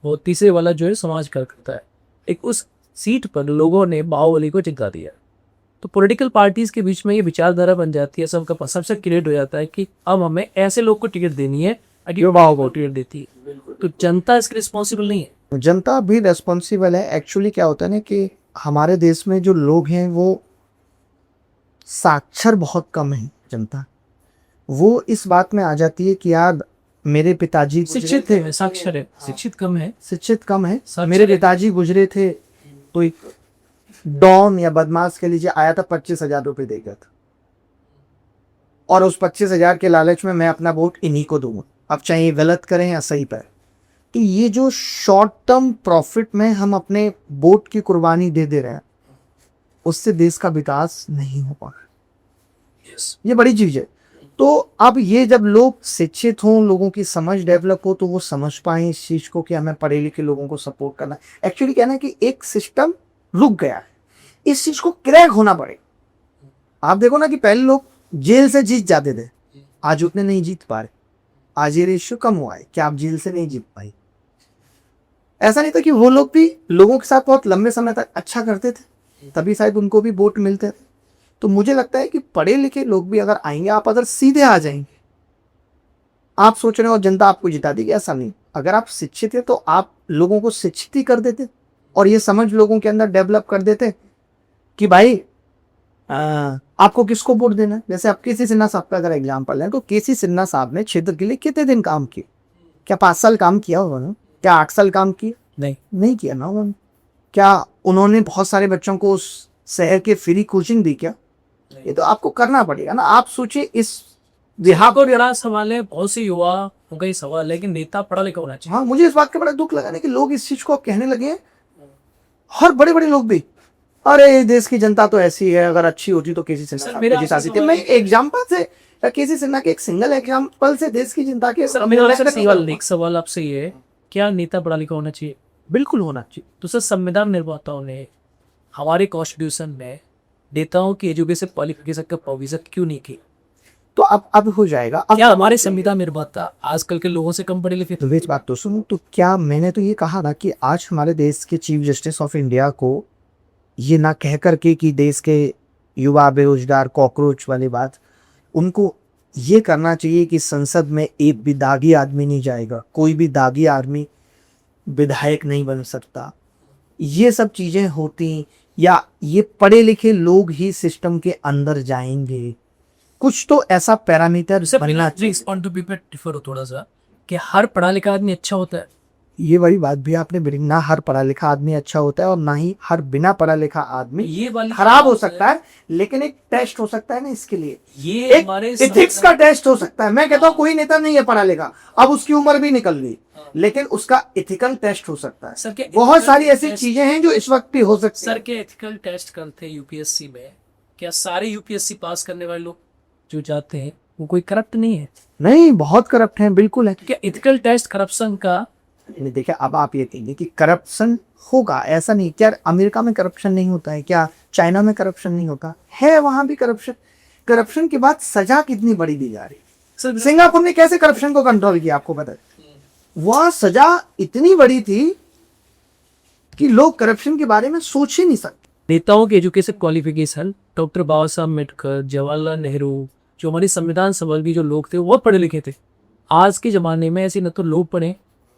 वो तीसरे वाला जो है समाज कार्य करता है, एक उस सीट पर लोगों ने बाहुबली को जिता दिया। तो पॉलिटिकल पार्टीज के बीच में ये विचारधारा बन जाती है, सबका परसेप्शन क्रिएट हो जाता है कि अब हमें ऐसे लोग को टिकट देनी है जो बाहुबली टिकट देती है। तो जनता इसके रिस्पॉन्सिबल नहीं है। जनता भी रेस्पॉन्सिबल है। एक्चुअली क्या होता है ना कि हमारे देश में जो लोग हैं वो साक्षर बहुत कम है। जनता वो इस बात में आ जाती है कि यार मेरे पिताजी शिक्षित थे, साक्षर है, शिक्षित कम है, शिक्षित कम है, साक्षर मेरे है। पिताजी गुजरे थे तो एक डॉन या बदमाश के लीजिए आया था 25,000 रुपये देगा था और उस 25,000 के लालच में मैं अपना वोट इन्हीं को दूंगा, अब चाहे ये गलत करें या सही पर। तो ये जो शॉर्ट टर्म प्रॉफिट में हम अपने वोट की कुर्बानी दे रहे हैं उससे देश का विकास नहीं हो पा रहा। ये बड़ी चीज है। तो अब ये जब लोग शिक्षित हों, लोगों की समझ डेवलप हो तो वो समझ पाए इस चीज को कि हमें पढ़े लिखे लोगों को सपोर्ट करना। एक्चुअली कहना है कि एक सिस्टम रुक गया है, इस चीज को क्रैक होना पड़े। आप देखो ना कि पहले लोग जेल से जीत जाते थे, आज उतने नहीं जीत पा रहे। आज ये रेशियो कम हुआ है कि आप जेल से नहीं जीत पाई। ऐसा नहीं था कि वो लोग भी लोगों के साथ बहुत लंबे समय तक अच्छा करते थे, तभी शायद उनको भी वोट मिलते थे। तो मुझे लगता है कि पढ़े लिखे लोग भी अगर आएंगे, आप अगर सीधे आ जाएंगे, आप सोच रहे हो और जनता आपको जिता देगी, ऐसा नहीं। अगर आप शिक्षित है तो आप लोगों को शिक्षित ही कर देते और ये समझ लोगों के अंदर डेवलप कर देते कि भाई आपको किसको वोट देना है। जैसे आप केसी सिन्हा साहब का अगर एग्जाम्पल लें तो केसी सिन्हा साहब ने क्षेत्र के लिए कितने दिन काम किए? क्या 5 साल काम किया उन्होंने? क्या 8 साल काम किए? नहीं किया ना उन्होंने। क्या उन्होंने बहुत सारे बच्चों को उस शहर के फ्री कोचिंग दी? क्या? ये तो आपको करना पड़ेगा ना। आप सोचिए इस बिहार को बड़ा सवाल है, बहुत से युवा उनका ही सवाल है कि नेता पढ़ा लिखा होना चाहिए। हाँ, मुझे इस बात का बड़ा दुख लगा ना कि लोग इस चीज को कहने लगे हैं, हर बड़े बड़े लोग भी, अरे देश की जनता तो ऐसी है, अगर अच्छी होती तो केसी सिन्हा साहब को जिताती थी। मैं एग्जाम्पल से, केसी सिन्हा के एक सिंगल एग्जाम्पल से देश की जनता के एक सवाल आपसे ये है, क्या नेता पढ़ा लिखा होना चाहिए? बिल्कुल होना चाहिए। तो सर संविधान निर्माताओं ने हमारे कॉन्स्टिट्यूशन में नेताओं की एजुकेशन क्वालिफिकेशन का प्रोविजन क्यों नहीं की? तो अब हो जाएगा। अब क्या हमारे संविधान निर्माता आजकल के लोगों से कम पढ़े लिखे? तो वेज बात तो सुनो, तो क्या मैंने तो ये कहा था कि आज हमारे देश के चीफ जस्टिस ऑफ इंडिया को ये ना कह करके कि देश के युवा बेरोजगार कॉकरोच वाली बात, उनको ये करना चाहिए कि संसद में एक भी दागी आदमी नहीं जाएगा, कोई भी दागी आदमी विधायक नहीं बन सकता। ये सब चीजें होती, या ये पढ़े लिखे लोग ही सिस्टम के अंदर जाएंगे। कुछ तो ऐसा पैरामीटर बनना चाहिए। थोड़ा सा कि हर पढ़ा लिखा आदमी अच्छा होता है, ये वाली बात भी आपने बोली, ना हर पढ़ा लिखा आदमी अच्छा होता है और ना ही हर बिना पढ़ा लिखा आदमी ये वाली खराब हो सकता है। लेकिन एक टेस्ट हो सकता है ना इसके लिए, ये एक हमारे एथिक्स का टेस्ट हो सकता है। मैं कहता हूँ कोई नेता नहीं है पढ़ा लिखा, अब उसकी उम्र भी निकल गई, लेकिन उसका एथिकल टेस्ट हो सकता है। सर के बहुत सारी ऐसी चीजें हैं जो इस वक्त भी हो सकती सर है। के एथिकल टेस्ट करते हैं यूपीएससी में, क्या सारे यूपीएससी पास करने वाले लोग जो जाते हैं वो कोई करप्ट नहीं है? नहीं, बहुत करप्ट है, बिल्कुल है। क्या एथिकल टेस्ट करप्शन का? देखिए, अब आप ये कहेंगे कि करप्शन होगा, ऐसा नहीं। क्या अमेरिका में करप्शन नहीं होता है? क्या चाइना में करप्शन नहीं होता है? वहां भी करप्शन। करप्शन के बाद सजा कितनी बड़ी दी जा रही है। सिंगापुर ने कैसे करप्शन को कंट्रोल किया आपको पता है? वहां सजा इतनी बड़ी थी कि लोग करप्शन के बारे में सोच ही नहीं सकते। नेताओं के एजुकेशन क्वालिफिकेशन, डॉक्टर बाबा साहब अम्बेडकर, जवाहरलाल नेहरू, जो हमारी संविधान सभा के जो लोग थे वो पढ़े लिखे थे। आज के ज़माने में ऐसे न तो लोग पढ़े,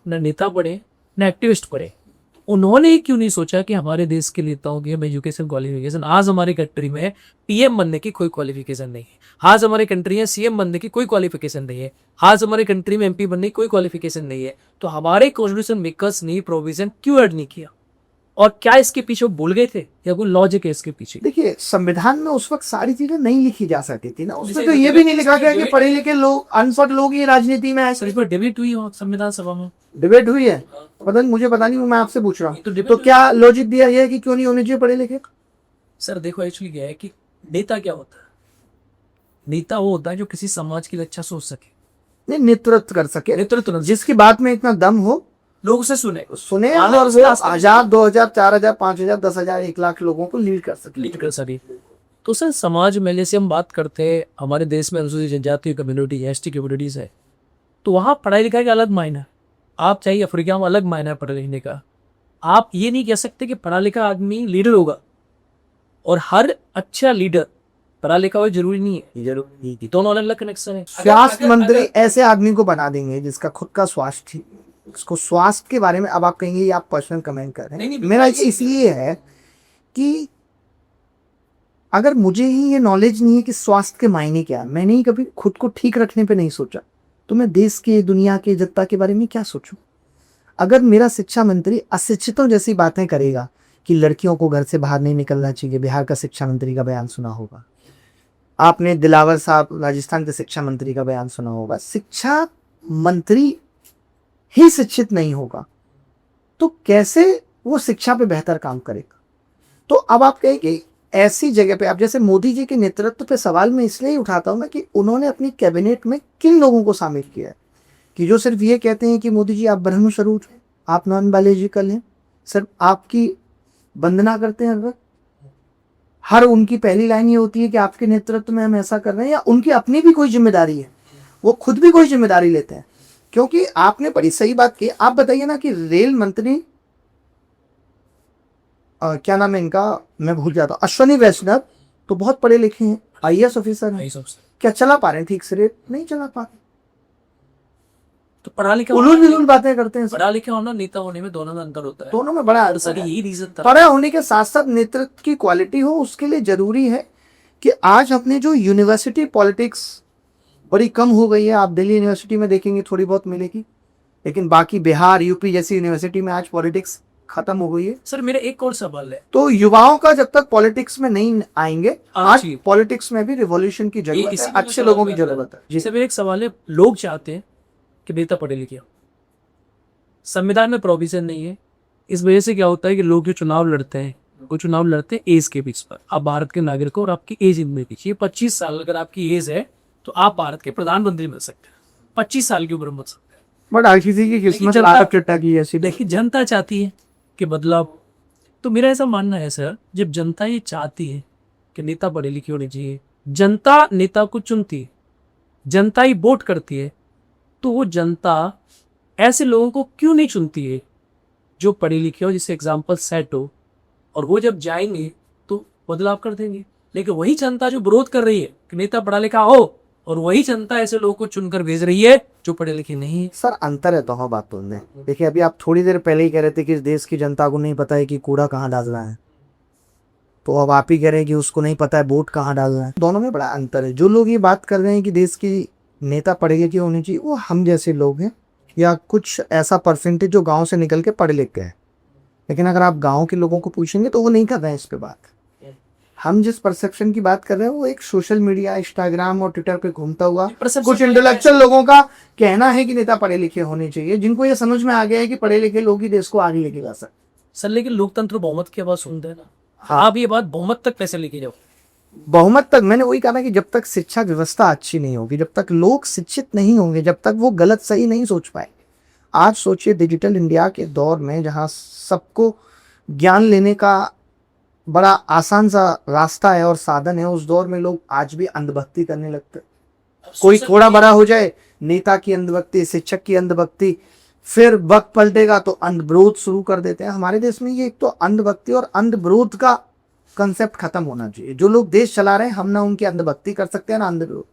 न नेता पढ़े, न एक्टिविस्ट पढ़े। उन्होंने क्यों नहीं सोचा कि हमारे देश के नेताओं की हम एजुकेशन क्वालिफिकेशन, आज हमारी कंट्री में पीएम बनने की कोई क्वालिफिकेशन नहीं है, आज हमारी कंट्री में सीएम बनने की कोई क्वालिफिकेशन नहीं है, आज हमारी कंट्री में एमपी बनने की कोई क्वालिफिकेशन नहीं है। तो हमारे कॉन्स्टिट्यूशन मेकर्स ने प्रोविजन क्यों ऐड नहीं किया? और क्या इसके पीछे वो भूल गए थे या कोई लॉजिक है इसके पीछे? देखिए, संविधान में उस वक्त सारी चीजें नहीं लिखी जा सकती थी ना। उसमें तो ये भी नहीं लिखा गया कि पढ़े लिखे लोग, अनपढ़ लोग ही राजनीति में आए। सर इस पर डिबेट हुई हो संविधान सभा में? डिबेट हुई है? पता नहीं, मुझे पता नहीं, मैं आपसे पूछ रहा हूँ। तो क्या लॉजिक दिया है कि क्यों नहीं होने चाहिए पढ़े लिखे? सर देखो एक्चुअली क्या है कि नेता क्या होता है? नेता वो होता है जो किसी समाज की अच्छा सोच सके, नहीं, नेतृत्व कर सके, नेतृत्व जिसकी बात में इतना दम हो, लोग उसे सुने, सुने मानो और उसका वो आस्था- 1000, 2000, 4000, 5000, 10,000, 1 लाख लोगों को लीड कर सके। लीड कर सके। तो सर समाज में जैसे हम बात करते हैं, हमारे देश में अनुसूचित जनजाति कम्युनिटी, एसटी कम्युनिटीज है, तो वहाँ पढ़ाई लिखाई का अलग मायना है। आप चाहिए अफ्रीका में अलग मायना है पढ़े लिखने का। आप ये नहीं कह सकते कि पढ़ा लिखा आदमी लीडर होगा, और हर अच्छा लीडर पढ़ा लिखा हो जरूरी नहीं है। जरूरी दोनों अलग अलग कनेक्शन है। स्वास्थ्य मंत्री ऐसे आदमी को बना देंगे जिसका खुद का स्वास्थ्य, उसको स्वास्थ्य के बारे में, अब आप कहेंगे ये आप पर्सनल कमेंट कर रहे नहीं, हैं, नहीं, मेरा इसलिए है कि अगर मुझे ही ये नॉलेज नहीं है कि स्वास्थ्य के मायने क्या है, मैंने ही कभी खुद को ठीक रखने पे नहीं सोचा, तो मैं देश के, दुनिया के जनता के बारे में क्या सोचूं? अगर मेरा शिक्षा मंत्री अशिक्षितों जैसी बातें करेगा कि लड़कियों को घर से बाहर नहीं निकलना चाहिए, बिहार का शिक्षा मंत्री का बयान सुना होगा आपने, दिलावर साहब राजस्थान के शिक्षा मंत्री का बयान सुना होगा, शिक्षा मंत्री ही शिक्षित नहीं होगा तो कैसे वो शिक्षा पे बेहतर काम करेगा? तो अब आप कहेंगे ऐसी जगह पे, अब जैसे मोदी जी के नेतृत्व पे सवाल मैं इसलिए उठाता हूं ना कि उन्होंने अपनी कैबिनेट में किन लोगों को शामिल किया है, कि जो सिर्फ ये कहते हैं कि मोदी जी आप ब्रह्म स्वरूप हैं, आप नॉन बायोलॉजिकल हैं, सिर्फ आपकी वंदना करते हैं, अगर हर उनकी पहली लाइन ये होती है कि आपके नेतृत्व में हम ऐसा कर रहे हैं, या उनकी अपनी भी कोई जिम्मेदारी है, वो खुद भी कोई जिम्मेदारी लेते हैं? क्योंकि आपने बड़ी सही बात की। आप बताइए ना कि रेल मंत्री क्या नाम है इनका, मैं भूल जाता हूँ, अश्विनी वैष्णव, तो बहुत पढ़े लिखे हैं, आईएएस ऑफिसर हैं, क्या चला पा रहे हैं ठीक से रेल? नहीं चला पा रहे, तो पढ़ा लिखा उलूल बातें करते हैं। पढ़ा लिखा होना नेता होने में दोनों में अंतर होता है। दोनों में बड़ा और अंतर सर है। यही रीजन था। पढ़े होने के साथ साथ नेतृत्व की क्वालिटी हो, उसके लिए जरूरी है कि आज अपने जो यूनिवर्सिटी पॉलिटिक्स बड़ी कम हो गई है, आप दिल्ली यूनिवर्सिटी में देखेंगे थोड़ी बहुत मिलेगी, लेकिन बाकी बिहार, यूपी जैसी यूनिवर्सिटी में आज पॉलिटिक्स खत्म हो गई है। सर मेरा एक और सवाल है, तो युवाओं का जब तक पॉलिटिक्स में नहीं आएंगे, आज जी। पॉलिटिक्स में भी रिवॉल्यूशन की जरूरत है, अच्छे लोगों की जरूरत है जी। जैसे मेरा एक सवाल है, लोग चाहते हैं कि नेता पढ़े लिखे हो, संविधान में प्रोविजन नहीं है, इस वजह से क्या होता है कि लोग जो चुनाव लड़ते हैं, वो चुनाव लड़ते हैं एज के बेस पर। आप भारत के नागरिक हो और आपकी एज इनमें दीजिए 25 साल अगर आपकी एज है तो आप भारत के प्रधानमंत्री बन सकते हैं, 25 साल की उम्र में बन सकते हैं। बट हर किसी की किस्मत जनता- लाटक चिट्टा की ऐसी। देखिए जनता चाहती है कि बदलाव, तो मेरा ऐसा मानना है सर, जब जनता ये चाहती है कि नेता पढ़े लिखे होने चाहिए, जनता नेता को चुनती है, जनता ही वोट करती है, तो वो जनता ऐसे लोगों को क्यों नहीं चुनती है जो पढ़े लिखे हो, जिससे एग्जाम्पल सेट हो, और वो जब जाएंगे तो बदलाव कर देंगे। लेकिन वही जनता जो विरोध कर रही है कि नेता पढ़ा लिखा हो, और वही जनता ऐसे लोगों को चुनकर भेज रही है जो पढ़े लिखे नहीं है। सर अंतर है दोनों बातों में। देखिए अभी आप थोड़ी देर पहले ही कह रहे थे कि इस देश की जनता को नहीं पता है कि कूड़ा कहाँ डालना है, तो अब आप ही कह रहे हैं कि उसको नहीं पता है वोट कहाँ डालना है। दोनों में बड़ा अंतर है। जो लोग ये बात कर रहे हैं कि देश की नेता पढ़े लिखे होने चाहिए, वो हम जैसे लोग हैं, या कुछ ऐसा परसेंटेज जो गाँव से निकल के पढ़े लिख गए। लेकिन अगर आप गाँव के लोगों को पूछेंगे तो वो नहीं कर रहे हैं इस पे बात। हम जिस परसेप्शन की बात कर रहे हैं वो एक सोशल मीडिया, इंस्टाग्राम और ट्विटर पे घूमता हुआ कुछ इंटेलेक्चुअल लोगों का कहना है कि नेता पढ़े लिखे होने चाहिए, जिनको ये समझ में आ गया है कि पढ़े लिखे लोग ही देश को आगे लेके जा सकते। सर लेकिन लोकतंत्र बहुमत की आवाज सुनते हैं ना। हाँ। आप ये बात बहुमत तक कैसे लेके जाओ? बहुमत तक मैंने वही कहा ना कि जब तक शिक्षा व्यवस्था अच्छी नहीं होगी, जब तक लोग शिक्षित नहीं होंगे, जब तक वो गलत सही नहीं सोच पाए। आज सोचिए डिजिटल इंडिया के दौर में जहाँ सबको ज्ञान लेने का बड़ा आसान सा रास्ता है और साधन है, उस दौर में लोग आज भी अंधभक्ति करने लगते। कोई थोड़ा बड़ा हो जाए, नेता की अंधभक्ति, शिक्षक की अंधभक्ति, फिर वक्त पलटेगा तो अंधविरोध शुरू कर देते हैं। हमारे देश में ये एक तो अंधभक्ति और अंधविरोध का कंसेप्ट खत्म होना चाहिए। जो लोग देश चला रहे हैं, हम ना उनकी अंधभक्ति कर सकते हैं ना अंधविरोध।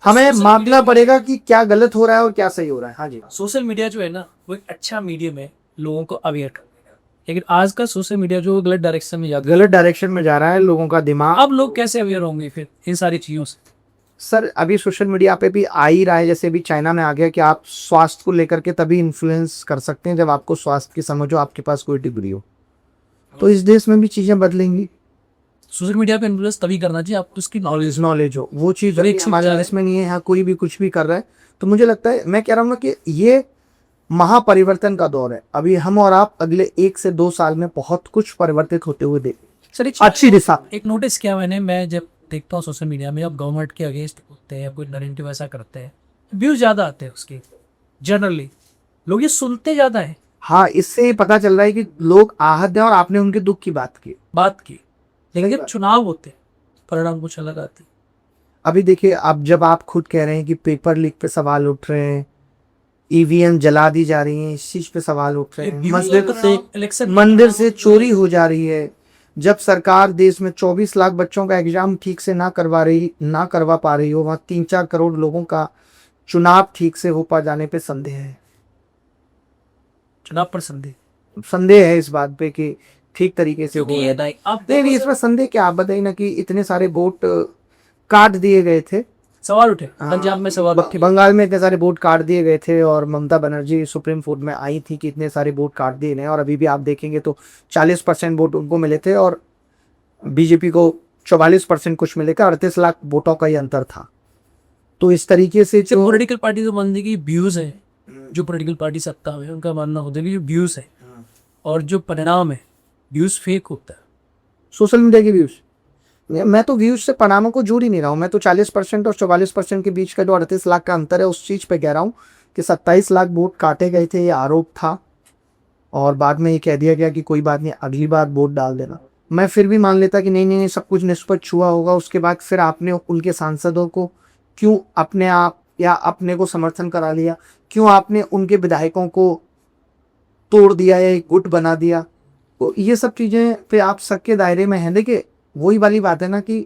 हमें मापना पड़ेगा कि क्या गलत हो रहा है और क्या सही हो रहा है। हाँ जी, सोशल मीडिया जो है ना, वो एक अच्छा मीडियम है लोगों को अवेयर करने का, लेकिन आज का सोशल मीडिया जो गलत डायरेक्शन में जाता है, गलत डायरेक्शन में जा रहा है लोगों का दिमाग। अब लोग कैसे अवेयर होंगे फिर इन सारी चीजों से? सर अभी सोशल मीडिया पे भी आ ही रहा है, जैसे भी चाइना में आ गया कि आप स्वास्थ्य को लेकर के तभी इन्फ्लुएंस कर सकते हैं जब आपको स्वास्थ्य की समझ हो, आपके पास कोई डिग्री हो। तो इस देश में भी चीजें बदलेंगी। सोशल मीडिया पे इन्फ्लुएंस तभी करना चाहिए आपको उसकी नॉलेज नॉलेज हो, वो चीज एक हमारे देश में नहीं है। यहाँ कोई भी कुछ भी कर रहा है, तो मुझे लगता है, मैं कह रहा हूँ ना कि ये महापरिवर्तन का दौर है। अभी हम और आप अगले 1 से 2 साल में बहुत कुछ परिवर्तित होते हुए देखें। सर अच्छी दिशा। एक नोटिस किया मैंने, मैं जब देखता हूँ सोशल मीडिया में, अब गवर्नमेंट के अगेंस्ट होते हैं, कोई नरेटिव ऐसा करते हैं, व्यूज ज़्यादा आते हैं उसके, जनरली लोग ये सुनते ज़्यादा है हाँ, इससे पता चल रहा है कि लोग आहत हैं और आपने उनके दुख की बात की। बात की, लेकिन जब चुनाव होते हैं परिणाम कुछ अलग आते हैं। अभी देखिए, अब जब आप खुद कह रहे हैं कि पेपर लीक पे सवाल उठ रहे हैं, ईवीएम जला दी जा रही हैं, इस चीज पे सवाल उठ रहे हैं, मंदिर से चोरी हो जा रही है, जब सरकार देश में 24 लाख बच्चों का एग्जाम ठीक से ना करवा पा रही हो, वहाँ 3-4 करोड़ लोगों का चुनाव ठीक से हो पा जाने पे संदेह है। चुनाव पर संदेह है इस बात पे कि ठीक तरीके से हो ये रहा है। आप नहीं, इसमें संदेह क्या, आप बताइए ना कि इतने सारे वोट काट दिए गए थे, सवाल उठे, पंजाब में सवाल उठे, बंगाल में इतने सारे वोट काट दिए गए थे, और ममता बनर्जी सुप्रीम कोर्ट में आई थी कि इतने सारे वोट काट दिए गए, और अभी भी आप देखेंगे तो 40% वोट उनको मिले थे और बीजेपी को 44% कुछ मिले थे, 38 लाख वोटों का ही अंतर था। तो इस तरीके से जो पॉलिटिकल पार्टी तो मानने की व्यूज है, जो पॉलिटिकल पार्टी सत्ता में उनका मानना होता है कि जो व्यूज है और जो परिणाम है व्यूज फेक होता है। सोशल मीडिया के व्यूज, मैं तो व्यूज से परिणामों को जोड़ ही नहीं रहा हूँ। मैं तो 40% और 44% के बीच का जो 38 लाख का अंतर है उस चीज पे कह रहा हूँ कि 27 लाख वोट काटे गए थे, ये आरोप था, और बाद में ये कह दिया गया कि कोई बात नहीं, अगली बार वोट डाल देना। मैं फिर भी मान लेता कि नहीं, सब कुछ निष्पक्ष हुआ होगा। उसके बाद फिर आपने उनके सांसदों को क्यों अपने आप या अपने को समर्थन करा लिया, क्यों आपने उनके विधायकों को तोड़ दिया या एक गुट बना दिया? तो ये सब चीजें पे आप शक के दायरे में हैं। देखिए, वही वाली बात है ना कि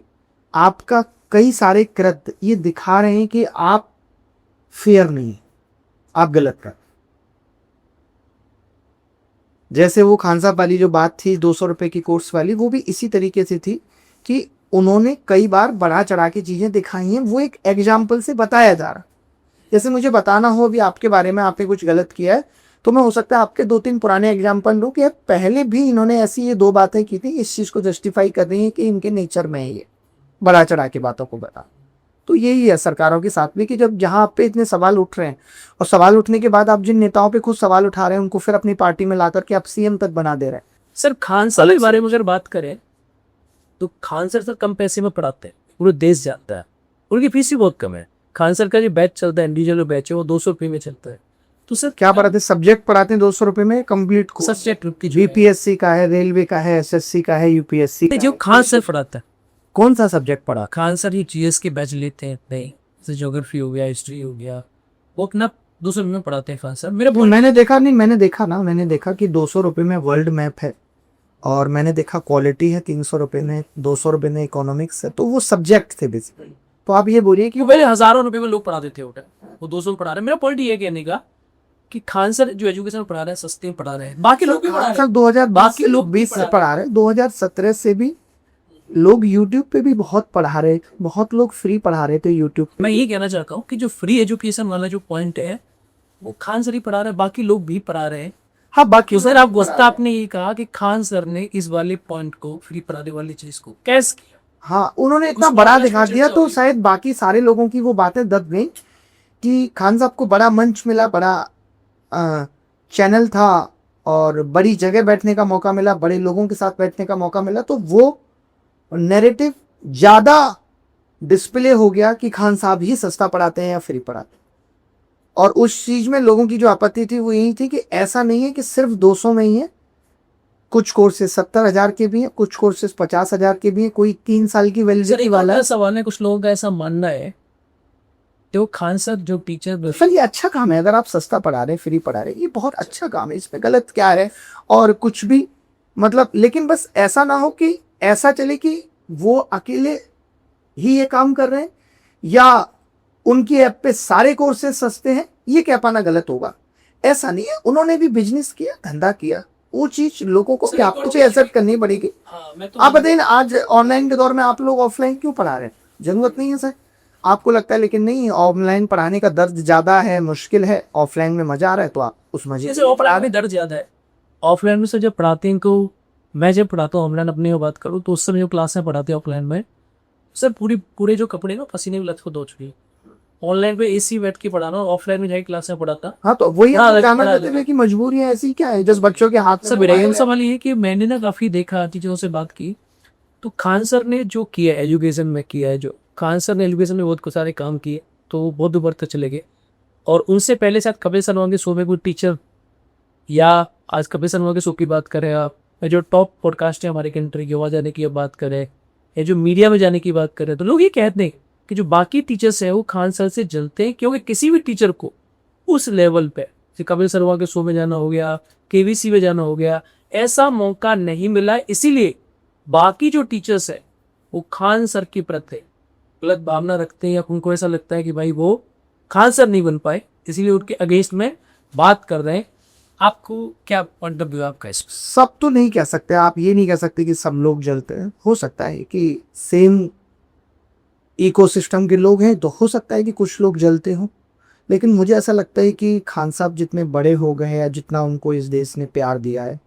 आपका कई सारे कृत्य ये दिखा रहे हैं कि आप फेयर नहीं, आप गलत कर। जैसे वो खान साहब वाली जो बात थी 200 रुपए की कोर्स वाली, वो भी इसी तरीके से थी कि उन्होंने कई बार बढ़ा चढ़ा के चीजें दिखाई हैं, वो एक एग्जाम्पल से बताया जा रहा। जैसे मुझे बताना हो अभी आपके बारे में, आपने कुछ गलत किया है, तो मैं हो सकता है आपके 2-3 पुराने एग्जाम्पल लूँ कि पहले भी इन्होंने ऐसी ये 2 बातें की थी, इस चीज को जस्टिफाई कर रही है कि इनके नेचर में है ये बढ़ा चढ़ा के बातों को बता। तो यही है सरकारों के साथ भी कि जब जहां आप पे इतने सवाल उठ रहे हैं, और सवाल उठने के बाद आप जिन नेताओं पे खुद सवाल उठा रहे हैं उनको फिर अपनी पार्टी में ला करके आप सीएम तक बना दे रहे हैं। सर खान सर के बारे में अगर बात करें तो खान सर कम पैसे में पढ़ाते हैं, पूरे देश जानता है, उनकी फीस भी बहुत कम है। खान सर का जो बैच चलता है, इंडिविजुअल बैच है, वो 200 रुपये में चलता है। तो सर क्या पढ़ाते हैं? सब्जेक्ट पढ़ाते हैं 200 रुपये में कंप्लीट को। सब्जेक्ट बीपीएससी का है, रेलवे का है, एसएससी का है, यूपीएससी का जो है। खान सर पढ़ाता है, कौन सा सब्जेक्ट पढ़ा? खान सर ये जीएस के बैच लेते हैं, नहीं जैसे ज्योग्राफी हो गया, हिस्ट्री हो गया, वो अपना 200 रुपये में पढ़ाते हैं खान सर। मैंने देखा कि 200 रुपये में वर्ल्ड मैप है, और मैंने देखा क्वालिटी है 300 रुपये में, 200 रुपये में इकोनॉमिक्स है, तो वो सब्जेक्ट थे बेसिकली। तो आप ये बोलिए कि पहले हजारों रुपए में लोग पढ़ा देते होते, वो 200 में पढ़ा रहे हैं। मेरा पॉइंट ये कहने का कि खान सर जो एजुकेशन पढ़ा रहे हैं सस्ते में पढ़ा रहे हैं, बाकी लोग भी पढ़ा रहे हैं। 2020 से पढ़ा रहे हैं, 2017 से भी लोग यूट्यूब पे भी बहुत पढ़ा रहे, बहुत लोग फ्री पढ़ा रहे थे यूट्यूब। मैं ये कहना चाहता हूँ कि जो फ्री एजुकेशन वाला जो पॉइंट है वो खान सर ही पढ़ा रहे हैं, बाकी लोग भी पढ़ा रहे हैं। हाँ, बाकी सर आप वस्ता आपने ये कहा कि खान सर ने इस वाले पॉइंट को, फ्री पढ़ाने वाली चीज को कैसे किया। हाँ, उन्होंने इतना बड़ा दिखा दिया, तो शायद बाकी सारे लोगों की वो बातें दब गई कि खान साहब को बड़ा मंच मिला, बड़ा चैनल था, और बड़ी जगह बैठने का मौका मिला, बड़े लोगों के साथ बैठने का मौका मिला, तो वो नैरेटिव ज्यादा डिस्प्ले हो गया कि खान साहब ही सस्ता पढ़ाते हैं या फ्री पढ़ाते हैं। और उस चीज में लोगों की जो आपत्ति थी वो यही थी कि ऐसा नहीं है कि सिर्फ 200 में ही है, कुछ कोर्सेज 70,000 के भी हैं, कुछ कोर्सेज 50,000 के भी हैं, कोई 3 साल की वैलिडिटी वाला है। सवाल है, कुछ लोगों का ऐसा मानना है तो खान सर जो टीचर, सर ये अच्छा काम है, अगर आप सस्ता पढ़ा रहे हैं, फ्री पढ़ा रहे हैं, ये बहुत अच्छा काम है, इसमें गलत क्या है? और कुछ भी मतलब, लेकिन बस ऐसा ना हो कि ऐसा चले कि वो अकेले ही ये काम कर रहे हैं या उनकी ऐप पे सारे कोर्सेज सस्ते हैं, ये कह पाना गलत होगा। ऐसा नहीं है, उन्होंने भी बिजनेस किया, धंधा किया, वो चीज लोगों को क्या कुछ एक्सेप्ट करनी पड़ेगी। आप बताइए ना, आज ऑनलाइन के दौर में आप लोग ऑफलाइन क्यों पढ़ा रहे हैं? जरूरत नहीं है सर, आपको लगता है, लेकिन नहीं, ऑनलाइन पढ़ाने का दर्द ज्यादा है, मुश्किल है, ऑफलाइन में मजा आ रहा है, तो आप उस मजे से ऑफलाइन में दर्द ज्यादा है। ऑफलाइन में से जब पढ़ाते हैं को, मैं जब पढ़ाता हूँ ऑनलाइन अपनी बात करूँ तो उस समय जो क्लास में पढ़ाते हैं ऑफलाइन में, सर पूरे जो कपड़े ना पसीने की लत को धो चुकी। ऑनलाइन पे एसी बैठ के पढ़ाना, ऑफलाइन में जाके क्लास में पढ़ाता। हाँ, तो वही कहना चाहते हैं कि मजबूरी है, ऐसी क्या है, जिस बच्चों के हाथ से सब मेरा सवाल ये है कि मैंने ना काफी देखा, टीचरों से बात की, तो खान सर ने जो किया एजुकेशन में किया है, जो खान सर ने एजुकेशन में बहुत सारे काम किए, तो बहुत ऊपर तक चले गए। और उनसे पहले शायद कपिल शर्मा के शो में कोई टीचर, या आज कपिल शर्मा के शो की बात करें आप, या जो टॉप पॉडकास्ट है हमारी कंट्री की, वहाँ जाने की बात करें, या जो मीडिया में जाने की बात करें, तो लोग ये कहते हैं कि जो बाकी टीचर्स हैं वो खान सर से जलते हैं, क्योंकि किसी भी टीचर को उस लेवल पे, जैसे कपिल शर्मा के शो में जाना हो गया, केवीसी में जाना हो गया, ऐसा मौका नहीं मिला। इसीलिए बाकी जो टीचर्स है वो खान सर की प्रति गलत भावना रखते हैं, या उनको ऐसा लगता है कि भाई वो खान सर नहीं बन पाए, इसीलिए उनके अगेंस्ट में बात कर रहे हैं। आपको क्या पॉइंट ऑफ व्यू आपका इस पर? सब तो नहीं कह सकते, आप ये नहीं कह सकते कि सब लोग जलते हैं। हो सकता है कि सेम इकोसिस्टम के लोग हैं, तो हो सकता है कि कुछ लोग जलते हों, लेकिन मुझे ऐसा लगता है कि खान साहब जितने बड़े हो गए हैं, या जितना उनको इस देश ने प्यार दिया है,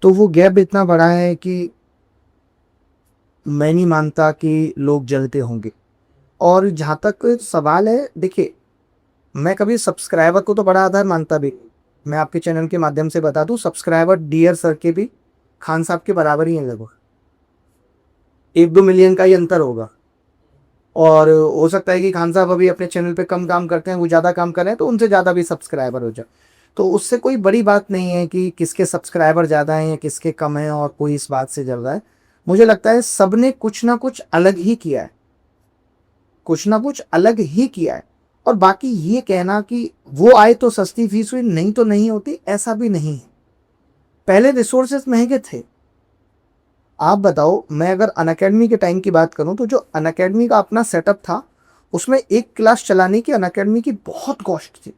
तो वो गैप इतना बड़ा है कि मैं नहीं मानता कि लोग जलते होंगे। और जहाँ तक सवाल है, देखिए, मैं कभी सब्सक्राइबर को तो बड़ा आधार मानता भी। मैं आपके चैनल के माध्यम से बता दूं, सब्सक्राइबर डियर सर के भी खान साहब के बराबर ही हैं, लगभग 1-2 मिलियन का ही अंतर होगा। और हो सकता है कि खान साहब अभी अपने चैनल पे कम काम करते हैं, वो ज़्यादा काम करें तो उनसे ज़्यादा भी सब्सक्राइबर हो जाए, तो उससे कोई बड़ी बात नहीं है कि किसके सब्सक्राइबर ज़्यादा हैं या किसके कम हैं और कोई इस बात से जल रहा है। मुझे लगता है सब ने कुछ ना कुछ अलग ही किया है, कुछ ना कुछ अलग ही किया है। और बाकी ये कहना कि वो आए तो सस्ती फीस हुई, नहीं तो नहीं होती, ऐसा भी नहीं है। पहले रिसोर्सेज महंगे थे। आप बताओ, मैं अगर अनअकैडमी के टाइम की बात करूं, तो जो अनअकैडमी का अपना सेटअप था, उसमें एक क्लास चलाने की अनअकैडमी की बहुत कॉस्ट थी,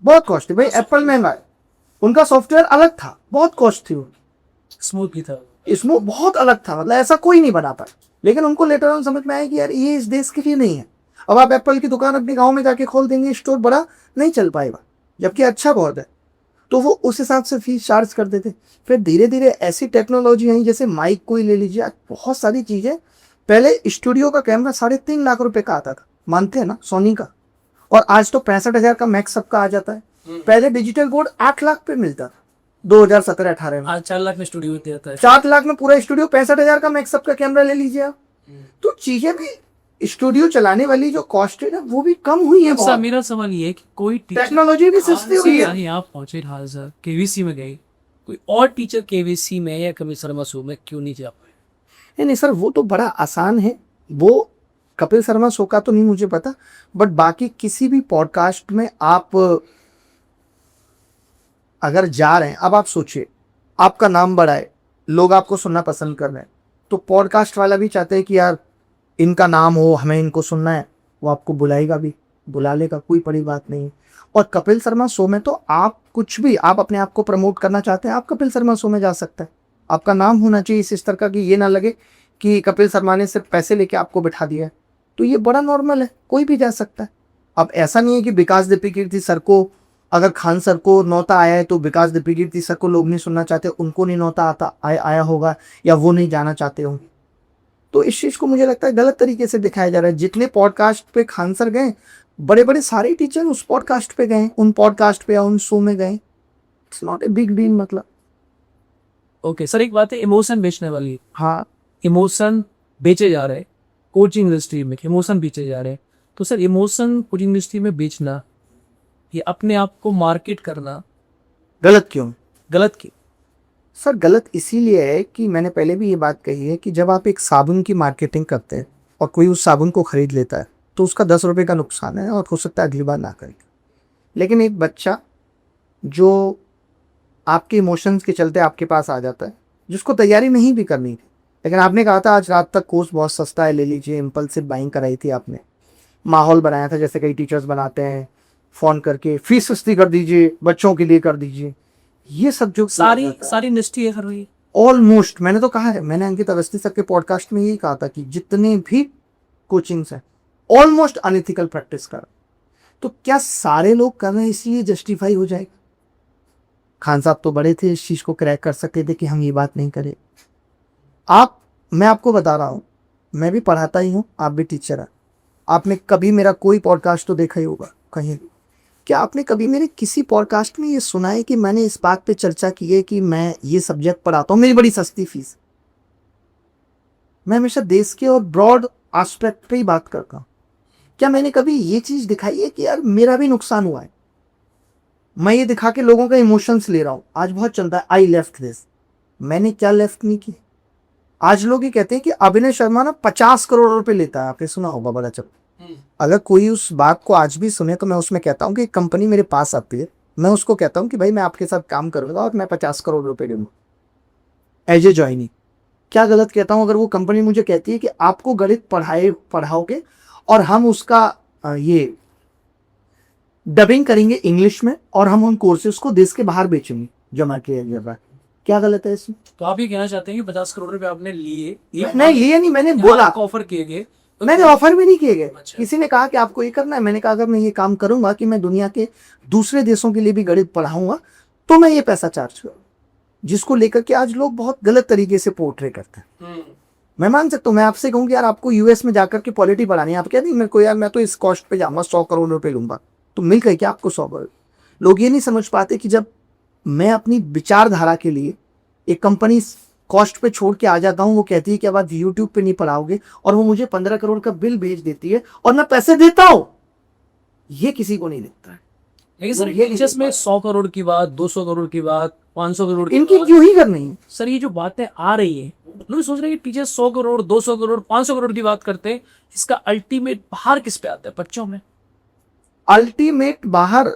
बहुत कॉस्ट थी। भाई एप्पल महंगा है, उनका सॉफ्टवेयर अलग था, बहुत कॉस्ट थी। स्मूथ भी था, इसमें बहुत अलग था, मतलब ऐसा कोई नहीं बना पाया। लेकिन उनको लेटर ऑन समझ में आया कि यार ये इस देश के लिए नहीं है। अब आप एप्पल की दुकान अपने गांव में जाके खोल देंगे, स्टोर बड़ा नहीं चल पाएगा, जबकि अच्छा बहुत है, तो वो उस हिसाब से फीस चार्ज कर देते। फिर धीरे धीरे ऐसी टेक्नोलॉजी आई, जैसे माइक को ही ले लीजिए, बहुत सारी चीज़ें। पहले स्टूडियो का कैमरा 3.5 लाख रुपए का आता था, मानते हैं ना, सोनी का, और आज तो 65,000 का मैक्स सबका आ जाता है। पहले डिजिटल बोर्ड 8 लाख पे मिलता था 2017-18 में, आज 4 लाख में स्टूडियो में देता है। 4 लाख में पूरा स्टूडियो, 65,000 का मैक्स सबका कैमरा ले लीजिए आप। तो चीजें भी, स्टूडियो चलाने वाली जो कॉस्ट है ना, वो भी कम हुई है बहुत। मेरा सवाल ये है कि कोई टेक्नोलॉजी भी सस्ती हुई है। आप पहुंचे हाल सर केवीसी में गए, कोई और टीचर केवीसी में या कपिल शर्मा शो में क्यों नहीं जा पाए? नहीं सर, वो तो बड़ा आसान है। वो कपिल शर्मा शो का तो नहीं मुझे पता, बट बाकी किसी भी पॉडकास्ट में आप अगर जा रहे हैं, अब आप सोचिए, आपका नाम बड़ा है, लोग आपको सुनना पसंद कर रहे हैं, तो पॉडकास्ट वाला भी चाहते हैं कि यार इनका नाम हो, हमें इनको सुनना है, वो आपको बुलाएगा भी, बुला लेगा, कोई बड़ी बात नहीं। और कपिल शर्मा शो में तो आप कुछ भी, आप अपने आप को प्रमोट करना चाहते हैं, आप कपिल शर्मा शो में जा सकते हैं। आपका नाम होना चाहिए इस स्तर का कि ये ना लगे कि कपिल शर्मा ने सिर्फ पैसे लेके आपको बिठा दिया है, तो ये बड़ा नॉर्मल है, कोई भी जा सकता है। अब ऐसा नहीं है कि विकास दीपकीर्ति सर को, अगर खान सर को नौता आया है तो विकास दीपकीर्ति सर को लोग नहीं सुनना चाहते, उनको नहीं नौता आया होगा, या वो नहीं जाना चाहते होंगे। तो इस चीज़ को मुझे लगता है गलत तरीके से दिखाया जा रहा है। जितने पॉडकास्ट पे खान सर गए, बड़े बड़े सारे टीचर उस पॉडकास्ट पे गए, उन पॉडकास्ट पे या उन शो में गए। It's not a big deal, मतलब। ओके सर, एक बात है इमोशन बेचने वाली। हाँ, इमोशन बेचे जा रहे हैं कोचिंग इंडस्ट्री में, इमोशन बेचे जा रहे हैं। तो सर इमोशन कोचिंग इंडस्ट्री में बेचना, ये अपने आप को मार्केट करना गलत क्यों? गलत क्यों? सर गलत इसीलिए है कि मैंने पहले भी ये बात कही है कि जब आप एक साबुन की मार्केटिंग करते हैं और कोई उस साबुन को खरीद लेता है, तो उसका 10 रुपये का नुकसान है, और हो सकता है अगली बार ना करेगा। लेकिन एक बच्चा जो आपके इमोशंस के चलते आपके पास आ जाता है, जिसको तैयारी नहीं भी करनी थी, लेकिन आपने कहा था आज रात तक कोर्स बहुत सस्ता है, ले लीजिए, इम्पल्सिव बाइंग कराई थी आपने, माहौल बनाया था जैसे कई टीचर्स बनाते हैं, फ़ोन करके फीस सस्ती कर दीजिए, बच्चों के लिए कर दीजिए, ये सब जो सारी इंडस्ट्री है कर रही है। ऑलमोस्ट, मैंने तो कहा है, मैंने अंकित अवस्थी सर के पॉडकास्ट में यही कहा था कि जितने भी कोचिंग्स हैं ऑलमोस्ट अनएथिकल प्रैक्टिस कर। तो क्या सारे लोग कर रहे हैं इसलिए जस्टिफाई हो जाएगा? खान साहब तो बड़े थे, इस चीज़ को क्रैक कर सकते थे कि हम ये बात नहीं करें। मैं आपको बता रहा हूँ, मैं भी पढ़ाता ही हूँ, आप भी टीचर हैं, आपने कभी मेरा कोई पॉडकास्ट तो देखा ही होगा कहीं। क्या आपने कभी मेरे किसी पॉडकास्ट में ये सुना है कि मैंने इस बात पे चर्चा की है कि मैं ये सब्जेक्ट पढ़ाता हूँ, मेरी बड़ी सस्ती फीस? मैं हमेशा देश के और ब्रॉड एस्पेक्ट पे ही बात करता हूँ। क्या मैंने कभी ये चीज दिखाई है कि यार मेरा भी नुकसान हुआ है? मैं ये दिखा के लोगों का इमोशंस ले रहा हूँ। आज बहुत चलता है आई लेफ्ट दिस। मैंने क्या लेफ्ट नहीं की? आज लोग ये कहते हैं कि अभिनय शर्मा ना 50 करोड़ रुपए लेता है। आपने सुना होगा बड़ा चप। अगर कोई उस बात को आज भी सुने तो मैं उसमें कहता हूँ कि कंपनी मेरे पास आती है, मैं उसको कहता हूँ कि भाई मैं आपके साथ काम करूंगा और मैं 50 करोड़ रुपए दूंगा एज ए ज्वाइनिंग। क्या गलत कहता हूँ? अगर वो कंपनी मुझे कहती है कि आपको गणित पढ़ाओगे और हम उसका ये डबिंग करेंगे इंग्लिश में और हम उन कोर्सेज को देश के बाहर बेचेंगे जमा किया जा रहा है, क्या गलत है इसमें? तो आप ये कहना चाहते हैं कि 50 करोड़ रुपए आपने लिए? नहीं लिए नहीं, मैंने बोला, ऑफर किए गए। मैंने ऑफर भी नहीं किए गए। अच्छा। किसी ने कहा कि आपको ये करना है, मैंने कहा अगर मैं ये काम करूंगा कि मैं दुनिया के दूसरे देशों के लिए भी गणित पढ़ाऊंगा तो मैं ये पैसा चार्ज करूँ, जिसको लेकर के आज लोग बहुत गलत तरीके से पोर्ट्रे करते हैं। मैं मान सकता हूँ, मैं आपसे कहूँ कि यार आपको यूएस में जाकर के पॉलिटी पढ़ानी है, आप कहते हैं मेरे को यार मैं तो इस कॉस्ट पे जाऊंगा 100 करोड़ रुपए लूंगा, तो मिल गए क्या आपको 100 करोड़? लोग ये नहीं समझ पाते कि जब मैं अपनी विचारधारा के लिए एक कंपनी कॉस्ट पे छोड़ के आ जाता हूँ, वो कहती है कि अब आप यूट्यूब पे नहीं पढ़ाओगे, और वो मुझे 15 करोड़ का बिल भेज देती है और मैं पैसे देता हूँ, ये किसी को नहीं दिखता है। लेकिन सर ये टीचर्स में 100 करोड़ की बात, 200 करोड़ की बात, 500 करोड़ की इनकी बात, क्यों ही करनी है? सर ये जो बातें आ रही है, लोग सोच रहे हैं कि टीचर्स 100 करोड़, 200 करोड़, 500 करोड़ की बात करते हैं, इसका अल्टीमेट बाहर किस पे आता है? बच्चों में। अल्टीमेट बाहर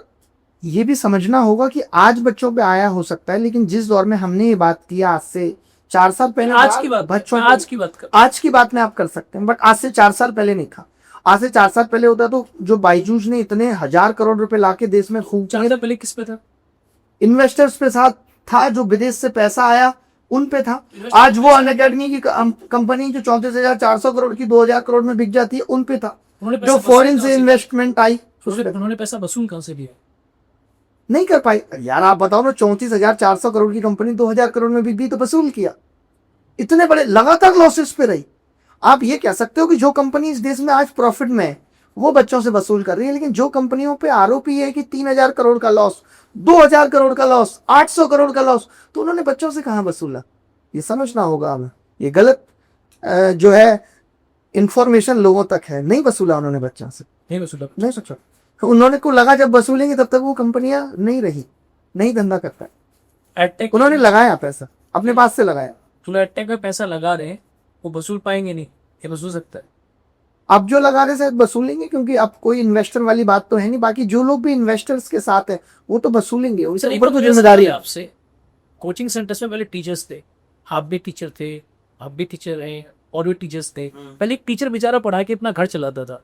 ये भी समझना होगा कि आज बच्चों पे आया हो सकता है, लेकिन जिस दौर में हमने ये बात की आज से 4 साल पहले, आज की बात, बच्चों मैं आज की बात कर, आज की बात में आप कर सकते हैं, बट आज से 4 साल पहले नहीं था। आज से 4 साल पहले होता तो जो बायजूस ने इतने 1000 करोड़ रुपए लाके देश में खूब 4 साल पहले किस पे था? इन्वेस्टर्स पे साथ था, जो विदेश से पैसा आया उन पे था। आज वो अनअकैडमी की कंपनी जो 34,400 करोड़ की 2000 करोड़ में बिक जाती है उन पे था। जो फॉरेन से इन्वेस्टमेंट आई उन्होंने पैसा वसूल कहां से लिया? नहीं कर पाई। यार आप बताओ ना, 34,400 करोड़ की कंपनी 2000 करोड़ में बिक गई तो वसूल किया। इतने बड़े लगातार लॉसेस पे रही। आप ये कह सकते हो कि जो कंपनी इस देश में आज प्रॉफिट में है वो बच्चों से वसूल कर रही है, लेकिन जो कंपनियों पे आरोपी है कि 3000 करोड़ का लॉस, 2000 करोड़ का लॉस, 800 करोड़ का लॉस, तो उन्होंने बच्चों से कहां वसूला? ये समझना होगा हमें। ये गलत जो है इंफॉर्मेशन लोगों तक है। नहीं वसूला उन्होंने बच्चों से, नहीं वसूला। नहीं सोचा उन्होंने को लगा जब वसूलेंगे तब तक वो कंपनियां नहीं रही, नहीं धंधा करता है। एडटेक उन्होंने लगाया पैसा, अपने पास से लगाया। तो एडटेक में पैसा लगा रहे हैं, वो वसूल पाएंगे नहीं? ये वसूल सकता है। अब जो लगा रहे शायद वसूलेंगे, क्योंकि अब कोई इन्वेस्टर वाली बात तो है नहीं। बाकी जो लोग भी इन्वेस्टर्स के साथ है वो तो वसूलेंगे, उनसे ऊपर तो जिम्मेदारी है। आपसे कोचिंग सेंटर्स में पहले टीचर्स थे, आप भी टीचर थे, आप भी टीचर रहे और भी टीचर्स थे। पहले एक टीचर बेचारा पढ़ा के अपना घर चलाता था।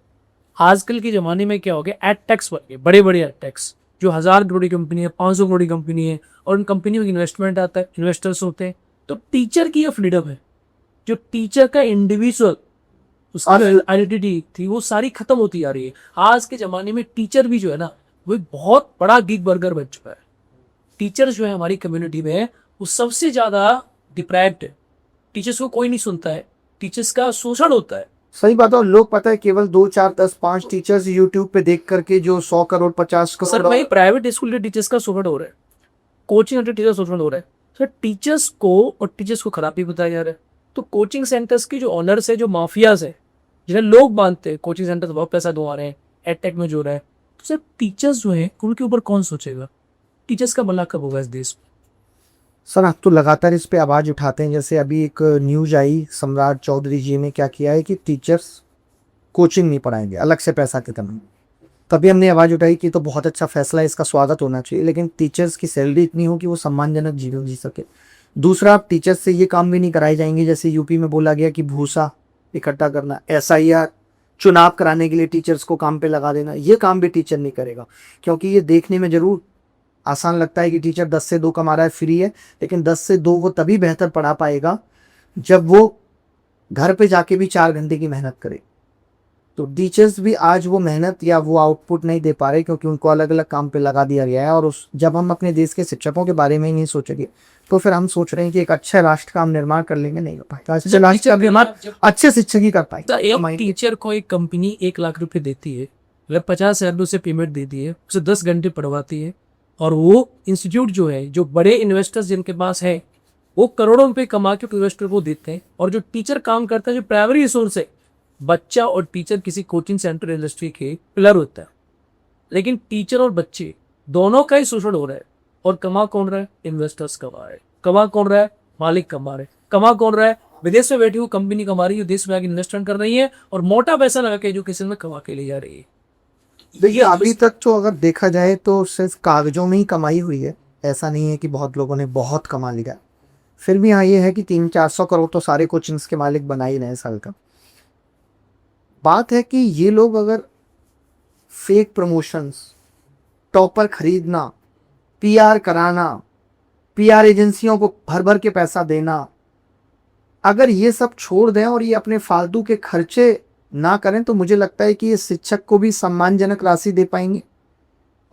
आजकल के ज़माने में क्या हो गया, एडटेक्स बन गए, बड़े बड़े एडटेक्स, जो 1000 करोड़ की कंपनी है, 500 करोड़ की कंपनी है, और उन कंपनियों में इन्वेस्टमेंट आता है, इन्वेस्टर्स होते हैं। तो टीचर की ये फ्रीडम है, जो टीचर का इंडिविजुअल उसकी आइडेंटिटी थी वो सारी खत्म होती जा रही है। आज के ज़माने में टीचर भी जो है ना, वो एक बहुत बड़ा गिग बर्गर बन चुका है। टीचर्स जो है हमारी कम्युनिटी में वो सबसे ज़्यादा डिप्राइव्ड है। टीचर्स को कोई नहीं सुनता है, टीचर्स का शोषण होता है। सही बात है। और लोग पता है केवल 2, 4, 10, 5 टीचर्स यूट्यूब पे देख करके जो 100 करोड़ 50 करोड़। सर भाई प्राइवेट स्कूल के टीचर्स का शोषण हो रहा है, कोचिंग सेंटर टीचर्स शोषण हो रहा है। सर टीचर्स को और टीचर्स को खराब भी बताया जा रहा है। तो कोचिंग सेंटर्स की जो ऑनर्स है, जो माफियाज है, जिन्हें लोग मानते हैं कोचिंग सेंटर बहुत पैसा दो आ रहे हैं, एडटेक में जो रहा है, तो सर टीचर्स जो है उनके ऊपर कौन सोचेगा? टीचर्स का भला कब होगा इस देश में? सर आप तो लगातार इस पे आवाज उठाते हैं। जैसे अभी एक न्यूज आई, सम्राट चौधरी जी ने क्या किया है कि टीचर्स कोचिंग नहीं पढ़ाएंगे, अलग से पैसा के तभी। तभी हमने आवाज उठाई कि तो बहुत अच्छा फैसला है, इसका स्वागत होना चाहिए, लेकिन टीचर्स की सैलरी इतनी हो कि वो सम्मानजनक जीवन जी सके। दूसरा, आप टीचर्स से ये काम भी नहीं कराए जाएंगे जैसे यूपी में बोला गया कि भूसा इकट्ठा करना, SIR चुनाव कराने के लिए टीचर्स को काम पे लगा देना, ये काम भी टीचर नहीं करेगा। क्योंकि ये देखने में जरूर आसान लगता है कि टीचर 10 से 2 कमा रहा है, फ्री है, लेकिन 10 से 2 वो तभी बेहतर पढ़ा पाएगा जब वो घर पे जाके भी 4 घंटे की मेहनत करे। तो टीचर्स भी आज वो मेहनत या वो आउटपुट नहीं दे पा रहे, क्योंकि उनको अलग अलग काम पे लगा दिया गया है। और जब हम अपने देश के शिक्षकों के बारे में ही नहीं सोचेंगे तो फिर हम सोच रहे हैं कि एक अच्छा राष्ट्र का हम निर्माण कर लेंगे, नहीं हो पाएगा। अच्छे राष्ट्र का निर्माण अच्छे शिक्षक ही कर पाएंगे। एक टीचर को एक कंपनी 1 लाख रुपए देती है, मतलब 50,000 उसे पेमेंट देती है, उसे 10 घंटे पढ़वाती है, और वो इंस्टीट्यूट जो है, जो बड़े इन्वेस्टर्स जिनके पास है, वो करोड़ों रुपए कमा के इन्वेस्टर को देते हैं, और जो टीचर काम करता है, जो प्राइमरी रिसोर्स है, बच्चा और टीचर किसी कोचिंग सेंटर इंडस्ट्री के पिलर होता है, लेकिन टीचर और बच्चे दोनों का ही शोषण हो रहा है। और कमा कौन रहा है? इन्वेस्टर्स कमा रहे हैं। कमा कौन रहा है? मालिक कमा रहे हैं। कमा कौन रहा है? विदेश में बैठी हुई कंपनी कमा रही है, देश में आगे इन्वेस्टमेंट कर रही है और मोटा पैसा लगा के एजुकेशन में कमा के ले जा रही है। देखिए अभी तक तो अगर देखा जाए तो सिर्फ कागजों में ही कमाई हुई है, ऐसा नहीं है कि बहुत लोगों ने बहुत कमा लिया। फिर भी हाँ ये है कि 300-400 करोड़ तो सारे कोचिंग्स के मालिक बना ही रहे साल का। बात है कि ये लोग अगर फेक प्रमोशंस, टॉपर खरीदना, पीआर कराना, पीआर एजेंसियों को भर भर के पैसा देना, अगर ये सब छोड़ दें और ये अपने फालतू के खर्चे ना करें तो मुझे लगता है कि ये शिक्षक को भी सम्मानजनक राशि दे पाएंगे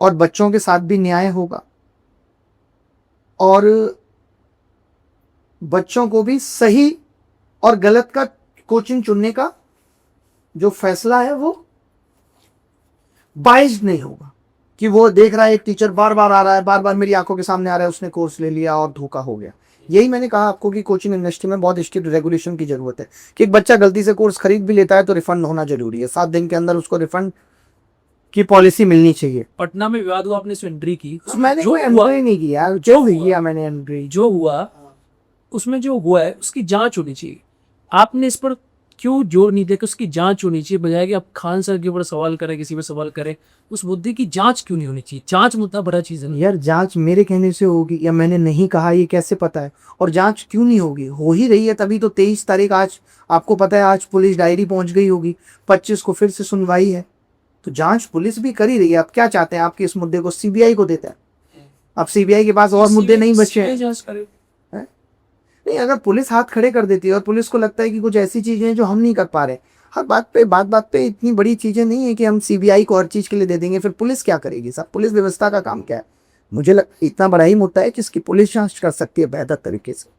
और बच्चों के साथ भी न्याय होगा और बच्चों को भी सही और गलत का कोचिंग चुनने का जो फैसला है वो बाइज्ड नहीं होगा कि वो देख रहा है एक टीचर बार बार आ रहा है, बार बार मेरी आंखों के सामने आ रहा है, उसने कोर्स ले लिया और धोखा हो गया। यही मैंने कहा आपको कि कोचिंग इंडस्ट्री में बहुत स्ट्रिक्ट रेगुलेशन की जरूरत है कि एक बच्चा गलती से कोर्स खरीद भी लेता है तो रिफंड होना जरूरी है, 7 दिन के अंदर उसको रिफंड की पॉलिसी मिलनी चाहिए। पटना में विवाद हुआ, आपने इसमें एंट्री की, मैंने जो कोई एंट्री नहीं किया, जो भी किया मैंने एंट्री, जो हुआ उसमें जो हुआ है उसकी जांच होनी चाहिए। आपने इस पर क्यों जोर नहीं दिया कि उसकी जांच होनी चाहिए, बजाय कि आप खान सर के ऊपर सवाल करें, किसी पर सवाल करें, उस मुद्दे की जांच क्यों नहीं होनी चाहिए? जांच मुद्दा बड़ा चीज है यार। जांच मेरे कहने से होगी या मैंने नहीं कहा ये कैसे पता है? और जांच क्यों नहीं होगी? हो ही रही है तभी तो 23 तारीख आज आपको पता है, आज पुलिस डायरी पहुंच गई होगी, 25 को फिर से सुनवाई है, तो जांच पुलिस भी कर ही रही है। आप क्या चाहते हैं? आपके इस मुद्दे को सीबीआई को देता है? अब सीबीआई के पास और मुद्दे नहीं बचे हैं। जांच करे। नहीं, अगर पुलिस हाथ खड़े कर देती है और पुलिस को लगता है कि कुछ ऐसी चीजें हैं जो हम नहीं कर पा रहे, हर बात पे इतनी बड़ी चीजें नहीं है कि हम सीबीआई को हर चीज के लिए दे देंगे, फिर पुलिस क्या करेगी? सब पुलिस व्यवस्था का काम क्या है? मुझे इतना बड़ा ही मुद्दा है जिसकी पुलिस जांच कर सकती है बेहतर तरीके से।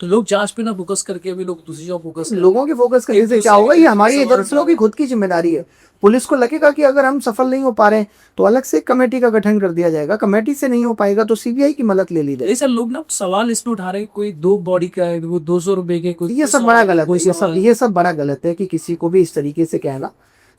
तो लोग जांच पे ना फोकस करके अभी लोग दूसरी जगह फोकस कर। लोगों के फोकस करने से क्या होगा? ये हमारी एजेंसियों की खुद की जिम्मेदारी है। पुलिस को लगेगा कि अगर हम सफल नहीं हो पा रहे हैं तो अलग से कमेटी का गठन कर दिया जाएगा, कमेटी से नहीं हो पाएगा तो सीबीआई की मदद ले ली जाएगी। ऐसा लोग ना सवाल इसमें उठा रहे हैं, कोई 2 बॉडी का है, वो 200 रुपए के, कोई ये सब बड़ा गलत है। ये सब बड़ा गलत है कि किसी को भी इस तरीके से कहना।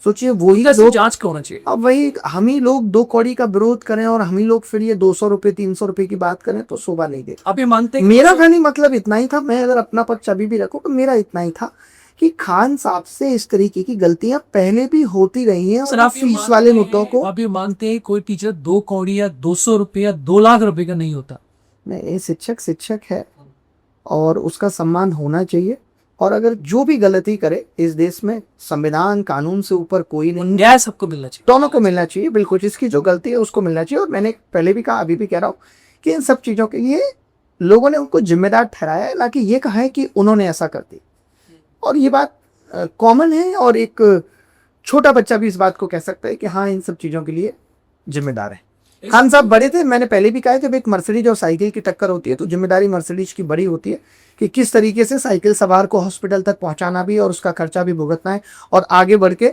सोचिए वही लोग, जांच का होना चाहिए। अब वही हम ही लोग 2 कौड़ी का विरोध करें और हम ही लोग फिर ये 200 रुपए 300 रुपए की बात करें तो शोभा नहीं देता। आप ये मानते हैं मेरा खाली मतलब इतना ही था, मैं अगर अपना पक्ष अभी भी रखूं तो मेरा इतना ही था कि खान साहब से इस तरीके की गलतियां पहले भी होती रही हैं। सर, और फीस वाले मुद्दों को आप ये मानते हैं कोई टीचर 2 कौड़ी या 200 रुपए या 2 लाख रुपए का नहीं होता? नहीं, शिक्षक है और उसका सम्मान होना चाहिए। और अगर जो भी गलती करे इस देश में संविधान कानून से ऊपर कोई नहीं, न्याय सबको मिलना चाहिए, दोनों को मिलना चाहिए। बिल्कुल, जिसकी जो गलती है उसको मिलना चाहिए। और मैंने पहले भी कहा, अभी भी कह रहा हूँ कि इन सब चीजों के लिए लोगों ने उनको जिम्मेदार ठहराया है, ना कि ये कहा है कि उन्होंने ऐसा कर दी। और ये बात कॉमन है और एक छोटा बच्चा भी इस बात को कह सकता है कि हाँ इन सब चीजों के लिए जिम्मेदार है। खान साहब बड़े थे, मैंने पहले भी कहा है, जब एक मर्सिडीज और साइकिल की टक्कर होती है तो जिम्मेदारी मर्सिडीज की बड़ी होती है कि किस तरीके से साइकिल सवार को हॉस्पिटल तक पहुंचाना भी और उसका खर्चा भी भुगतना है और आगे बढ़ के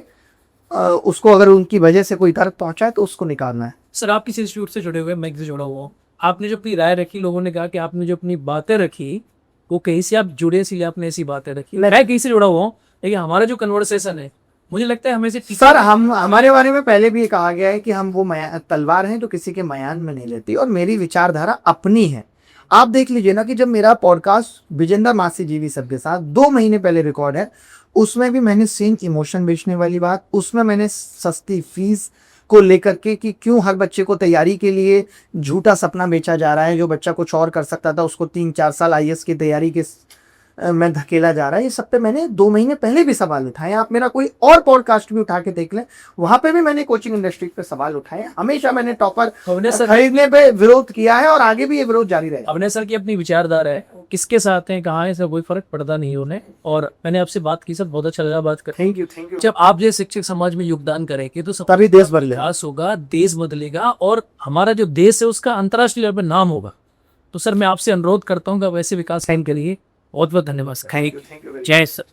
उसको अगर उनकी वजह से कोई दर्द पहुंचा है तो उसको निकालना है। सर, आप किसी इंस्टीट्यूट से जुड़े हुए, मैं किसी से जुड़ा हुआ हूँ, आपने जो अपनी राय रखी, लोगों ने कहा कि आपने जो अपनी बातें रखी वो कहीं से आप जुड़े, इसलिए आपने ऐसी बातें रखी। मैं कहीं से जुड़ा हुआ हूँ, लेकिन हमारा जो कन्वर्सेशन है मुझे लगता है हमें से सर, हमारे बारे में पहले भी कहा गया है कि हम वो तलवार हैं जो किसी के मयान में नहीं लेती और मेरी विचारधारा अपनी है। आप देख लीजिए ना कि जब मेरा पॉडकास्ट विजेंद्र मासी जीवी सब के साथ 2 महीने पहले रिकॉर्ड है, उसमें भी मैंने सेम इमोशन बेचने वाली बात, उसमें मैंने सस्ती फीस को लेकर के कि क्यों हर बच्चे को तैयारी के लिए झूठा सपना बेचा जा रहा है, जो बच्चा कुछ और कर सकता था उसको 3-4 साल आईएएस की तैयारी के में धकेला जा रहा है। ये सब पे मैंने 2 महीने पहले भी सवाल उठाए। आप मेरा कोई और पॉडकास्ट भी उठा के देख लें, वहां पे भी मैंने कोचिंग इंडस्ट्री पे सवाल उठाए। हमेशा मैंने टॉपर खरीदने पे विरोध किया है और आगे भी ये विरोध जारी रहेगा। अभिनय सर की अपनी विचारधारा है, किसके साथ हैं, कहाँ है, सब कोई फर्क पड़ता नहीं उन्हें। और मैंने आपसे बात की सर, बहुत अच्छा लगा बात कर। Thank you. जब आप जो शिक्षक समाज में योगदान करेंगे तो सब तभी देश बदलेगा, विकास होगा, देश बदलेगा और हमारा जो देश है उसका अंतर्राष्ट्रीय लेवल पर नाम होगा। तो सर, मैं आपसे अनुरोध करता हूँ कि आप ऐसे विकास करिए। बहुत बहुत धन्यवाद सर। Thank you. जय सर।